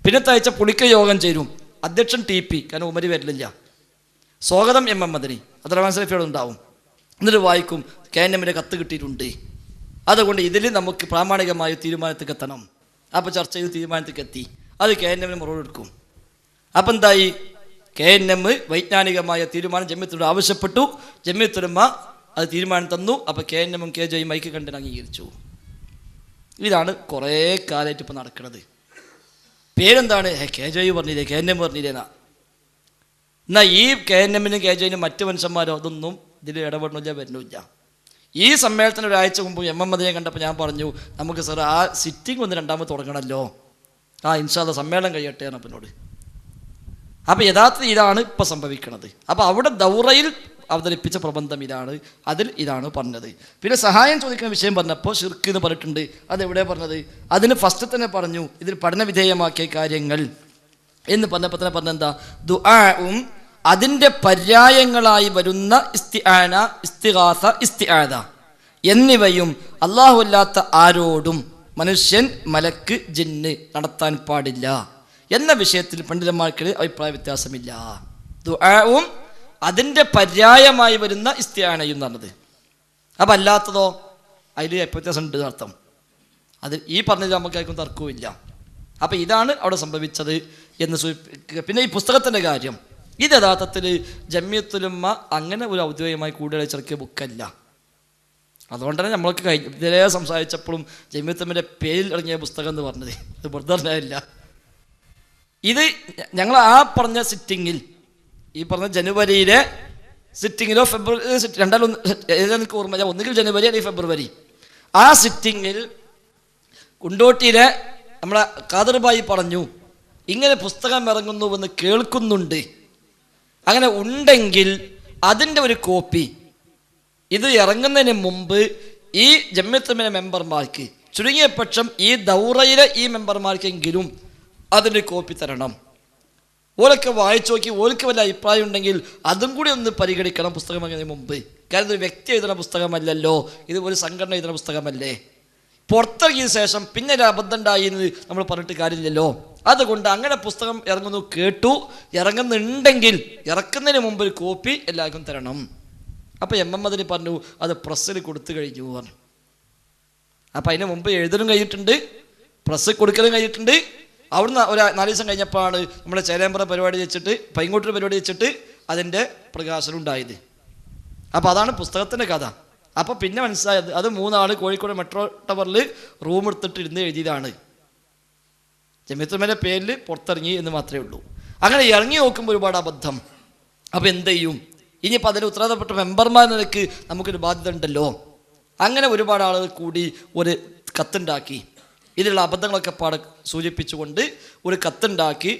പിന്നത്തെ ആഴ്ച പുളിക്ക യോഗം ചേരും. അധ്യക്ഷൻ TP, കാരണം ഉമരി വരില്ല. സ്വാഗതം MM മദനി, അബ്ദുറഹ്മാൻ സലഫിയോട് ഉണ്ടാവും. എന്നിട്ട് വായിക്കും, KNMൻ്റെ കത്ത് കിട്ടിയിട്ടുണ്ട്, അതുകൊണ്ട് ഇതിൽ നമുക്ക് പ്രാമാണികമായ തീരുമാനത്തിലേക്ക് എത്തണം. അപ്പോൾ ചർച്ച ചെയ്ത് തീരുമാനത്തിലേക്ക് എത്തി. അത് KNM മറുപടി എടുക്കും. അപ്പം എന്തായി? KNM വൈജ്ഞാനികമായ തീരുമാനം ജമിയത്തുലമ ആവശ്യപ്പെട്ടു. ജമിയത്തുലമ അത് തീരുമാനം തന്നു. അപ്പോൾ KNM KJ മൈക്ക് കണ്ടിന് അംഗീകരിച്ചു. ഇതാണ് കുറേ കാലമായിട്ട് ഇപ്പം നടക്കുന്നത്. പേരെന്താണ്? KJ പറഞ്ഞില്ലേ, KNM പറഞ്ഞില്ലേന്നാ. എന്നാൽ ഈ KNM-നും KJ-നും മറ്റു മനുഷ്യന്മാരോ അതൊന്നും ഇതിൽ ഇടപെടണില്ല, വരുന്നില്ല. ഈ സമ്മേളനത്തിന് ഒരാഴ്ച മുമ്പ് മദിനെ കണ്ടപ്പോൾ ഞാൻ പറഞ്ഞു, നമുക്ക് സാർ ആ സിറ്റിംഗ് ഒന്ന് രണ്ടാമത് തുടങ്ങണമല്ലോ. ഇൻഷാ അല്ലാഹ് സമ്മേളനം കഴിയട്ടെ എന്നോട്. അപ്പോൾ യഥാർത്ഥത്തിൽ ഇതാണ് ഇപ്പോൾ സംഭവിക്കുന്നത്. അപ്പോൾ അവിടെ ദൗറയിൽ അവതരിപ്പിച്ച പ്രബന്ധം ഇതാണ്, അതിൽ ഇതാണ് പറഞ്ഞത്. പിന്നെ സഹായം ചോദിക്കുന്ന വിഷയം പറഞ്ഞപ്പോൾ ഷിർക്ക് എന്ന് പറഞ്ഞിട്ടുണ്ട്. അതെവിടെ പറഞ്ഞത്? അതിന് ഫസ്റ്റ് തന്നെ പറഞ്ഞു ഇതിൽ പഠനവിധേയമാക്കിയ കാര്യങ്ങൾ എന്ന് പറഞ്ഞപ്പോൾ തന്നെ പറഞ്ഞെന്താ? ദുആഉം അതിൻ്റെ പര്യായങ്ങളായി വരുന്ന ഇസ്തിആന, ഇസ്തിഗാസ, ഇസ്തിആദ എന്നിവയും അല്ലാഹു അല്ലാത്ത ആരോടും മനുഷ്യൻ, മലക്ക്, ജിന്ന് നടത്താൻ പാടില്ല എന്ന വിഷയത്തിൽ പണ്ഡിതന്മാർക്കിടയിൽ അഭിപ്രായ വ്യത്യാസമില്ല. ദുആഉം അതിൻ്റെ പര്യായമായി വരുന്ന ഇസ്തിആനയും പറഞ്ഞത്. അപ്പം അല്ലാത്തതോ അതിൽ വ്യത്യാസം ഉണ്ട് അർത്ഥം. അത് ഈ പറഞ്ഞത് നമുക്കാർക്കും തർക്കവുമില്ല. അപ്പം ഇതാണ് അവിടെ സംഭവിച്ചത് എന്ന് സൂചിപ്പിക്കുക. പിന്നെ ഈ പുസ്തകത്തിൻ്റെ കാര്യം, ഇത് യഥാർത്ഥത്തിൽ ജമിയത്തുലമ അങ്ങനെ ഒരു ഔദ്യോഗികമായി കൂടുതൽ ചെറുക്കിയ ബുക്കല്ല. അതുകൊണ്ട് തന്നെ നമ്മൾക്ക് ഇതിലേ സംസാരിച്ചപ്പോഴും ജമിയത്തുലമയുടെ പേരിൽ ഇറങ്ങിയ പുസ്തകം എന്ന് പറഞ്ഞത് ഇത് വെറുതെ പറഞ്ഞില്ല. ഇത് ഞങ്ങൾ ആ പറഞ്ഞ സിറ്റിങ്ങിൽ, ഈ പറഞ്ഞ ജനുവരിയിലെ സിറ്റിങ്ങിലോ ഫെബ്രുവരി രണ്ടാലും എനിക്ക് ഓർമ്മ, ഒന്നുകിൽ ജനുവരി അല്ലെങ്കിൽ ഫെബ്രുവരി, ആ സിറ്റിങ്ങിൽ കുണ്ടോട്ടിയിലെ നമ്മളെ ഖാദർബായി പറഞ്ഞു ഇങ്ങനെ പുസ്തകം ഇറങ്ങുന്നുവെന്ന് കേൾക്കുന്നുണ്ട്. അങ്ങനെ ഉണ്ടെങ്കിൽ അതിൻ്റെ ഒരു കോപ്പി ഇത് ഇറങ്ങുന്നതിന് മുമ്പ് ഈ ജമിയത്തുലമ മെമ്പർമാർക്ക്, ചുരുങ്ങിയ പക്ഷം ഈ ദൗറയിലെ ഈ മെമ്പർമാർക്കെങ്കിലും അതിൻ്റെ കോപ്പി തരണം. ഓലൊക്കെ വായിച്ചു നോക്കി ഓലക്ക് വല്ല അഭിപ്രായം ഉണ്ടെങ്കിൽ അതും കൂടി ഒന്ന് പരിഗണിക്കണം പുസ്തകം ഇറങ്ങുന്നതിന് മുമ്പ്. കാരണം ഇതൊരു വ്യക്തി എഴുതുന്ന പുസ്തകമല്ലല്ലോ, ഇത് ഒരു സംഘടന എഴുതുന്ന പുസ്തകമല്ലേ. പുറത്തിറങ്ങിയ ശേഷം പിന്നെ ഒരു അബദ്ധം ഉണ്ടായി എന്ന് നമ്മൾ പറഞ്ഞിട്ട് കാര്യമില്ലല്ലോ. അതുകൊണ്ട് അങ്ങനെ പുസ്തകം ഇറങ്ങുന്നു കേട്ടു, ഇറങ്ങുന്നുണ്ടെങ്കിൽ ഇറക്കുന്നതിന് മുമ്പ് ഒരു കോപ്പി എല്ലാവർക്കും തരണം. അപ്പോൾ മദിനി പറഞ്ഞു അത് പ്രസ്സിൽ കൊടുത്തു കഴിഞ്ഞു പറഞ്ഞു. അപ്പം അതിന് മുമ്പ് എഴുതലും കഴിഞ്ഞിട്ടുണ്ട്, പ്രസ് കൊടുക്കലും കഴിഞ്ഞിട്ടുണ്ട്. അവിടുന്ന് ഒരു 4 ദിവസം കഴിഞ്ഞപ്പോഴാണ് നമ്മുടെ ചേലേമ്പ്ര പരിപാടി വെച്ചിട്ട്, പൈങ്ങോട്ടൂർ പരിപാടി വെച്ചിട്ട് അതിൻ്റെ പ്രകാശനം ഉണ്ടായത്. അപ്പോൾ അതാണ് പുസ്തകത്തിൻ്റെ കഥ. അപ്പോൾ പിന്നെ മനസ്സിലായത് അത് 3 ആൾ കോഴിക്കോട് മെട്രോ ടവറിൽ റൂം എടുത്തിട്ട് ഇരുന്ന് എഴുതിയതാണ്. ജമിയത്തുലമയുടെ പേരിൽ പുറത്തിറങ്ങി എന്ന് മാത്രമേ ഉള്ളൂ. അങ്ങനെ ഇറങ്ങി നോക്കുമ്പോൾ ഒരുപാട് അബദ്ധം. അപ്പോൾ എന്ത് ചെയ്യും? ഇനിയിപ്പോൾ അതിൽ ഉത്തരവാദപ്പെട്ട മെമ്പർമാർ നിലയ്ക്ക് നമുക്കൊരു ബാധ്യത ഉണ്ടല്ലോ. അങ്ങനെ ഒരുപാട് ആളുകൾ കൂടി ഒരു കത്തുണ്ടാക്കി, ഇതിലുള്ള അബദ്ധങ്ങളൊക്കെ സൂചിപ്പിച്ചുകൊണ്ട് ഒരു കത്തുണ്ടാക്കി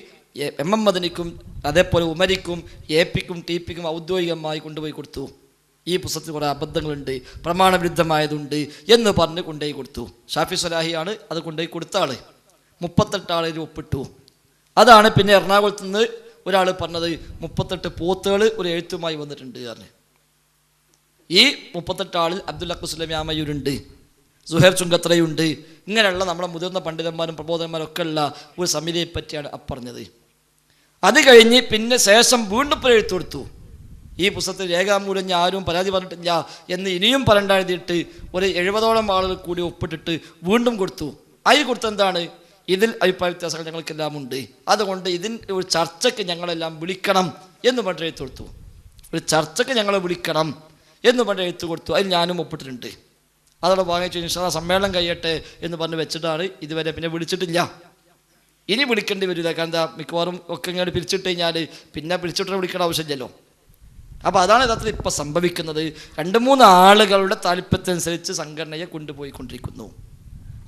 മദിനിക്കും അതേപോലെ ഉമരിക്കും AP-ക്കും TP-ക്കും ഔദ്യോഗികമായി കൊണ്ടുപോയി കൊടുത്തു. ഈ പുസ്തകത്തിൽ കുറേ അബദ്ധങ്ങളുണ്ട്, പ്രമാണവിരുദ്ധമായതുണ്ട് എന്ന് പറഞ്ഞ് കൊണ്ടുപോയി കൊടുത്തു. ഷാഫി സ്വലാഹിയാണ് അത് കൊണ്ടുപോയി കൊടുത്ത ആൾ. 38 ആളിൽ ഒപ്പിട്ടു. അതാണ് പിന്നെ എറണാകുളത്ത് നിന്ന് ഒരാൾ പറഞ്ഞത് 38 പോത്തുകൾ ഒരു എഴുത്തുമായി വന്നിട്ടുണ്ട് പറഞ്ഞ്. ഈ 38 ആളിൽ അബ്ദുൽ ഹഖ് സുലൈമി ആമയൂരുണ്ട്, സുഹൈർ ചുങ്കത്രയുണ്ട്. ഇങ്ങനെയുള്ള നമ്മുടെ മുതിർന്ന പണ്ഡിതന്മാരും പ്രബോധകന്മാരും ഒക്കെ ഉള്ള ഒരു സമിതിയെ പറ്റിയാണ് പറഞ്ഞത്. അത് കഴിഞ്ഞ് പിന്നെ ശേഷം വീണ്ടും എഴുത്ത് കൊടുത്തു. ഈ പുസ്തകത്തിൽ രേഖാമൂലം ഞാൻ ആരും പരാതി പറഞ്ഞിട്ടില്ല എന്ന് ഇനിയും പറയണ്ടെഴുതിയിട്ട് ഒരു 70ഓളം ആളുകൾ കൂടി ഒപ്പിട്ടിട്ട് വീണ്ടും കൊടുത്തു. അതിൽ കൊടുത്തെന്താണ്? ഇതിൽ അഭിപ്രായ വ്യത്യാസങ്ങൾ ഞങ്ങൾക്കെല്ലാം ഉണ്ട്, അതുകൊണ്ട് ഇതിന് ഒരു ചർച്ചയ്ക്ക് ഞങ്ങളെല്ലാം വിളിക്കണം എന്ന് പറഞ്ഞ് എഴുത്ത് കൊടുത്തു. ഒരു ചർച്ചയ്ക്ക് ഞങ്ങളെ വിളിക്കണം എന്ന് പറഞ്ഞ് എഴുത്ത് കൊടുത്തു. അതിൽ ഞാനും ഒപ്പിട്ടിട്ടുണ്ട്. അതോടെ വാങ്ങിച്ചു ഇൻഷാ സമ്മേളനം കഴിയട്ടെ എന്ന് പറഞ്ഞ് വെച്ചിട്ടാണ് ഇതുവരെ പിന്നെ വിളിച്ചിട്ടില്ല. ഇനി വിളിക്കേണ്ടി വരില്ല. കാരണം എന്താ, മിക്കവാറും ഒക്കെ ഇങ്ങോട്ട് പിരിച്ചിട്ട് കഴിഞ്ഞാൽ പിന്നെ പിരിച്ചിട്ട് വിളിക്കേണ്ട ആവശ്യമില്ലല്ലോ. അപ്പോൾ അതാണ് യഥാർത്ഥത്തിൽ ഇപ്പോൾ സംഭവിക്കുന്നത്. 2-3 ആളുകളുടെ താല്പര്യത്തിനനുസരിച്ച് സംഘടനയെ കൊണ്ടുപോയിക്കൊണ്ടിരിക്കുന്നു.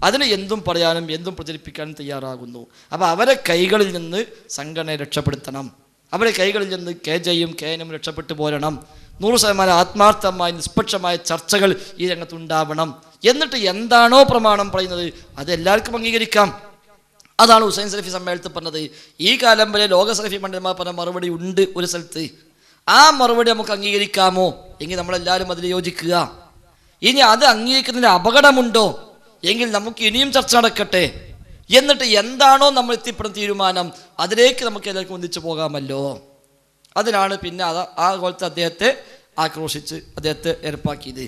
അതിന് എന്തും പറയാനും എന്തും പ്രചരിപ്പിക്കാനും തയ്യാറാകുന്നു. അപ്പോൾ അവരെ കൈകളിൽ നിന്ന് സംഘടനയെ രക്ഷപ്പെടുത്തണം. അവരെ കൈകളിൽ നിന്ന് KJയും KNM രക്ഷപ്പെട്ടു പോരണം. 100% ആത്മാർത്ഥമായ നിഷ്പക്ഷമായ ചർച്ചകൾ ഈ രംഗത്തുണ്ടാവണം. എന്നിട്ട് എന്താണോ പ്രമാണം പറയുന്നത് അത് എല്ലാവർക്കും അംഗീകരിക്കാം. അതാണ് ഹുസൈൻ സലഫി സമ്മേളനത്തിൽ പറഞ്ഞത്. ഈ കാലം വരെ ലോക സലഫി പണ്ഡിതന്മാർ പറഞ്ഞ മറുപടി ഉണ്ട് ഒരു സ്ഥലത്ത്. ആ മറുപടി നമുക്ക് അംഗീകരിക്കാമോ എങ്കിൽ നമ്മളെല്ലാവരും അതിൽ യോജിക്കുക. ഇനി അത് അംഗീകരിക്കുന്നതിന് അപകടമുണ്ടോ എങ്കിൽ നമുക്ക് ഇനിയും ചർച്ച നടക്കട്ടെ. എന്നിട്ട് എന്താണോ നമ്മൾ എത്തിപ്പെടുന്ന തീരുമാനം അതിലേക്ക് നമുക്ക് എല്ലാവർക്കും ഒന്നിച്ചു പോകാമല്ലോ. അതിനാണ് പിന്നെ ആ കോലത്തെ അദ്ദേഹത്തെ ആക്രോശിച്ച് അദ്ദേഹത്തെ ഏർപ്പാക്കിയത്.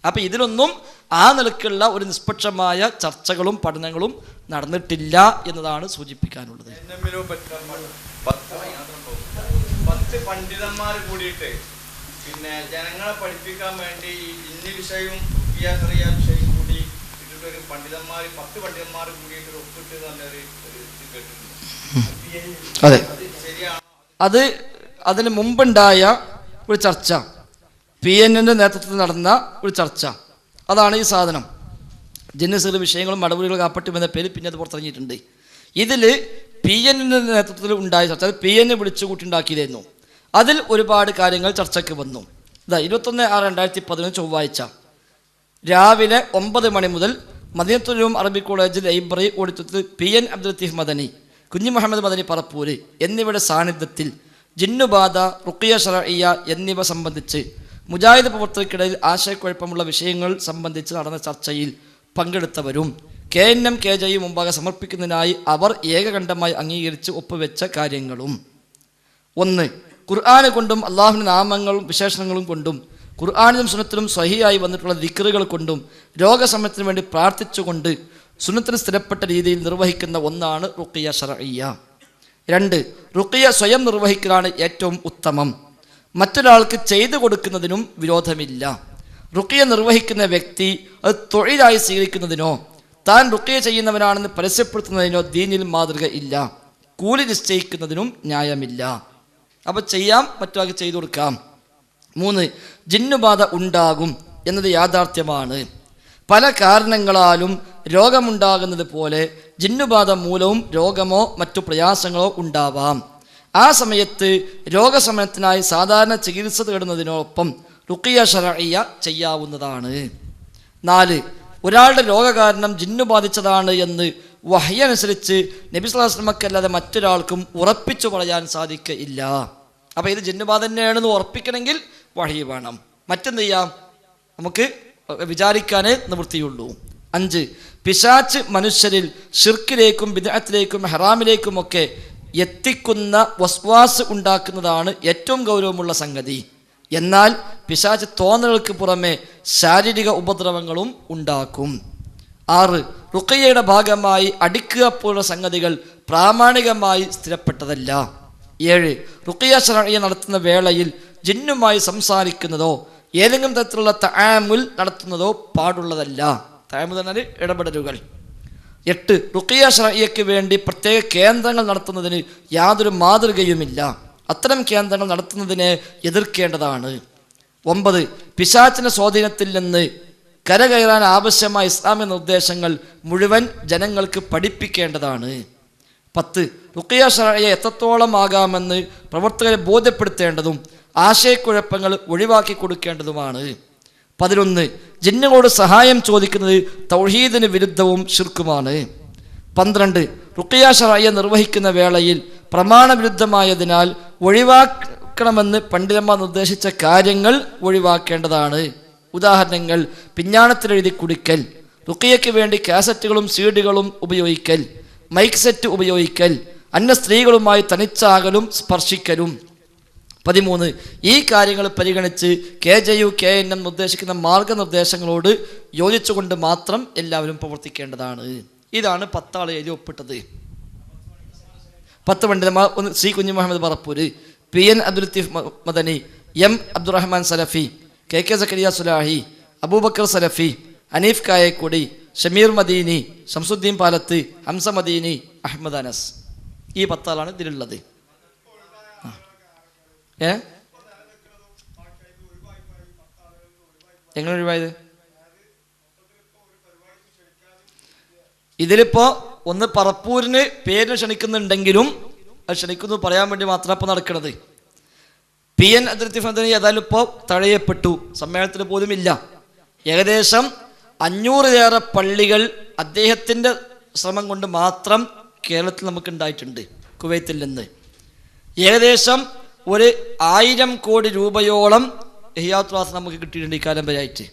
അപ്പം ഇതിലൊന്നും ആ നിലക്കുള്ള ഒരു നിഷ്പക്ഷമായ ചർച്ചകളും പഠനങ്ങളും നടന്നിട്ടില്ല എന്നതാണ് സൂചിപ്പിക്കാനുള്ളത്. 10 പണ്ഡിതന്മാർ കൂടിയിട്ട് പിന്നെ ജനങ്ങളെ പഠിപ്പിക്കാൻ വേണ്ടി ഇന്ന വിഷയവും വിഷയം കൂടി ഇട്ടിട്ടൊരു 10 പണ്ഡിതന്മാർ കൂടിയിട്ട് ഒപ്പിട്ട് നല്ലൊരു ഇത് കേട്ടിട്ടുണ്ട്. അതെ, ശരിയാണ്. അതിന് മുമ്പുണ്ടായ ഒരു ചർച്ച, PNന്റെ നേതൃത്വത്തിൽ നടന്ന ഒരു ചർച്ച, അതാണ് ഈ സാധനം. ജിന്നസിലെ വിഷയങ്ങളും മടവുകളും കാപ്പറ്റും എന്ന പേര് പിന്നെ അത് പുറത്തിറങ്ങിയിട്ടുണ്ട്. ഇതിൽ PNന്റെ നേതൃത്വത്തിൽ ഉണ്ടായ ചർച്ച, അത് PN വിളിച്ചു കൂട്ടിണ്ടാക്കിയതായിരുന്നു. അതിൽ ഒരുപാട് കാര്യങ്ങൾ ചർച്ചയ്ക്ക് വന്നു. 21/6/2011 ചൊവ്വാഴ്ച രാവിലെ 9 മണി മുതൽ മദീനത്തുൽ അറബി കോളേജ് ലൈബ്രറി ഓഡിറ്റോറിയത്തിൽ PN അബ്ദുൽ ലത്തീഫ് മദനി, കുഞ്ഞി മുഹമ്മദ് മദനി പറപ്പൂര് എന്നിവരുടെ സാന്നിധ്യത്തിൽ ജിന്നുബാധ, റുഖിയ ശർഇയ്യ എന്നിവ സംബന്ധിച്ച് മുജാഹിദ് പ്രവർത്തകർക്കിടയിൽ ആശയക്കുഴപ്പമുള്ള വിഷയങ്ങൾ സംബന്ധിച്ച് നടന്ന ചർച്ചയിൽ പങ്കെടുത്തവരും KNM KJ മുമ്പാകെ സമർപ്പിക്കുന്നതിനായി അവർ ഏകകണ്ഠമായി അംഗീകരിച്ച് ഒപ്പുവെച്ച കാര്യങ്ങളും: 1. ഖുർആന് കൊണ്ടും അള്ളാഹുവിൻ്റെ നാമങ്ങളും വിശേഷണങ്ങളും കൊണ്ടും ഖുർആനിലും സുന്നത്തിലും സ്വഹിയായി വന്നിട്ടുള്ള ദിക്റുകൾ കൊണ്ടും രോഗശമനത്തിന് വേണ്ടി പ്രാർത്ഥിച്ചുകൊണ്ട് സുന്നത്തിന് സ്ഥിരപ്പെട്ട രീതിയിൽ നിർവഹിക്കുന്ന ഒന്നാണ് റുഖിയ ശർഇയ്യ. 2. റുഖിയ സ്വയം നിർവഹിക്കലാണ് ഏറ്റവും ഉത്തമം. മറ്റൊരാൾക്ക് ചെയ്തു കൊടുക്കുന്നതിനും വിരോധമില്ല. റുഖിയ നിർവഹിക്കുന്ന വ്യക്തി അത് തൊഴിലായി സ്വീകരിക്കുന്നതിനോ താൻ റുഖിയ ചെയ്യുന്നവനാണെന്ന് പരസ്യപ്പെടുത്തുന്നതിനോ ദീനിൽ മാതൃക ഇല്ല. കൂലി നിശ്ചയിക്കുന്നതിനും ന്യായമില്ല. അപ്പോൾ ചെയ്യാം, മറ്റൊരാൾക്ക് ചെയ്തു കൊടുക്കാം. 3. ജിന്നുബാധ ഉണ്ടാകും എന്നത് യാഥാർത്ഥ്യമാണ്. പല കാരണങ്ങളാലും രോഗമുണ്ടാകുന്നത് പോലെ ജിന്നുബാധ മൂലവും രോഗമോ മറ്റു പ്രയാസങ്ങളോ ഉണ്ടാവാം. ആ സമയത്ത് രോഗശമനത്തിനായി സാധാരണ ചികിത്സ തേടുന്നതിനോടൊപ്പം റുഖിയ ശർഇയ്യ ചെയ്യാവുന്നതാണ്. 4. ഒരാളുടെ രോഗകാരണം ജിന്നു ബാധിച്ചതാണ് എന്ന് വഹ്യ് അനുസരിച്ച് നബി സ്വല്ലല്ലാഹു അലൈഹി വസല്ലമക്കല്ലാതെ മറ്റൊരാൾക്കും ഉറപ്പിച്ചു പറയാൻ സാധിക്കില്ല. അപ്പോൾ ഇത് ജിന്നുബാധ തന്നെയാണെന്ന് ഉറപ്പിക്കണമെങ്കിൽ വഹ്യ് വേണം. മറ്റെന്ത് ചെയ്യാം? നമുക്ക് വിചാരിക്കാനേ നിവൃത്തിയുള്ളൂ. 5. പിശാച്ച് മനുഷ്യരിൽ ഷിർക്കിലേക്കും ബിദ്അത്തിലേക്കും ഹറാമിലേക്കുമൊക്കെ എത്തിക്കുന്ന വസ്വാസ് ഉണ്ടാക്കുന്നതാണ് ഏറ്റവും ഗൗരവമുള്ള സംഗതി. എന്നാൽ പിശാച്ച് തോന്നലുകൾക്ക് പുറമെ ശാരീരിക ഉപദ്രവങ്ങളും ഉണ്ടാക്കും. 6. റുഖിയയുടെ ഭാഗമായി അടിക്കുക പോലുള്ള സംഗതികൾ പ്രാമാണികമായി സ്ഥിരപ്പെട്ടതല്ല. 7. റുഖിയ ശർഇയ്യ നടത്തുന്ന വേളയിൽ ജിന്നുമായി സംസാരിക്കുന്നതോ ഏതെങ്കിലും തരത്തിലുള്ള തആമുൽ നടത്തുന്നതോ പാടുള്ളതല്ല. തആമുൽ എന്നാൽ ഇടപെടലുകൾ. 8. റുഖിയ ശർഇയ്യയ്ക്ക് വേണ്ടി പ്രത്യേക കേന്ദ്രങ്ങൾ നടത്തുന്നതിന് യാതൊരു മാതൃകയുമില്ല. അത്തരം കേന്ദ്രങ്ങൾ നടത്തുന്നതിനെ എതിർക്കേണ്ടതാണ്. 9. പിശാചിന്റെ സ്വാധീനത്തിൽ നിന്ന് കരകയറാൻ ആവശ്യമായ ഇസ്ലാമിക നിർദ്ദേശങ്ങൾ മുഴുവൻ ജനങ്ങൾക്ക് പഠിപ്പിക്കേണ്ടതാണ്. 10. റുഖിയ ശർഇയ്യ എത്രത്തോളം ആകാമെന്ന് പ്രവർത്തകരെ ബോധ്യപ്പെടുത്തേണ്ടതും ആശയക്കുഴപ്പങ്ങൾ ഒഴിവാക്കി കൊടുക്കേണ്ടതുമാണ്. 11. ജിന്നുകളോട് സഹായം ചോദിക്കുന്നത് തൗഹീദിന് വിരുദ്ധവും ശിർക്കുമാണ്. 12. റുഖിയ ശർഇയ്യ നിർവഹിക്കുന്ന വേളയിൽ പ്രമാണവിരുദ്ധമായതിനാൽ ഒഴിവാക്കണമെന്ന് പണ്ഡിതന്മാർ നിർദ്ദേശിച്ച കാര്യങ്ങൾ ഒഴിവാക്കേണ്ടതാണ്. ഉദാഹരണങ്ങൾ: പിഞ്ഞാണത്തിലെഴുതി കുടിക്കൽ, റുഖിയയ്ക്ക് വേണ്ടി കാസറ്റുകളും സീഡികളും ഉപയോഗിക്കൽ, മൈക്ക് സെറ്റ് ഉപയോഗിക്കൽ, അന്യ സ്ത്രീകളുമായി തനിച്ചാകലും സ്പർശിക്കലും. 13. ഈ കാര്യങ്ങൾ പരിഗണിച്ച് KJU KNM നിർദ്ദേശിക്കുന്ന മാർഗനിർദ്ദേശങ്ങളോട് യോജിച്ചുകൊണ്ട് മാത്രം എല്ലാവരും പ്രവർത്തിക്കേണ്ടതാണ്. ഇതാണ് 10 ആൾ എഴുതി ഒപ്പിട്ടത്. 10 പണ്ഡിതന്മാർ: C. കുഞ്ഞി മുഹമ്മദ് പറപ്പൂര്, PN അബ്ദുൽ ലത്തീഫ് മദനി, M. അബ്ദുറഹ്മാൻ സലഫി, KK സക്കരിയ സുലാഹി, അബൂബക്കർ സലഫി, ഹനീഫ് കായക്കൊടി, ഷമീർ മദീനി, ഷംസുദ്ദീൻ പാലത്ത്, ഹംസ മദീനി, അഹമ്മദ് അനസ്. ഈ 10 ആളാണ് ഇതിലുള്ളത്. എങ്ങനെ ഒഴിവായത്? ഇതിലിപ്പോൾ ഒന്ന് പറപ്പൂരിന് പേരിന് ക്ഷണിക്കുന്നുണ്ടെങ്കിലും അത് ക്ഷണിക്കുന്നു പറയാൻ വേണ്ടി മാത്രം ഇപ്പോൾ നടക്കുന്നത്. PN അബ്ദുൽ ലത്തീഫ് മദനി ഏതായാലും ഇപ്പോൾ തഴയപ്പെട്ടു, സമ്മേളനത്തിൽ പോലും ഇല്ല. ഏകദേശം 500-ലേറെ പള്ളികൾ അദ്ദേഹത്തിൻ്റെ ശ്രമം കൊണ്ട് മാത്രം കേരളത്തിൽ നമുക്ക് ഉണ്ടായിട്ടുണ്ട്. കുവൈത്തിൽ നിന്ന് ഏകദേശം 1,000 കോടി രൂപയോളം ഇഹ്യാത്തുൽ നമുക്ക് കിട്ടിയിട്ടുണ്ട് ഈ കാലം വരെയായിട്ട്.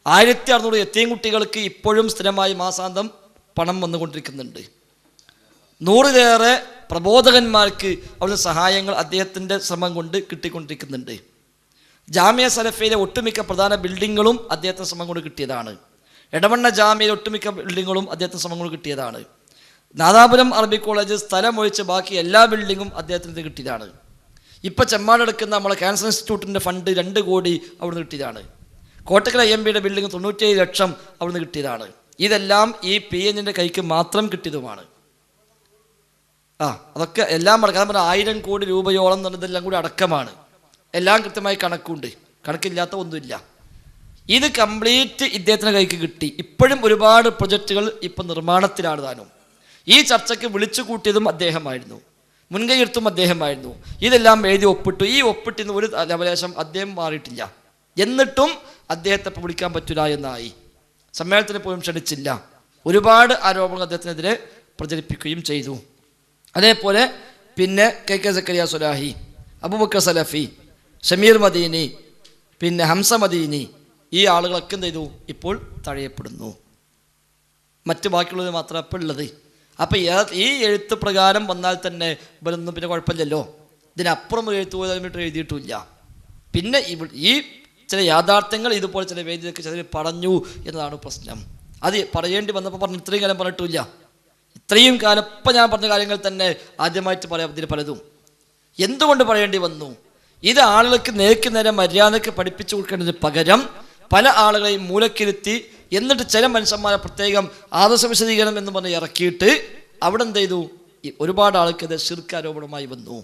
1600 യതീം കുട്ടികൾക്ക് ഇപ്പോഴും സ്ഥിരമായി മാസാന്തം പണം വന്നുകൊണ്ടിരിക്കുന്നുണ്ട്. 100-ലേറെ പ്രബോധകന്മാർക്ക് അവിടുന്ന് സഹായങ്ങൾ അദ്ദേഹത്തിൻ്റെ ശ്രമം കൊണ്ട് കിട്ടിക്കൊണ്ടിരിക്കുന്നുണ്ട്. ജാമിയ സലഫയിലെ ഒട്ടുമിക്ക പ്രധാന ബിൽഡിങ്ങുകളും അദ്ദേഹത്തിന് ശ്രമം കൊണ്ട് കിട്ടിയതാണ്. എടവണ്ണ ജാമിയയിലെ ഒട്ടുമിക്ക ബിൽഡിങ്ങുകളും അദ്ദേഹത്തിന് ശ്രമം കൊണ്ട് കിട്ടിയതാണ്. നാദാപുരം അറബി കോളേജ് സ്ഥലം ഒഴിച്ച് ബാക്കി എല്ലാ ബിൽഡിങ്ങും അദ്ദേഹത്തിന് കിട്ടിയതാണ്. ഇപ്പം ചെമ്മാടെടുക്കുന്ന നമ്മളെ ക്യാൻസർ ഇൻസ്റ്റിറ്റ്യൂട്ടിൻ്റെ ഫണ്ട് 2 കോടി അവിടുന്ന് കിട്ടിയതാണ്. കോട്ടക്കൽ IMB ബിൽഡിംഗ് 97 ലക്ഷം അവിടുന്ന് കിട്ടിയതാണ്. ഇതെല്ലാം ഈ PN കൈക്ക് മാത്രം കിട്ടിയതുമാണ്. അതൊക്കെ എല്ലാം അടക്കം 1000 കോടി രൂപയോളം ഇതെല്ലാം കൂടി അടക്കമാണ്. എല്ലാം കൃത്യമായി കണക്കുണ്ട്, കണക്കില്ലാത്ത ഒന്നുമില്ല. ഇത് കംപ്ലീറ്റ് ഇദ്ദേഹത്തിൻ്റെ കൈക്ക് കിട്ടി. ഇപ്പോഴും ഒരുപാട് പ്രൊജക്റ്റുകൾ ഇപ്പം നിർമ്മാണത്തിലാണ് താനും. ഈ ചർച്ചയ്ക്ക് വിളിച്ചു കൂട്ടിയതും അദ്ദേഹമായിരുന്നു, മുൻകൈയെടുത്തും അദ്ദേഹമായിരുന്നു. ഇതെല്ലാം എഴുതി ഒപ്പിട്ടു. ഈ ഒപ്പിട്ടിന്ന് ഒരു ലവലേശം അദ്ദേഹം മാറിയിട്ടില്ല. എന്നിട്ടും അദ്ദേഹത്തെ വിളിക്കാൻ പറ്റില്ല എന്നായി. സമ്മേളനത്തിന് പോലും ക്ഷണിച്ചില്ല. ഒരുപാട് ആരോപണങ്ങൾ അദ്ദേഹത്തിനെതിരെ പ്രചരിപ്പിക്കുകയും ചെയ്തു. അതേപോലെ പിന്നെ KK സക്കരിയ സുലാഹി, അബൂബക്കർ സലഫി, ഷമീർ മദീനി, പിന്നെ ഹംസ മദീനി, ഈ ആളുകളൊക്കെ എന്ത് ചെയ്തു? ഇപ്പോൾ തഴയപ്പെടുന്നു. മറ്റ് ബാക്കിയുള്ളത് മാത്രമേ ഇപ്പോൾ ഉള്ളത്. അപ്പം ഈ എഴുത്ത് പ്രകാരം വന്നാൽ തന്നെ ഇവരൊന്നും പിന്നെ കുഴപ്പമില്ലല്ലോ. ഇതിനപ്പുറം എഴുത്ത് പോയിട്ട് എഴുതിയിട്ടില്ല. പിന്നെ ഈ ചില യാഥാർത്ഥ്യങ്ങൾ ഇതുപോലെ ചില വേദിയൊക്കെ ചിലർ പറഞ്ഞു എന്നതാണ് പ്രശ്നം. അത് പറയേണ്ടി വന്നപ്പോൾ പറഞ്ഞു, ഇത്രയും കാലം പറഞ്ഞിട്ടില്ല. ഇത്രയും കാലം ഇപ്പം ഞാൻ പറഞ്ഞ കാര്യങ്ങൾ തന്നെ ആദ്യമായിട്ട് പറയാം. ഇതിന് പലതും എന്തുകൊണ്ട് പറയേണ്ടി വന്നു? ഇത് ആളുകൾക്ക് നേർക്ക് നേരെ മര്യാദക്ക് പഠിപ്പിച്ചു കൊടുക്കേണ്ടതിന് പകരം പല ആളുകളെയും മൂലക്കിരുത്തി, എന്നിട്ട് ചില മനുഷ്യന്മാരെ പ്രത്യേകം ആദർശ വിശദീകരണം എന്ന് പറഞ്ഞ് ഇറക്കിയിട്ട് അവിടെ എന്ത് ചെയ്തു? ഒരുപാട് ആൾക്കെതിരെ ശിർക്ക് ആരോപണമായി വന്നു.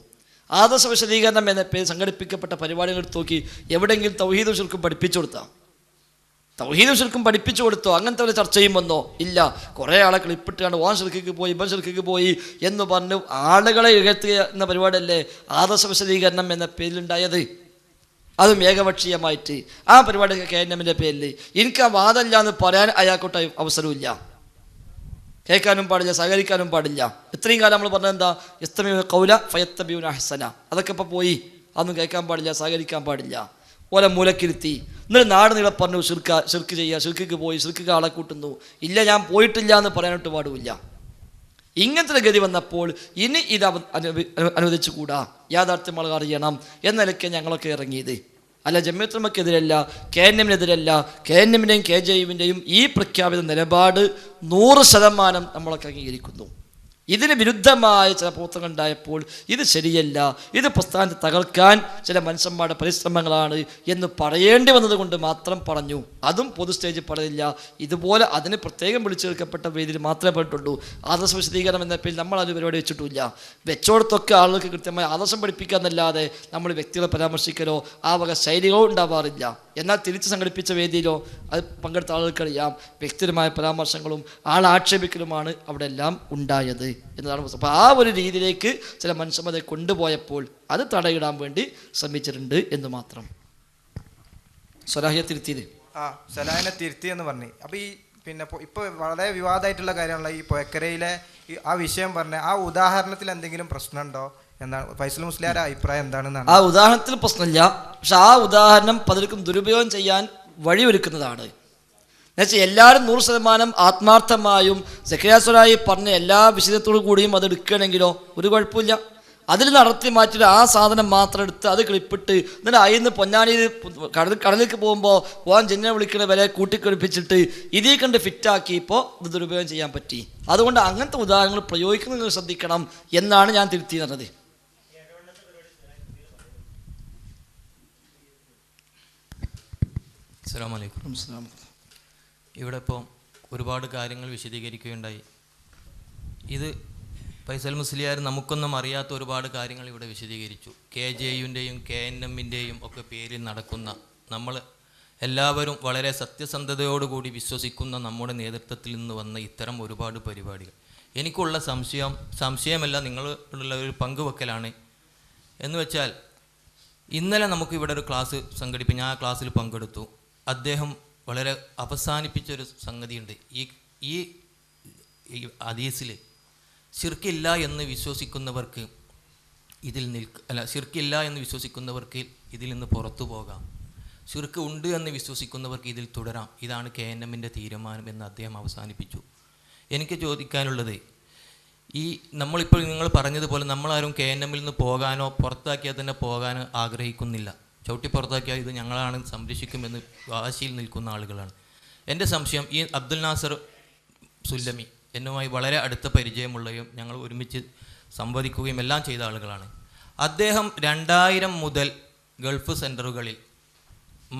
ആദർശ വിശദീകരണം എന്ന പേര് സംഘടിപ്പിക്കപ്പെട്ട പരിപാടികൾ എടുത്ത് നോക്കി, എവിടെയെങ്കിലും തൗഹീദും ശിർക്കും പഠിപ്പിച്ചു കൊടുത്താൽ? തൗഹീദും ശിർക്കും പഠിപ്പിച്ചു കൊടുത്തോ? അങ്ങനത്തെ ഒരു ചർച്ചയും വന്നോ? ഇല്ല. കുറേ ആളെ ക്ലിപ്പിട്ടാണ് ഓൻ ശിർക്കിക്ക് പോയി, ഇവൻ ശിർക്കിക്ക് പോയി എന്ന് പറഞ്ഞു ആളുകളെ ഇഴത്തുക എന്ന പരിപാടിയല്ലേ ആദർശ വിശദീകരണം എന്ന പേരിലുണ്ടായത്. അതും ഏകപക്ഷീയമായിട്ട് ആ പരിപാടിയൊക്കെ KNM പേരിൽ. എനിക്ക് ആ വാദമില്ല എന്ന് പറയാൻ അയാൾക്കൊട്ട് അവസരമില്ല, കേൾക്കാനും പാടില്ല, സഹകരിക്കാനും പാടില്ല. ഇത്രയും കാലം നമ്മൾ പറഞ്ഞത് എന്താ? യസ്തമിഉന ഖൗല ഫയത്തബിഉന അഹ്സന. അതൊക്കെ ഇപ്പോൾ പോയി. അതൊന്നും കേൾക്കാൻ പാടില്ല, സഹകരിക്കാൻ പാടില്ല. ഓലെ മൂലക്കിരുത്തി. എന്നിട്ട് നാട് നീളെ പറഞ്ഞു ശിർക്ക് ചെയ്യുക, ശിർക്കിക്ക് പോയി, ശിർക്കിക്ക് ആളെ കൂട്ടുന്നു. ഇല്ല, ഞാൻ പോയിട്ടില്ല എന്ന് പറയാനായിട്ട് പാടില്ല. ഇങ്ങനത്തെ ഗതി വന്നപ്പോൾ ഇനി ഇത് അനുവദിച്ചുകൂടാ, യാഥാർത്ഥ്യം ആളുകൾ അറിയണം എന്ന നിലയ്ക്ക് ഞങ്ങളൊക്കെ ഇറങ്ങിയത്. അല്ല, ജമിയത്തുലമക്കെതിരല്ല, KNM-നെതിരല്ല. KNM-ൻ്റെയും KJU-വിൻ്റെയും ഈ പ്രഖ്യാപിത നിലപാട് 100% നമ്മളൊക്കെ അംഗീകരിക്കുന്നു. ഇതിന് വിരുദ്ധമായ ചില പ്രവർത്തനങ്ങൾ ഉണ്ടായപ്പോൾ ഇത് ശരിയല്ല, ഇത് പ്രസ്ഥാനത്തെ തകർക്കാൻ ചില മനുഷ്യന്മാരുടെ പരിശ്രമങ്ങളാണ് എന്ന് പറയേണ്ടി വന്നതുകൊണ്ട് മാത്രം പറഞ്ഞു. അതും പൊതു സ്റ്റേജിൽ പറഞ്ഞില്ല. ഇതുപോലെ അതിന് പ്രത്യേകം വിളിച്ചു കേൾക്കപ്പെട്ട വേദിയിൽ മാത്രമേ പറഞ്ഞിട്ടുള്ളൂ. ആദർശ വിശദീകരണം എന്ന പേരിൽ നമ്മൾ അത് പരിപാടി വെച്ചിട്ടില്ല. വെച്ചോടത്തൊക്കെ ആളുകൾക്ക് കൃത്യമായി ആദർശം പഠിപ്പിക്കുക എന്നല്ലാതെ നമ്മൾ വ്യക്തികളെ പരാമർശിക്കലോ ആ വക ശൈലികളോ ഉണ്ടാവാറില്ല. എന്നാൽ തിരിച്ച് സംഘടിപ്പിച്ച വേദിയിലോ അത് പങ്കെടുത്ത ആളുകൾക്കറിയാം, വ്യക്തിപരമായ പരാമർശങ്ങളും ആളാക്ഷേപിക്കലുമാണ് അവിടെ എല്ലാം ഉണ്ടായത് എന്നതാണ്. അപ്പോൾ ആ ഒരു രീതിയിലേക്ക് ചില മനുഷ്യന്മാരെ കൊണ്ടുപോയപ്പോൾ അത് തടയിടാൻ വേണ്ടി ശ്രമിച്ചിട്ടുണ്ട് എന്ന് മാത്രം. സ്വലാഹിയെ തിരുത്തിയത് സലാഹിനെ തിരുത്തി എന്ന് പറഞ്ഞു. അപ്പോൾ ഈ പിന്നെ ഇപ്പോൾ വളരെ വിവാദമായിട്ടുള്ള കാര്യമുള്ള ഈ പൊയക്കരയിലെ ആ വിഷയം പറഞ്ഞ ആ ഉദാഹരണത്തിൽ എന്തെങ്കിലും പ്രശ്നമുണ്ടോ എന്നാണ് ഫൈസൽ മുസ്ലിയാരുടെ അഭിപ്രായം എന്താണെന്നാണ്? ആ ഉദാഹരണത്തിൽ പ്രശ്നമില്ല, പക്ഷെ ആ ഉദാഹരണം പലർക്കും ദുരുപയോഗം ചെയ്യാൻ വഴിയൊരുക്കുന്നതാണ്. എന്നുവെച്ചാൽ എല്ലാവരും 100% ആത്മാർത്ഥമായും സക്കരിയ സുലാഹി പറഞ്ഞ എല്ലാ വിശദത്തോടു കൂടിയും അത് എടുക്കുകയാണെങ്കിലോ ഒരു കുഴപ്പമില്ല. അതിൽ നടത്തി മാറ്റിയിട്ട് ആ സാധനം മാത്രം എടുത്ത് അത് ക്ലിപ്പിട്ട് എന്നിട്ട് അതിന്ന് പൊന്നാനിയിൽ കടലിലേക്ക് പോകുമ്പോൾ പോകാൻ ജന്നെ വിളിക്കുന്ന വില കൂട്ടിക്കൊടുപ്പിച്ചിട്ട് ഇതേ കണ്ട് ഫിറ്റാക്കി ഇപ്പോൾ ഇത് ദുരുപയോഗം ചെയ്യാൻ പറ്റി. അതുകൊണ്ട് അങ്ങനത്തെ ഉദാഹരണങ്ങൾ പ്രയോഗിക്കുന്നത് ശ്രദ്ധിക്കണം എന്നാണ് ഞാൻ തിരുത്തി പറഞ്ഞത്. അസ്സലാമു അലൈക്കും. ഇവിടെ ഇപ്പോൾ ഒരുപാട് കാര്യങ്ങൾ വിശദീകരിക്കുകയുണ്ടായി. ഇത് ഫൈസൽ മുസ്ലിയാർ നമുക്കൊന്നും അറിയാത്ത ഒരുപാട് കാര്യങ്ങൾ ഇവിടെ വിശദീകരിച്ചു. KJU-ൻ്റെയും KNM-ൻ്റെയും ഒക്കെ പേരിൽ നടക്കുന്ന, നമ്മൾ എല്ലാവരും വളരെ സത്യസന്ധതയോടുകൂടി വിശ്വസിക്കുന്ന നമ്മുടെ നേതൃത്വത്തിൽ നിന്ന് വന്ന ഇത്തരം ഒരുപാട് പരിപാടികൾ. എനിക്കുള്ള സംശയമല്ല, നിങ്ങളുള്ള ഒരു പങ്കുവെക്കലാണ്. എന്ന് വെച്ചാൽ ഇന്നലെ നമുക്ക് ഇവിടെ ഒരു ക്ലാസ് സംഘടിപ്പിച്ച് ഞാൻ ആ ക്ലാസ്സിൽ പങ്കെടുത്തു. അദ്ദേഹം വളരെ അവസാനിപ്പിച്ചൊരു സംഗതിയുണ്ട്. ഈ ഹദീസിൽ ശിർക്കില്ല എന്ന് വിശ്വസിക്കുന്നവർക്ക് ശിർക്കില്ല എന്ന് വിശ്വസിക്കുന്നവർക്ക് ഇതിൽ നിന്ന് പുറത്തു പോകാം, ശിർക്ക് ഉണ്ട് എന്ന് വിശ്വസിക്കുന്നവർക്ക് ഇതിൽ തുടരാം, ഇതാണ് KNM-ൻ്റെ തീരുമാനം എന്ന് അദ്ദേഹം അവസാനിപ്പിച്ചു. എനിക്ക് ചോദിക്കാനുള്ളത്, ഈ നമ്മളിപ്പോൾ നിങ്ങൾ പറഞ്ഞതുപോലെ നമ്മളാരും KNM-ൽ നിന്ന് പോകാനോ പുറത്താക്കിയാൽ തന്നെ പോകാനോ ആഗ്രഹിക്കുന്നില്ല. ചവിട്ടിപ്പുറത്താക്കിയാൽ ഇത് ഞങ്ങളാണ് സംരക്ഷിക്കുമെന്ന് വാശിയിൽ നിൽക്കുന്ന ആളുകളാണ്. എൻ്റെ സംശയം, ഈ അബ്ദുൽ നാസർ സുല്ലമി എന്നുമായി വളരെ അടുത്ത പരിചയമുള്ളയും ഞങ്ങൾ ഒരുമിച്ച് സംവദിക്കുകയും എല്ലാം ചെയ്ത ആളുകളാണ്. അദ്ദേഹം 2000 മുതൽ ഗൾഫ് സെൻറ്ററുകളിൽ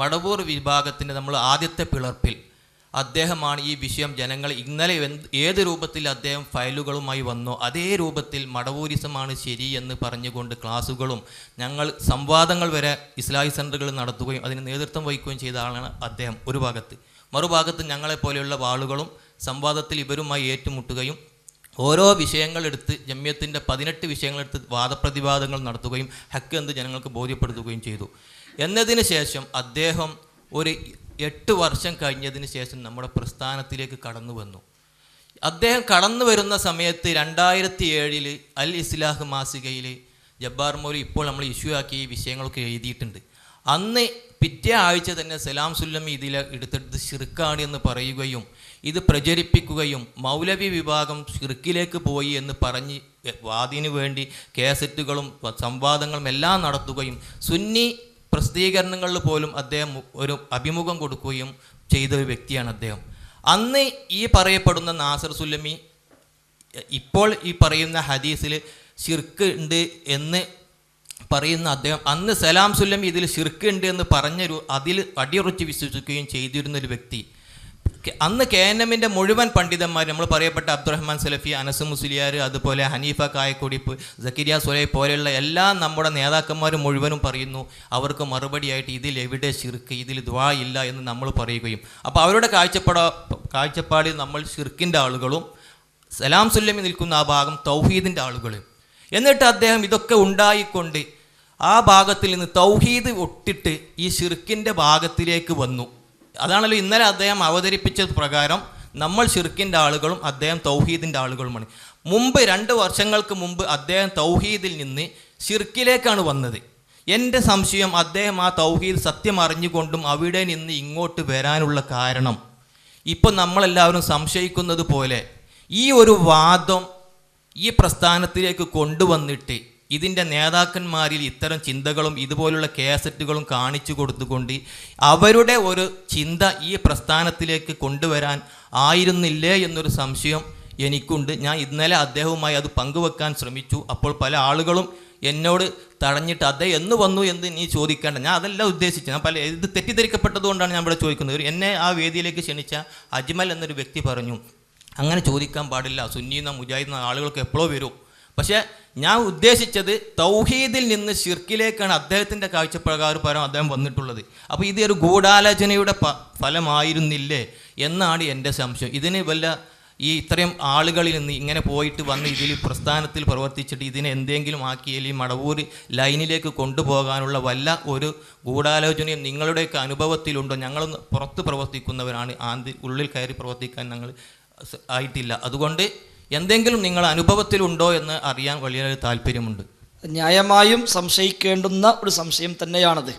മടവൂർ വിഭാഗത്തിൻ്റെ നമ്മൾ ആദ്യത്തെ പിളർപ്പിൽ അദ്ദേഹമാണ് ഈ വിഷയം ജനങ്ങൾ ഇന്നലെ ഏത് രൂപത്തിൽ അദ്ദേഹം ഫയലുകളുമായി വന്നോ അതേ രൂപത്തിൽ മടവൂരിസമാണ് ശരി എന്ന് പറഞ്ഞുകൊണ്ട് ക്ലാസ്സുകളും ഞങ്ങൾ സംവാദങ്ങൾ വരെ ഇസ്ലാഹി സെൻ്ററുകൾ നടത്തുകയും അതിന് നേതൃത്വം വഹിക്കുകയും ചെയ്ത ആളാണ് അദ്ദേഹം ഒരു ഭാഗത്ത്. മറുഭാഗത്ത് ഞങ്ങളെപ്പോലെയുള്ള ആളുകളും സംവാദത്തിൽ ഇവരുമായി ഏറ്റുമുട്ടുകയും ഓരോ വിഷയങ്ങളെടുത്ത് ജമിയത്തിൻ്റെ 18 വിഷയങ്ങളെടുത്ത് വാദപ്രതിവാദങ്ങൾ നടത്തുകയും ഹക്ക് എന്ത് ജനങ്ങൾക്ക് ബോധ്യപ്പെടുത്തുകയും ചെയ്തു. എന്നതിന് ശേഷം അദ്ദേഹം ഒരു 8 വർഷം കഴിഞ്ഞതിന് ശേഷം നമ്മുടെ പ്രസ്ഥാനത്തിലേക്ക് കടന്നു വന്നു. അദ്ദേഹം കടന്നു വരുന്ന സമയത്ത് 2007 അൽ ഇസ്ലാഹ് മാസികയിൽ ജബ്ബാർ മൗലവി ഇപ്പോൾ നമ്മൾ ഇഷ്യൂ ആക്കിയ ഈ വിഷയങ്ങളൊക്കെ എഴുതിയിട്ടുണ്ട്. അന്ന് പിറ്റേ ആഴ്ച തന്നെ സലാം സുല്ലമി ഇതിൽ എടുത്തെടുത്ത് ഷിർക്കാണ് എന്ന് പറയുകയും ഇത് പ്രചരിപ്പിക്കുകയും മൗലവി വിഭാഗം ഷിർക്കിലേക്ക് പോയി എന്ന് പറഞ്ഞ് വാദിന് വേണ്ടി കേസറ്റുകളും സംവാദങ്ങളും എല്ലാം നടത്തുകയും സുന്നി പ്രസിദ്ധീകരണങ്ങളിൽ പോലും അദ്ദേഹം ഒരു അഭിമുഖം കൊടുക്കുകയും ചെയ്ത ഒരു വ്യക്തിയാണ് അദ്ദേഹം. അന്ന് ഈ പറയപ്പെടുന്ന നാസർ സുല്ലമി ഇപ്പോൾ ഈ പറയുന്ന ഹദീസിൽ ഷിർക്ക് ഉണ്ട് എന്ന് പറയുന്ന അദ്ദേഹം അന്ന് സലാം സുല്ലമി ഇതിൽ ഷിർക്ക് ഉണ്ട് എന്ന് പറഞ്ഞൊരു അതിൽ അടിയുറച്ച് വിശ്വസിക്കുകയും ചെയ്തിരുന്നൊരു വ്യക്തി. അന്ന് KNM മുഴുവൻ പണ്ഡിതന്മാർ നമ്മൾ പറയപ്പെട്ട അബ്ദുറഹ്മാൻ സലഫി, അനസ് മുസ്ലിയാർ, അതുപോലെ ഹനീഫ കായക്കൊടിപ്പ്, സക്കരിയ സുലൈ പോലെയുള്ള എല്ലാ നമ്മുടെ നേതാക്കന്മാർ മുഴുവനും പറയുന്നു അവർക്ക് മറുപടിയായിട്ട് ഇതിൽ എവിടെ ഷിർക്ക്, ഇതിൽ ദുആ ഇല്ല എന്ന് നമ്മൾ പറയുകയും അപ്പോൾ അവരുടെ കാഴ്ചപ്പാടിൽ നമ്മൾ ഷിർക്കിൻ്റെ ആളുകളും സലാം സുല്ലമി നിൽക്കുന്ന ആ ഭാഗം തൗഹീദിൻ്റെ ആളുകളും. എന്നിട്ട് അദ്ദേഹം ഇതൊക്കെ ഉണ്ടായിക്കൊണ്ട് ആ ഭാഗത്തിൽ നിന്ന് തൗഹീദ് ഒട്ടിട്ട് ഈ ഷിർക്കിൻ്റെ ഭാഗത്തിലേക്ക് വന്നു. അതാണല്ലോ ഇന്നലെ അദ്ദേഹം അവതരിപ്പിച്ചത് പ്രകാരം നമ്മൾ ഷിർക്കിൻ്റെ ആളുകളും അദ്ദേഹം തൗഹീദിൻ്റെ ആളുകളുമാണ്. മുമ്പ് 2 വർഷങ്ങൾക്ക് മുമ്പ് അദ്ദേഹം തൗഹീദിൽ നിന്ന് ഷിർക്കിലേക്കാണ് വന്നത്. എൻ്റെ സംശയം അദ്ദേഹം ആ തൗഹീദ് സത്യം അറിഞ്ഞുകൊണ്ടും അവിടെ നിന്ന് ഇങ്ങോട്ട് വരാനുള്ള കാരണം ഇപ്പം നമ്മളെല്ലാവരും സംശയിക്കുന്നത് പോലെ ഈ ഒരു വാദം ഈ പ്രസ്ഥാനത്തിലേക്ക് കൊണ്ടുവന്നിട്ട് ഇതിൻ്റെ നേതാക്കന്മാരിൽ ഇത്തരം ചിന്തകളും ഇതുപോലുള്ള കേസറ്റുകളും കാണിച്ചു കൊടുത്തുകൊണ്ട് അവരുടെ ഒരു ചിന്ത ഈ പ്രസ്ഥാനത്തിലേക്ക് കൊണ്ടുവരാൻ ആയിരുന്നില്ലേ എന്നൊരു സംശയം എനിക്കുണ്ട്. ഞാൻ ഇന്നലെ അദ്ദേഹവുമായി അത് പങ്കുവെക്കാൻ ശ്രമിച്ചു. അപ്പോൾ പല ആളുകളും എന്നോട് തടഞ്ഞിട്ട് അദ്ദേഹം എന്ന് വന്നു എന്ന് നീ ചോദിക്കേണ്ട, ഞാൻ അതല്ല ഉദ്ദേശിച്ചത്. ഞാൻ ഇത് തെറ്റിദ്ധരിക്കപ്പെട്ടതുകൊണ്ടാണ് ഞാൻ ഇവിടെ ചോദിക്കുന്നത്. എന്നെ ആ വേദിയിലേക്ക് ക്ഷണിച്ച അജ്മൽ എന്നൊരു വ്യക്തി പറഞ്ഞു അങ്ങനെ ചോദിക്കാൻ പാടില്ല, സുന്നീന്ന മുജാഹിദ് ആളുകൾക്ക് എപ്പോഴോ വരും. പക്ഷേ ഞാൻ ഉദ്ദേശിച്ചത് തൗഹീദിൽ നിന്ന് ഷിർക്കിലേക്കാണ് അദ്ദേഹത്തിൻ്റെ കാഴ്ചപ്രകാരം അദ്ദേഹം വന്നിട്ടുള്ളത്. അപ്പോൾ ഇത് ഒരു ഗൂഢാലോചനയുടെ ഫലമായിരുന്നില്ലേ എന്നാണ് എൻ്റെ സംശയം. ഇതിന് വല്ല ഈ ഇത്രയും ആളുകളിൽ നിന്ന് ഇങ്ങനെ പോയിട്ട് വന്ന് ഇതിൽ പ്രസ്ഥാനത്തിൽ പ്രവർത്തിച്ചിട്ട് ഇതിനെ എന്തെങ്കിലും ആക്കിയാൽ ഈ മടവൂർ ലൈനിലേക്ക് കൊണ്ടുപോകാനുള്ള വല്ല ഒരു ഗൂഢാലോചനയും നിങ്ങളുടെയൊക്കെ അനുഭവത്തിലുണ്ടോ? ഞങ്ങൾ പുറത്ത് പ്രവർത്തിക്കുന്നവരാണ്, ഉള്ളിൽ കയറി പ്രവർത്തിക്കാൻ ഞങ്ങൾ ആയിട്ടില്ല. അതുകൊണ്ട് എന്തെങ്കിലും നിങ്ങൾ അനുഭവത്തിലുണ്ടോ എന്ന് അറിയാൻ വലിയ താല്പര്യമുണ്ട്. ന്യായമായും സംശയിക്കേണ്ടുന്ന ഒരു സംശയം തന്നെയാണത്.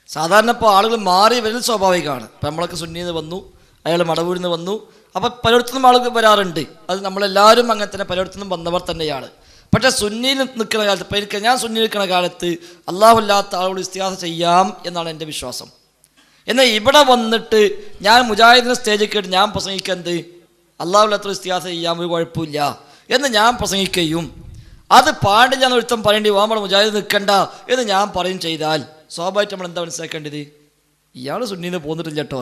സാധാരണ ഇപ്പോൾ ആളുകൾ മാറി വരൽ സ്വാഭാവികമാണ്. ഇപ്പം നമ്മളൊക്കെ സുന്നിന്ന് വന്നു, അയാൾ മടവൂരിൽ നിന്ന് വന്നു, അപ്പം പലയിടത്തുനിന്നും ആളുകൾ വരാറുണ്ട്. അത് നമ്മളെല്ലാവരും അങ്ങനെ തന്നെ പലയിടത്തുനിന്നും വന്നവർ തന്നെയാണ്. പക്ഷേ സുന്നിയിൽ നിൽക്കുന്ന കാലത്ത്, ഇപ്പം എനിക്ക് ഞാൻ സുന്നിയിൽ നിൽക്കുന്ന കാലത്ത് അല്ലാഹുല്ലാത്ത ആളുകൾ ഇസ്തിഹാസ ചെയ്യാം എന്നാണ് എൻ്റെ വിശ്വാസം. എന്നാൽ ഇവിടെ വന്നിട്ട് ഞാൻ മുജാഹിദിൻ്റെ സ്റ്റേജിൽ കേട്ട് ഞാൻ പ്രസംഗിക്കുന്നത് അല്ലാഹുല്ലാത്ത ഇസ്തിഹാസ ചെയ്യാൻ ഒരു കുഴപ്പമില്ല എന്ന് ഞാൻ പ്രസംഗിക്കുകയും അത് പാടില്ല എന്ന് ഒരുത്തം പറയേണ്ടി നമ്മുടെ മുജാഹിദ് നിൽക്കണ്ട എന്ന് ഞാൻ പറയും ചെയ്താൽ സ്വാഭാവികമായിട്ട് നമ്മൾ എന്താ മനസ്സിലാക്കേണ്ടത്? ഇയാൾ സുന്നിന്ന് പോന്നിട്ടില്ല കേട്ടോ,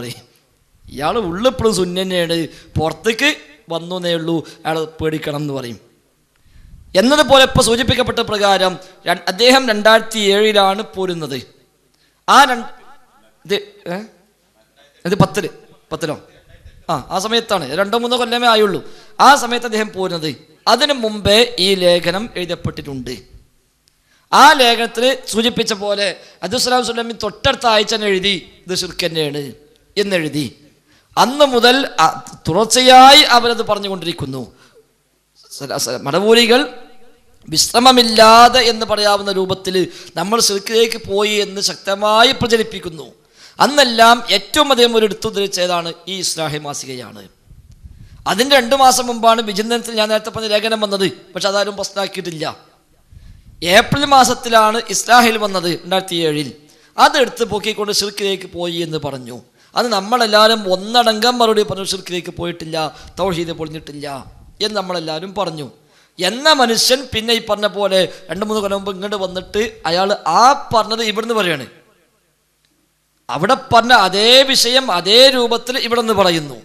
ഇയാൾ ഉള്ളിപ്പോഴും സുന്നി തന്നെയാണ്, പുറത്തേക്ക് വന്നു എന്നേ ഉള്ളൂ, അയാൾ പേടിക്കണം എന്ന് പറയും. എന്നതുപോലെ ഇപ്പോൾ സൂചിപ്പിക്കപ്പെട്ട പ്രകാരം അദ്ദേഹം 2007 പോരുന്നത്. ഇത് 10-ലോ ആ സമയത്താണ്, 2-3 കൊല്ലമേ ആയുള്ളൂ. ആ സമയത്ത് അദ്ദേഹം പോരുന്നത്. അതിനു മുമ്പേ ഈ ലേഖനം എഴുതപ്പെട്ടിട്ടുണ്ട്. ആ ലേഖനത്തിൽ സൂചിപ്പിച്ച പോലെ അബ്ദുസ്സലാം സുല്ലമി തൊട്ടടുത്ത ആഴ്ച എഴുതി ഇത് ശിർക്ക് തന്നെയാണ് എന്നെഴുതി. അന്ന് മുതൽ തുടർച്ചയായി അവരത് പറഞ്ഞുകൊണ്ടിരിക്കുന്നു. മടവൂരികൾ വിശ്രമമില്ലാതെ എന്ന് പറയാവുന്ന രൂപത്തിൽ നമ്മൾ ശിർക്കിലേക്ക് പോയി എന്ന് ശക്തമായി പ്രചരിപ്പിക്കുന്നു. അന്നെല്ലാം ഏറ്റവും അധികം ഒരു എടുത്തുദ്ധരിച്ചതാണ് ഈ ഇസ്ലാഹി മാസികയാണ്. അതിൻ്റെ 2 മാസം മുമ്പാണ് വിചിന്തനത്തിൽ ഞാൻ നേരത്തെ പറഞ്ഞ ലേഖനം വന്നത്. പക്ഷെ അതാരും പ്രശ്നമാക്കിയിട്ടില്ല. ഏപ്രിൽ മാസത്തിലാണ് ഇസ്ലാഹിൽ വന്നത് 2007. അതെടുത്ത് പൊക്കിക്കൊണ്ട് ഷിർക്കിലേക്ക് പോയി എന്ന് പറഞ്ഞു. അത് നമ്മളെല്ലാവരും ഒന്നടങ്കം മറുപടി പറഞ്ഞു, ഷിർക്കിലേക്ക് പോയിട്ടില്ല, തൗഹീദ് പൊളിഞ്ഞിട്ടില്ല എന്ന് നമ്മളെല്ലാവരും പറഞ്ഞു. എന്ന മനുഷ്യൻ പിന്നെ ഈ പറഞ്ഞ പോലെ 2-3 കൊല്ലം മുമ്പ് ഇങ്ങോട്ട് വന്നിട്ട് അയാൾ ആ പറഞ്ഞത് ഇവിടുന്ന് പറയാണ്, അവിടെ പറഞ്ഞ അതേ വിഷയം അതേ രൂപത്തിൽ ഇവിടെ നിന്ന് പറയുന്നു.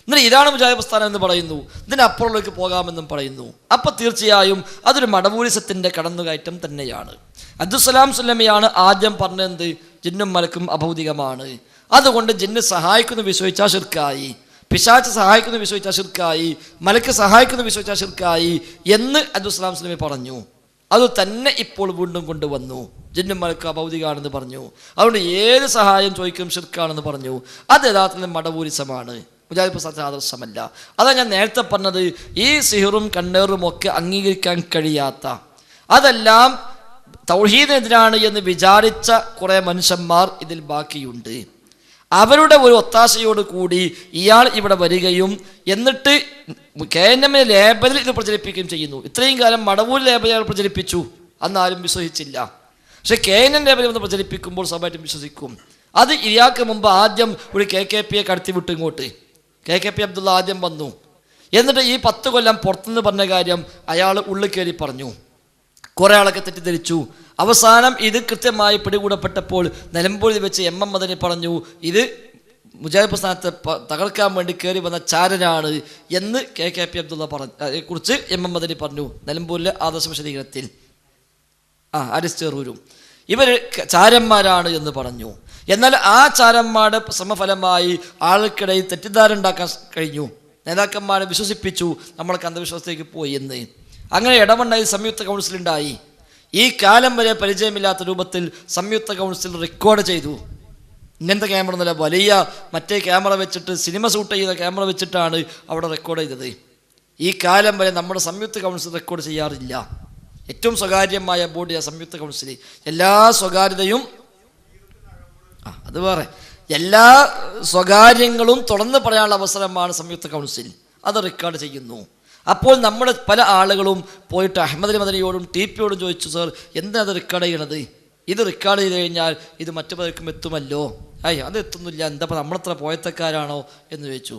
എന്നിട്ട് ഇതാണ് മുജാഹിദ് പ്രസ്ഥാനം എന്ന് പറയുന്നു, ഇതിനപ്പുറത്തേക്ക് പോകാമെന്നും പറയുന്നു. അപ്പം തീർച്ചയായും അതൊരു മടവൂരിസത്തിൻ്റെ കടന്നുകയറ്റം തന്നെയാണ്. അബ്ദുസ്സലാം സുല്ലമിയാണ് ആദ്യം പറഞ്ഞത് ജിന്നും മലക്കും അഭൗതികമാണ്, അതുകൊണ്ട് ജിന്ന് സഹായിക്കുന്നു വിശ്വസിച്ചാൽ ഷിർക്കായി, പിശാച് സഹായിക്കുന്നു വിശ്വസിച്ചാൽ ഷിർക്കായി, മലക്ക് സഹായിക്കുന്നു വിശ്വസിച്ചാൽ ഷിർക്കായി എന്ന് അബ്ദുസ്സലാം സുല്ലമി പറഞ്ഞു. അത് തന്നെ ഇപ്പോൾ വീണ്ടും കൊണ്ടുവന്നു, ജിന്നും മലക്കും അഭൗതികമാണെന്ന് പറഞ്ഞു. അതുകൊണ്ട് ഏത് സഹായം ചോദിക്കും ഷിർക്കാണെന്ന് പറഞ്ഞു. അത് യഥാർത്ഥത്തിൽ മടവൂരിസമാണ്, മുജാഹിദ് പ്രസ്ഥാനത്തിന് ആദർശമല്ല. അതാണ് ഞാൻ നേരത്തെ പറഞ്ഞത്, ഈ സിഹിറും കണ്ണേറും ഒക്കെ അംഗീകരിക്കാൻ കഴിയാത്ത, അതെല്ലാം തൗഹീദിനെതിരാണ് എന്ന് വിചാരിച്ച കുറേ മനുഷ്യന്മാർ ഇതിൽ ബാക്കിയുണ്ട്. അവരുടെ ഒരു ഒത്താശയോട് കൂടി ഇയാൾ ഇവിടെ വരികയും എന്നിട്ട് KNM ലേബലിൽ ഇത് പ്രചരിപ്പിക്കുകയും ചെയ്യുന്നു. ഇത്രയും കാലം മടവൂർ ലേബലിൽ അയാൾ പ്രചരിപ്പിച്ചു, അന്നാരും വിശ്വസിച്ചില്ല. പക്ഷെ KNM ലേബലിൽ ഒന്ന് പ്രചരിപ്പിക്കുമ്പോൾ സ്വാഭാവികമായിട്ടും വിശ്വസിക്കും. അത് ഇയാൾക്ക് മുമ്പ് ആദ്യം ഒരു KKPയെ കടത്തിവിട്ടു ഇങ്ങോട്ട്. KKP അബ്ദുള്ള ആദ്യം വന്നു, എന്നിട്ട് ഈ 10 കൊല്ലം പുറത്തുനിന്ന് പറഞ്ഞ കാര്യം അയാൾ ഉള്ളിൽ കയറി പറഞ്ഞു. കുറേ ആളൊക്കെ തെറ്റിദ്ധരിച്ചു. അവസാനം ഇത് കൃത്യമായി പിടികൂടപ്പെട്ടപ്പോൾ നിലമ്പൂരിൽ വെച്ച് MM മദനി പറഞ്ഞു, ഇത് മുജാഹിദ് പ്രസ്ഥാനത്തെ തകർക്കാൻ വേണ്ടി കയറി വന്ന ചാരനാണ് എന്ന് KKP അബ്ദുള്ള കുറിച്ച് MM മദനി പറഞ്ഞു നിലമ്പൂരിലെ ആദർശ വിശദീകരണത്തിൽ. അരിസ്റ്റേറൂരും ഇവർ ചാരന്മാരാണ് എന്ന് പറഞ്ഞു. എന്നാൽ ആ ചാരന്മാരുടെ ശ്രമഫലമായി ആൾക്കിടയിൽ തെറ്റിദ്ധാരണ ഉണ്ടാക്കാൻ കഴിഞ്ഞു, നേതാക്കന്മാരെ വിശ്വസിപ്പിച്ചു നമ്മളൊക്കെ അന്ധവിശ്വാസത്തേക്ക് പോയി എന്ന്. അങ്ങനെ ഇടമണ്ണയിൽ സംയുക്ത കൗൺസിൽ ഉണ്ടായി. ഈ കാലം വരെ പരിചയമില്ലാത്ത രൂപത്തിൽ സംയുക്ത കൗൺസിൽ റെക്കോർഡ് ചെയ്തു. ഇങ്ങനത്തെ ക്യാമറ ഒന്നുമല്ല, വലിയ മറ്റേ ക്യാമറ വെച്ചിട്ട് സിനിമ ഷൂട്ട് ചെയ്യുന്ന ക്യാമറ വെച്ചിട്ടാണ് അവിടെ റെക്കോർഡ് ചെയ്തത്. ഈ കാലം വരെ നമ്മുടെ സംയുക്ത കൗൺസിൽ റെക്കോർഡ് ചെയ്യാറില്ല. ഏറ്റവും സ്വകാര്യമായ ബോഡിയാണ് സംയുക്ത കൗൺസിൽ. എല്ലാ സ്വകാര്യതയും അത് വേറെ, എല്ലാ സ്വകാര്യങ്ങളും തുറന്ന് പറയാനുള്ള അവസരമാണ് സംയുക്ത കൗൺസിൽ. അത് റെക്കോർഡ് ചെയ്യുന്നു. അപ്പോൾ നമ്മുടെ പല ആളുകളും പോയിട്ട് അഹമ്മദ് അലി മദനിയോടും TP യോടും ചോദിച്ചു, സാർ എന്താ അത് റെക്കോർഡ് ചെയ്യണത്? ഇത് റെക്കോർഡ് ചെയ്ത് കഴിഞ്ഞാൽ ഇത് മറ്റു പലർക്കും എത്തുമല്ലോ. അത് എത്തുന്നില്ല, എന്താ നമ്മളത്ര പോയത്തക്കാരാണോ എന്ന് ചോദിച്ചു.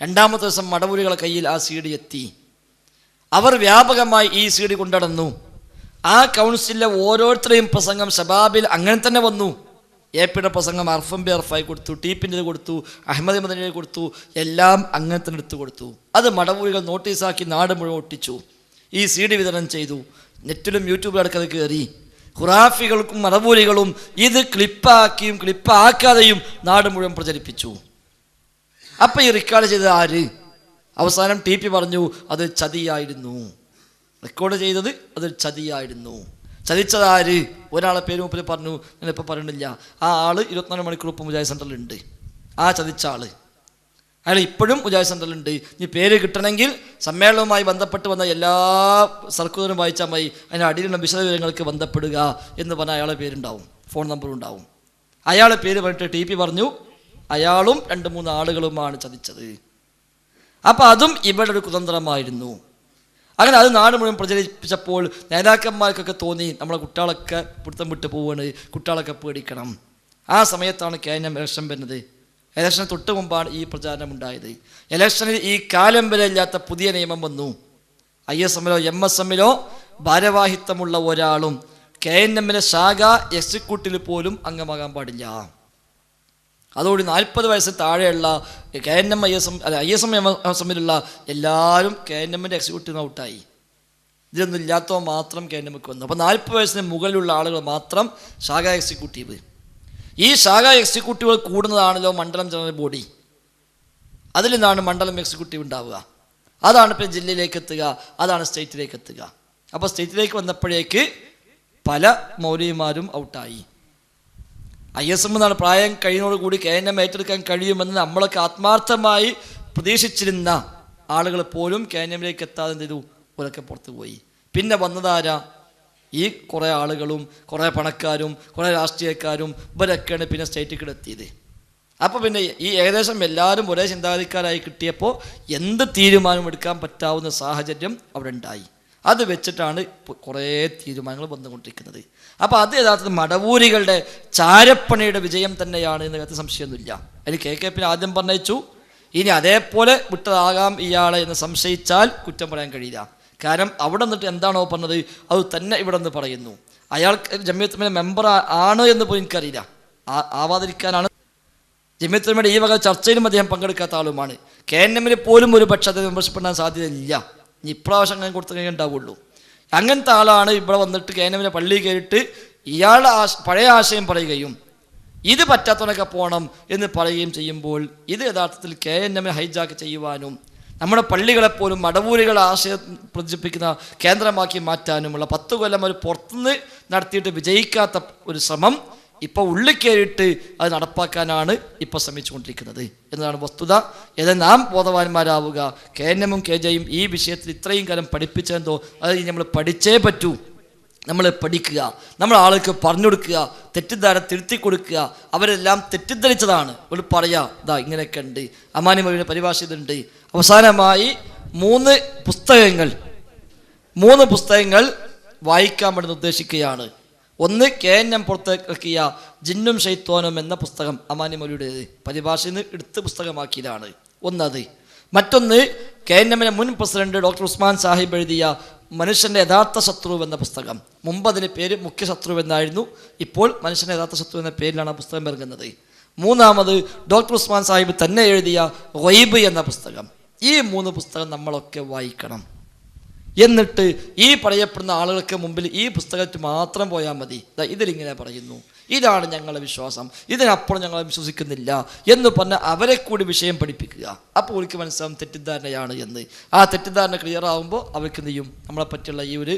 2-ാമത്തെ ദിവസം മടവൂരികളുടെ കയ്യിൽ ആ CD എത്തി. അവർ വ്യാപകമായി ഈ CD കൊണ്ടുനടന്നു. ആ കൗൺസിലിലെ ഓരോരുത്തരെയും പ്രസംഗം ഷബാബിൽ അങ്ങനെ തന്നെ വന്നു. AP-യുടെ പ്രസംഗം അർഫംബി അർഫായി കൊടുത്തു, TP-ൻ്റെ കൊടുത്തു, അഹമ്മദ് മദനിയെ കൊടുത്തു, എല്ലാം അങ്ങനെ തന്നെ എടുത്തു കൊടുത്തു. അത് മടവൂരികൾ നോട്ടീസാക്കി നാട് മുഴുവൻ ഒട്ടിച്ചു. ഈ CD വിതരണം ചെയ്തു. നെറ്റിലും യൂട്യൂബിലും അടക്കത് കയറി. ഖുറാഫികൾക്കും മടവൂരികളും ഇത് ക്ലിപ്പാക്കിയും ക്ലിപ്പാക്കാതെയും നാട് മുഴുവൻ പ്രചരിപ്പിച്ചു. അപ്പം ഈ റെക്കോർഡ് ചെയ്തത് ആര്? അവസാനം TP പറഞ്ഞു അത് ചതിയായിരുന്നു. റെക്കോർഡ് ചെയ്തത് അത് ചതിയായിരുന്നു. ചതിച്ചതാര്? ഒരാളെ പേര് മുമ്പിൽ പറഞ്ഞു, ഞാനിപ്പോൾ പറയണില്ല. ആ ആള് 24 മണിക്കൂർ ഇപ്പം മുജാഹിദ് സെൻ്ററിലുണ്ട്. ആ ചതിച്ച ആള് അയാൾ ഇപ്പോഴും മുജാഹിദ് സെൻ്ററിലുണ്ട്. ഇനി പേര് കിട്ടണമെങ്കിൽ സമ്മേളനവുമായി ബന്ധപ്പെട്ട് വന്ന എല്ലാ സർക്കുലറും വായിച്ചാൽ മതി, അതിൻ്റെ അടിയിലുള്ള വിശദവിവരങ്ങൾക്ക് ബന്ധപ്പെടുക എന്ന് പറഞ്ഞാൽ അയാളെ പേരുണ്ടാവും, ഫോൺ നമ്പറും ഉണ്ടാവും. അയാളെ പേര് പറഞ്ഞിട്ട് TP പറഞ്ഞു അയാളും 2-3 ആളുകളുമാണ് ചതിച്ചത്. അപ്പം അതും ഇവിടെ ഒരു കുതന്ത്രമായിരുന്നു. അങ്ങനെ അത് നാട് മുഴുവൻ പ്രചരിപ്പിച്ചപ്പോൾ നേതാക്കന്മാർക്കൊക്കെ തോന്നി നമ്മളെ കുട്ടികളൊക്കെ പിടുത്തം വിട്ട് പോവാണ്, കുട്ടികളൊക്കെ പേടിക്കണം. ആ സമയത്താണ് KNM ഇലക്ഷൻ വരുന്നത്. ഇലക്ഷന് തൊട്ട് മുമ്പാണ് ഈ പ്രചാരണം ഉണ്ടായത്. ഇലക്ഷനിൽ ഈ കാലം വരെ ഇല്ലാത്ത പുതിയ നിയമം വന്നു. ISM-ലോ MSM-ലോ ഭാരവാഹിത്വമുള്ള ഒരാളും KNM-ലെ ശാഖ എക്സിക്യൂട്ടീവിൽ പോലും അംഗമാകാൻ പാടില്ല. അതോടെ 40 വയസ്സിന് താഴെയുള്ള KNM ISM MSM-ലുള്ള എല്ലാവരും KNM-ൻ്റെ എക്സിക്യൂട്ടീവ് ഔട്ടായി. ഇതിലൊന്നും ഇല്ലാത്തവ മാത്രം KNM-ക്ക് വന്നു. അപ്പോൾ 40 വയസ്സിന് മുകളിലുള്ള ആളുകൾ മാത്രം ശാഖ എക്സിക്യൂട്ടീവ്. ഈ ശാഖ എക്സിക്യൂട്ടീവുകൾ കൂടുന്നതാണല്ലോ മണ്ഡലം ജനറൽ ബോഡി. അതിൽ നിന്നാണ് മണ്ഡലം എക്സിക്യൂട്ടീവ് ഉണ്ടാവുക. അതാണ് ഇപ്പോൾ ജില്ലയിലേക്ക് എത്തുക, അതാണ് സ്റ്റേറ്റിലേക്ക് എത്തുക. അപ്പോൾ സ്റ്റേറ്റിലേക്ക് വന്നപ്പോഴേക്ക് പല മൗലവിമാരും ഔട്ടായി. ISM എന്നാണ് പ്രായം കഴിയുന്നതോടുകൂടി KNM ഏറ്റെടുക്കാൻ കഴിയുമെന്ന് നമ്മളൊക്കെ ആത്മാർത്ഥമായി പ്രതീക്ഷിച്ചിരുന്ന ആളുകൾ പോലും KNM-ലേക്ക് എത്താതെ എന്ത് ചെയ്തു? ഒരൊക്കെ പുറത്തു പോയി. പിന്നെ വന്നതാരാ? ഈ കുറേ ആളുകളും കുറേ പണക്കാരും കുറേ രാഷ്ട്രീയക്കാരും ഇവരൊക്കെയാണ് പിന്നെ സ്റ്റേറ്റിലേക്ക് എത്തിയത്. അപ്പോൾ പിന്നെ ഈ ഏകദേശം എല്ലാവരും ഒരേ ചിന്താഗതിക്കാരായി കിട്ടിയപ്പോൾ എന്ത് തീരുമാനം എടുക്കാൻ പറ്റാവുന്ന സാഹചര്യം അവിടെ ഉണ്ടായി. അത് വെച്ചിട്ടാണ് കുറേ തീരുമാനങ്ങൾ വന്നുകൊണ്ടിരിക്കുന്നത്. അപ്പോൾ അത് യഥാർത്ഥത്തിൽ മടവൂരികളുടെ ചാരപ്പണിയുടെ വിജയം തന്നെയാണ് എന്ന കാര്യത്തിൽ സംശയമൊന്നുമില്ല. അതിൽ KKP ആദ്യം പറഞ്ഞയച്ചു, ഇനി അതേപോലെ വിട്ടതാകാം ഇയാളെ എന്ന് സംശയിച്ചാൽ കുറ്റം പറയാൻ കഴിയില്ല. കാരണം അവിടെ നിന്നിട്ട് എന്താണോ പറഞ്ഞത് അത് തന്നെ ഇവിടെ നിന്ന് പറയുന്നു. അയാൾ ജമിയത്തുൽ മെമ്പർ ആണ് എന്ന് പോലും എനിക്കറിയില്ല. ആവാതിരിക്കാനാണ്. ജമിയത്തുൽ ഉലമയുടെ ഈ വക ചർച്ചയിലും അദ്ദേഹം പങ്കെടുക്കാത്ത ആളുമാണ്. KNM പോലും ഒരു പക്ഷേ അത് മെമ്പർഷിപ്പ് സാധ്യതയില്ല. ഇനി ഇപ്രാവശ്യം അങ്ങനെ കൊടുത്തേ ഉണ്ടാവുള്ളൂ. അങ്ങനത്തെ ആളാണ് ഇവിടെ വന്നിട്ട് KNM പള്ളി കയറിയിട്ട് ഇയാളുടെ പഴയ ആശയം പറയുകയും ഇത് പറ്റാത്തവനൊക്കെ പോകണം എന്ന് പറയുകയും ചെയ്യുമ്പോൾ ഇത് യഥാർത്ഥത്തിൽ KNM ഹൈജാക്ക് ചെയ്യുവാനും നമ്മുടെ പള്ളികളെപ്പോലും മടവൂരികളെ ആശയം പ്രചരിപ്പിക്കുന്ന കേന്ദ്രമാക്കി മാറ്റാനുമുള്ള 10 കൊല്ലം ഒരു പുറത്തുനിന്ന് നടത്തിയിട്ട് വിജയിക്കാത്ത ഒരു ശ്രമം ഇപ്പോൾ ഉള്ളിൽ കയറിയിട്ട് അത് നടപ്പാക്കാനാണ് ഇപ്പോൾ ശ്രമിച്ചുകൊണ്ടിരിക്കുന്നത് എന്നതാണ് വസ്തുത. ഏതായാലും നാം ബോധവാന്മാരാവുക. KNM-ഉം KJ-യും ഈ വിഷയത്തിൽ ഇത്രയും കാലം പഠിപ്പിച്ചെന്തോ അത് നമ്മൾ പഠിച്ചേ പറ്റൂ. നമ്മൾ പഠിക്കുക, നമ്മൾ ആൾക്ക് പറഞ്ഞു കൊടുക്കുക, തെറ്റിദ്ധാരണ തിരുത്തി കൊടുക്കുക. അവരെല്ലാം തെറ്റിദ്ധരിച്ചതാണ്. ഒരു പറയാ ഇതാ ഇങ്ങനെയൊക്കെ ഉണ്ട്, അമാനി മൊഴിയുടെ പരിഭാഷ ഇതുണ്ട്. അവസാനമായി 3 പുസ്തകങ്ങൾ വായിക്കാൻ വേണ്ടി നിർദ്ദേശിക്കുകയാണ്. ഒന്ന് KNM പുറത്തിറക്കിയ ജിന്നും ഷൈത്വാനും എന്ന പുസ്തകം, അമാനി മൗലവിയുടേത്, പരിഭാഷയിൽ നിന്ന് എടുത്ത് പുസ്തകമാക്കിയതാണ് ഒന്നത്. മറ്റൊന്ന് KNM-ന്റെ മുൻ പ്രസിഡന്റ് ഡോക്ടർ ഉസ്മാൻ സാഹിബ് എഴുതിയ മനുഷ്യൻ്റെ യഥാർത്ഥ ശത്രു എന്ന പുസ്തകം. മുമ്പ് അതിന് പേര് മുഖ്യ ശത്രു എന്നായിരുന്നു. ഇപ്പോൾ മനുഷ്യൻ്റെ യഥാർത്ഥ ശത്രു എന്ന പേരിലാണ് ആ പുസ്തകം ഇറങ്ങുന്നത്. മൂന്നാമത് ഡോക്ടർ ഉസ്മാൻ സാഹിബ് തന്നെ എഴുതിയ ഗൈബ് എന്ന പുസ്തകം. ഈ 3 പുസ്തകം നമ്മളൊക്കെ വായിക്കണം. എന്നിട്ട് ഈ പറയപ്പെടുന്ന ആളുകൾക്ക് മുമ്പിൽ ഈ പുസ്തകത്തിൽ മാത്രം പോയാൽ മതി. ഇതിലിങ്ങനെ പറയുന്നു, ഇതാണ് ഞങ്ങളുടെ വിശ്വാസം, ഇതിനപ്പുറം ഞങ്ങൾ വിശ്വസിക്കുന്നില്ല എന്ന് പറഞ്ഞാൽ അവരെ കൂടി വിഷയം പഠിപ്പിക്കുക. അപ്പോൾ അവർക്ക് മനസ്സിലാവും തെറ്റിദ്ധാരണയാണ് എന്ന്. ആ തെറ്റിദ്ധാരണ ക്ലിയർ ആകുമ്പോൾ അവർക്ക് എന്ത് ചെയ്യും, നമ്മളെ പറ്റിയുള്ള ഈ ഒരു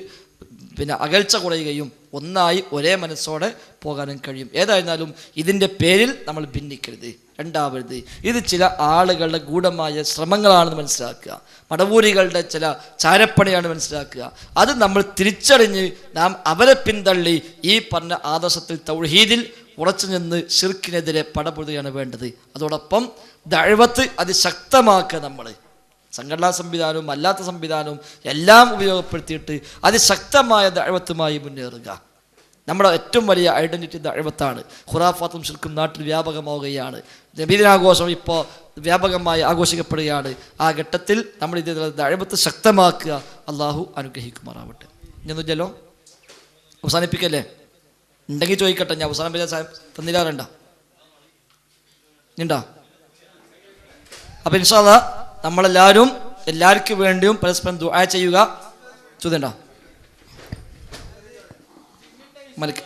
അകൽച്ച കുറയുകയും ഒന്നായി ഒരേ മനസ്സോടെ പോകാനും കഴിയും. ഏതായിരുന്നാലും ഇതിൻ്റെ പേരിൽ നമ്മൾ ഭിന്നിക്കരുത്, രണ്ടാവരുത്. ഇത് ചില ആളുകളുടെ ഗൂഢമായ ശ്രമങ്ങളാണെന്ന് മനസ്സിലാക്കുക. മടവൂരികളുടെ ചില ചാരപ്പണിയാണ് മനസ്സിലാക്കുക. അത് നമ്മൾ തിരിച്ചറിഞ്ഞ് നാം അവരെ പിന്തള്ളി ഈ പറഞ്ഞ ആദർശത്തിൽ തൗഹീദിൽ ഉറച്ചു നിന്ന് ശിർക്കിനെതിരെ പടപൊരുതുകയാണ് വേണ്ടത്. അതോടൊപ്പം ദഅവത്ത് അതിശക്തമാക്കുക. നമ്മൾ സംഘടനാ സംവിധാനവും അല്ലാത്ത സംവിധാനവും എല്ലാം ഉപയോഗപ്പെടുത്തിയിട്ട് അതിശക്തമായ ദഅവത്തുമായി മുന്നേറുക. നമ്മുടെ ഏറ്റവും വലിയ ഐഡൻറ്റിറ്റി ദഅവത്താണ്. ഖുറാഫാത്തും ശിർക്കും നാട്ടിൽ വ്യാപകമാവുകയാണ്. നബിദിനാഘോഷം ഇപ്പോൾ വ്യാപകമായി ആഘോഷിക്കപ്പെടുകയാണ്. ആ ഘട്ടത്തിൽ നമ്മൾ ഇത് ദഅവത്ത് ശക്തമാക്കുക. അള്ളാഹു അനുഗ്രഹിക്കുമാറാവട്ടെ. ഇനിയൊന്നുമില്ലല്ലോ, അവസാനിപ്പിക്കല്ലേ? ഉണ്ടെങ്കിൽ ചോദിക്കട്ടെ, ഞാൻ അവസാനിപ്പിക്കാൻ തന്നില്ലാറുണ്ടോ? ഉണ്ടോ? അപ്പം ഇൻഷാ അല്ലാഹ് നമ്മളെല്ലാവരും എല്ലാവർക്കും വേണ്ടിയും പരസ്പരം ദുആ ചെയ്യുക. ചോദ്യണ്ട മലിക്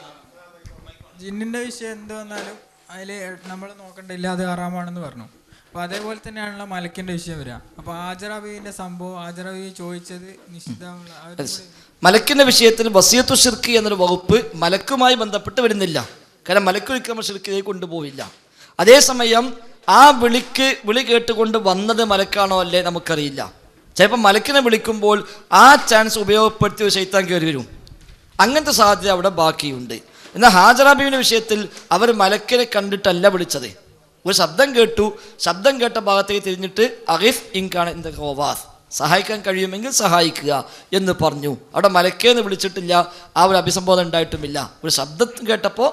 ജിന്നിൻ്റെ വിഷയം എന്ത് വന്നാലും അതിൽ നമ്മൾ നോക്കണ്ടില്ല, അത് ഹറാമാണെന്ന് പറഞ്ഞു. അപ്പോൾ അതേപോലെ തന്നെയാണല്ലോ മലക്കിൻ്റെ വിഷയം വരിക. അപ്പോൾ ആജറബീൻ്റെ സംഭവം, ആജറബി ചോദിച്ചത് നിഷിദ്ധമുള്ള മലക്കിൻ്റെ വിഷയത്തിൽ വസിയത്തു ശിർക്ക് എന്നൊരു വകുപ്പ് മലക്കുമായി ബന്ധപ്പെട്ട് വരുന്നില്ല. കാരണം മലക്ക് നമ്മൾ ശിർക്കിലേക്ക് കൊണ്ടുപോയില്ല. അതേസമയം ആ വിളി കേട്ടുകൊണ്ട് വന്നത് മലക്കാണോ അല്ലേ നമുക്കറിയില്ല. ചിലപ്പോൾ മലക്കിനെ വിളിക്കുമ്പോൾ ആ ചാൻസ് ഉപയോഗപ്പെടുത്തി ഒരു ശൈത്താൻ കയറി വരും. അങ്ങനത്തെ സാധ്യത അവിടെ ബാക്കിയുണ്ട്. എന്നാൽ ഹാജറ ബീവിൻ്റെ വിഷയത്തിൽ അവർ മലക്കിനെ കണ്ടിട്ടല്ല വിളിച്ചത്. ഒരു ശബ്ദം കേട്ടു, ശബ്ദം കേട്ട ഭാഗത്തേക്ക് തിരിഞ്ഞിട്ട് അഗീഫ് ഇൻകാണ് ഇന്ത ഖവാസ്, സഹായിക്കാൻ കഴിയുമെങ്കിൽ സഹായിക്കുക എന്ന് പറഞ്ഞു. അവിടെ മലക്കേന്ന് വിളിച്ചിട്ടില്ല, ആ ഒരു അഭിസംബോധന ഉണ്ടായിട്ടുമില്ല. ഒരു ശബ്ദം കേട്ടപ്പോൾ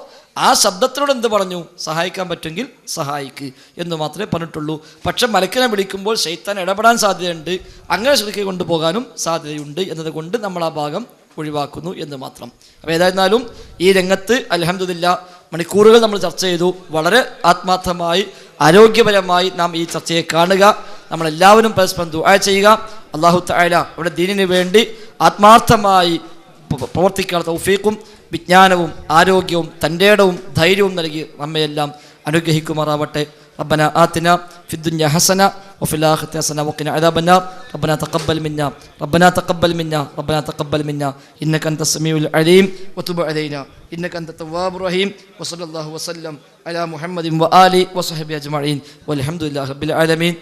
ആ ശബ്ദത്തിനോട് എന്ത് പറഞ്ഞു? സഹായിക്കാൻ പറ്റുമെങ്കിൽ സഹായിക്ക് എന്ന് മാത്രമേ പറഞ്ഞിട്ടുള്ളൂ. പക്ഷെ മലക്കിനെ വിളിക്കുമ്പോൾ ശൈത്താൻ ഇടപെടാൻ സാധ്യതയുണ്ട്, അങ്ങനെ ശരിക്കും കൊണ്ടുപോകാനും സാധ്യതയുണ്ട് എന്നതുകൊണ്ട് നമ്മൾ ആ ഭാഗം ഒഴിവാക്കുന്നു എന്ന് മാത്രം. അപ്പോൾ ഏതായിരുന്നാലും ഈ രംഗത്ത് അൽഹംദുലില്ലാ മണിക്കൂറുകൾ നമ്മൾ ചർച്ച ചെയ്തു. വളരെ ആത്മാർത്ഥമായി ആരോഗ്യപരമായി നാം ഈ ചർച്ചയെ കാണുക. നമ്മളെല്ലാവരും പരസ്പരം ദുആ ചെയ്യുക. അല്ലാഹു തആല അവിടെ ദീനിന് വേണ്ടി ആത്മാർത്ഥമായി പ്രവർത്തിക്കാനുള്ള തൗഫീഖും വിജ്ഞാനവും ആരോഗ്യവും തൻ്റെടവും ധൈര്യവും നൽകി നമ്മയെല്ലാം അനുഗ്രഹിക്കുമാറാവട്ടെ. ربنا آتنا في الدنيا حسنة وفي الآخرة حسنة وقنا عذاب النار. ربنا تقبل منا ربنا تقبل منا إنك أنت السميع العليم وتب علينا إنك أنت التواب الرحيم. وصلى الله وسلم على محمد وآله وصحبه أجمعين والحمد لله رب العالمين.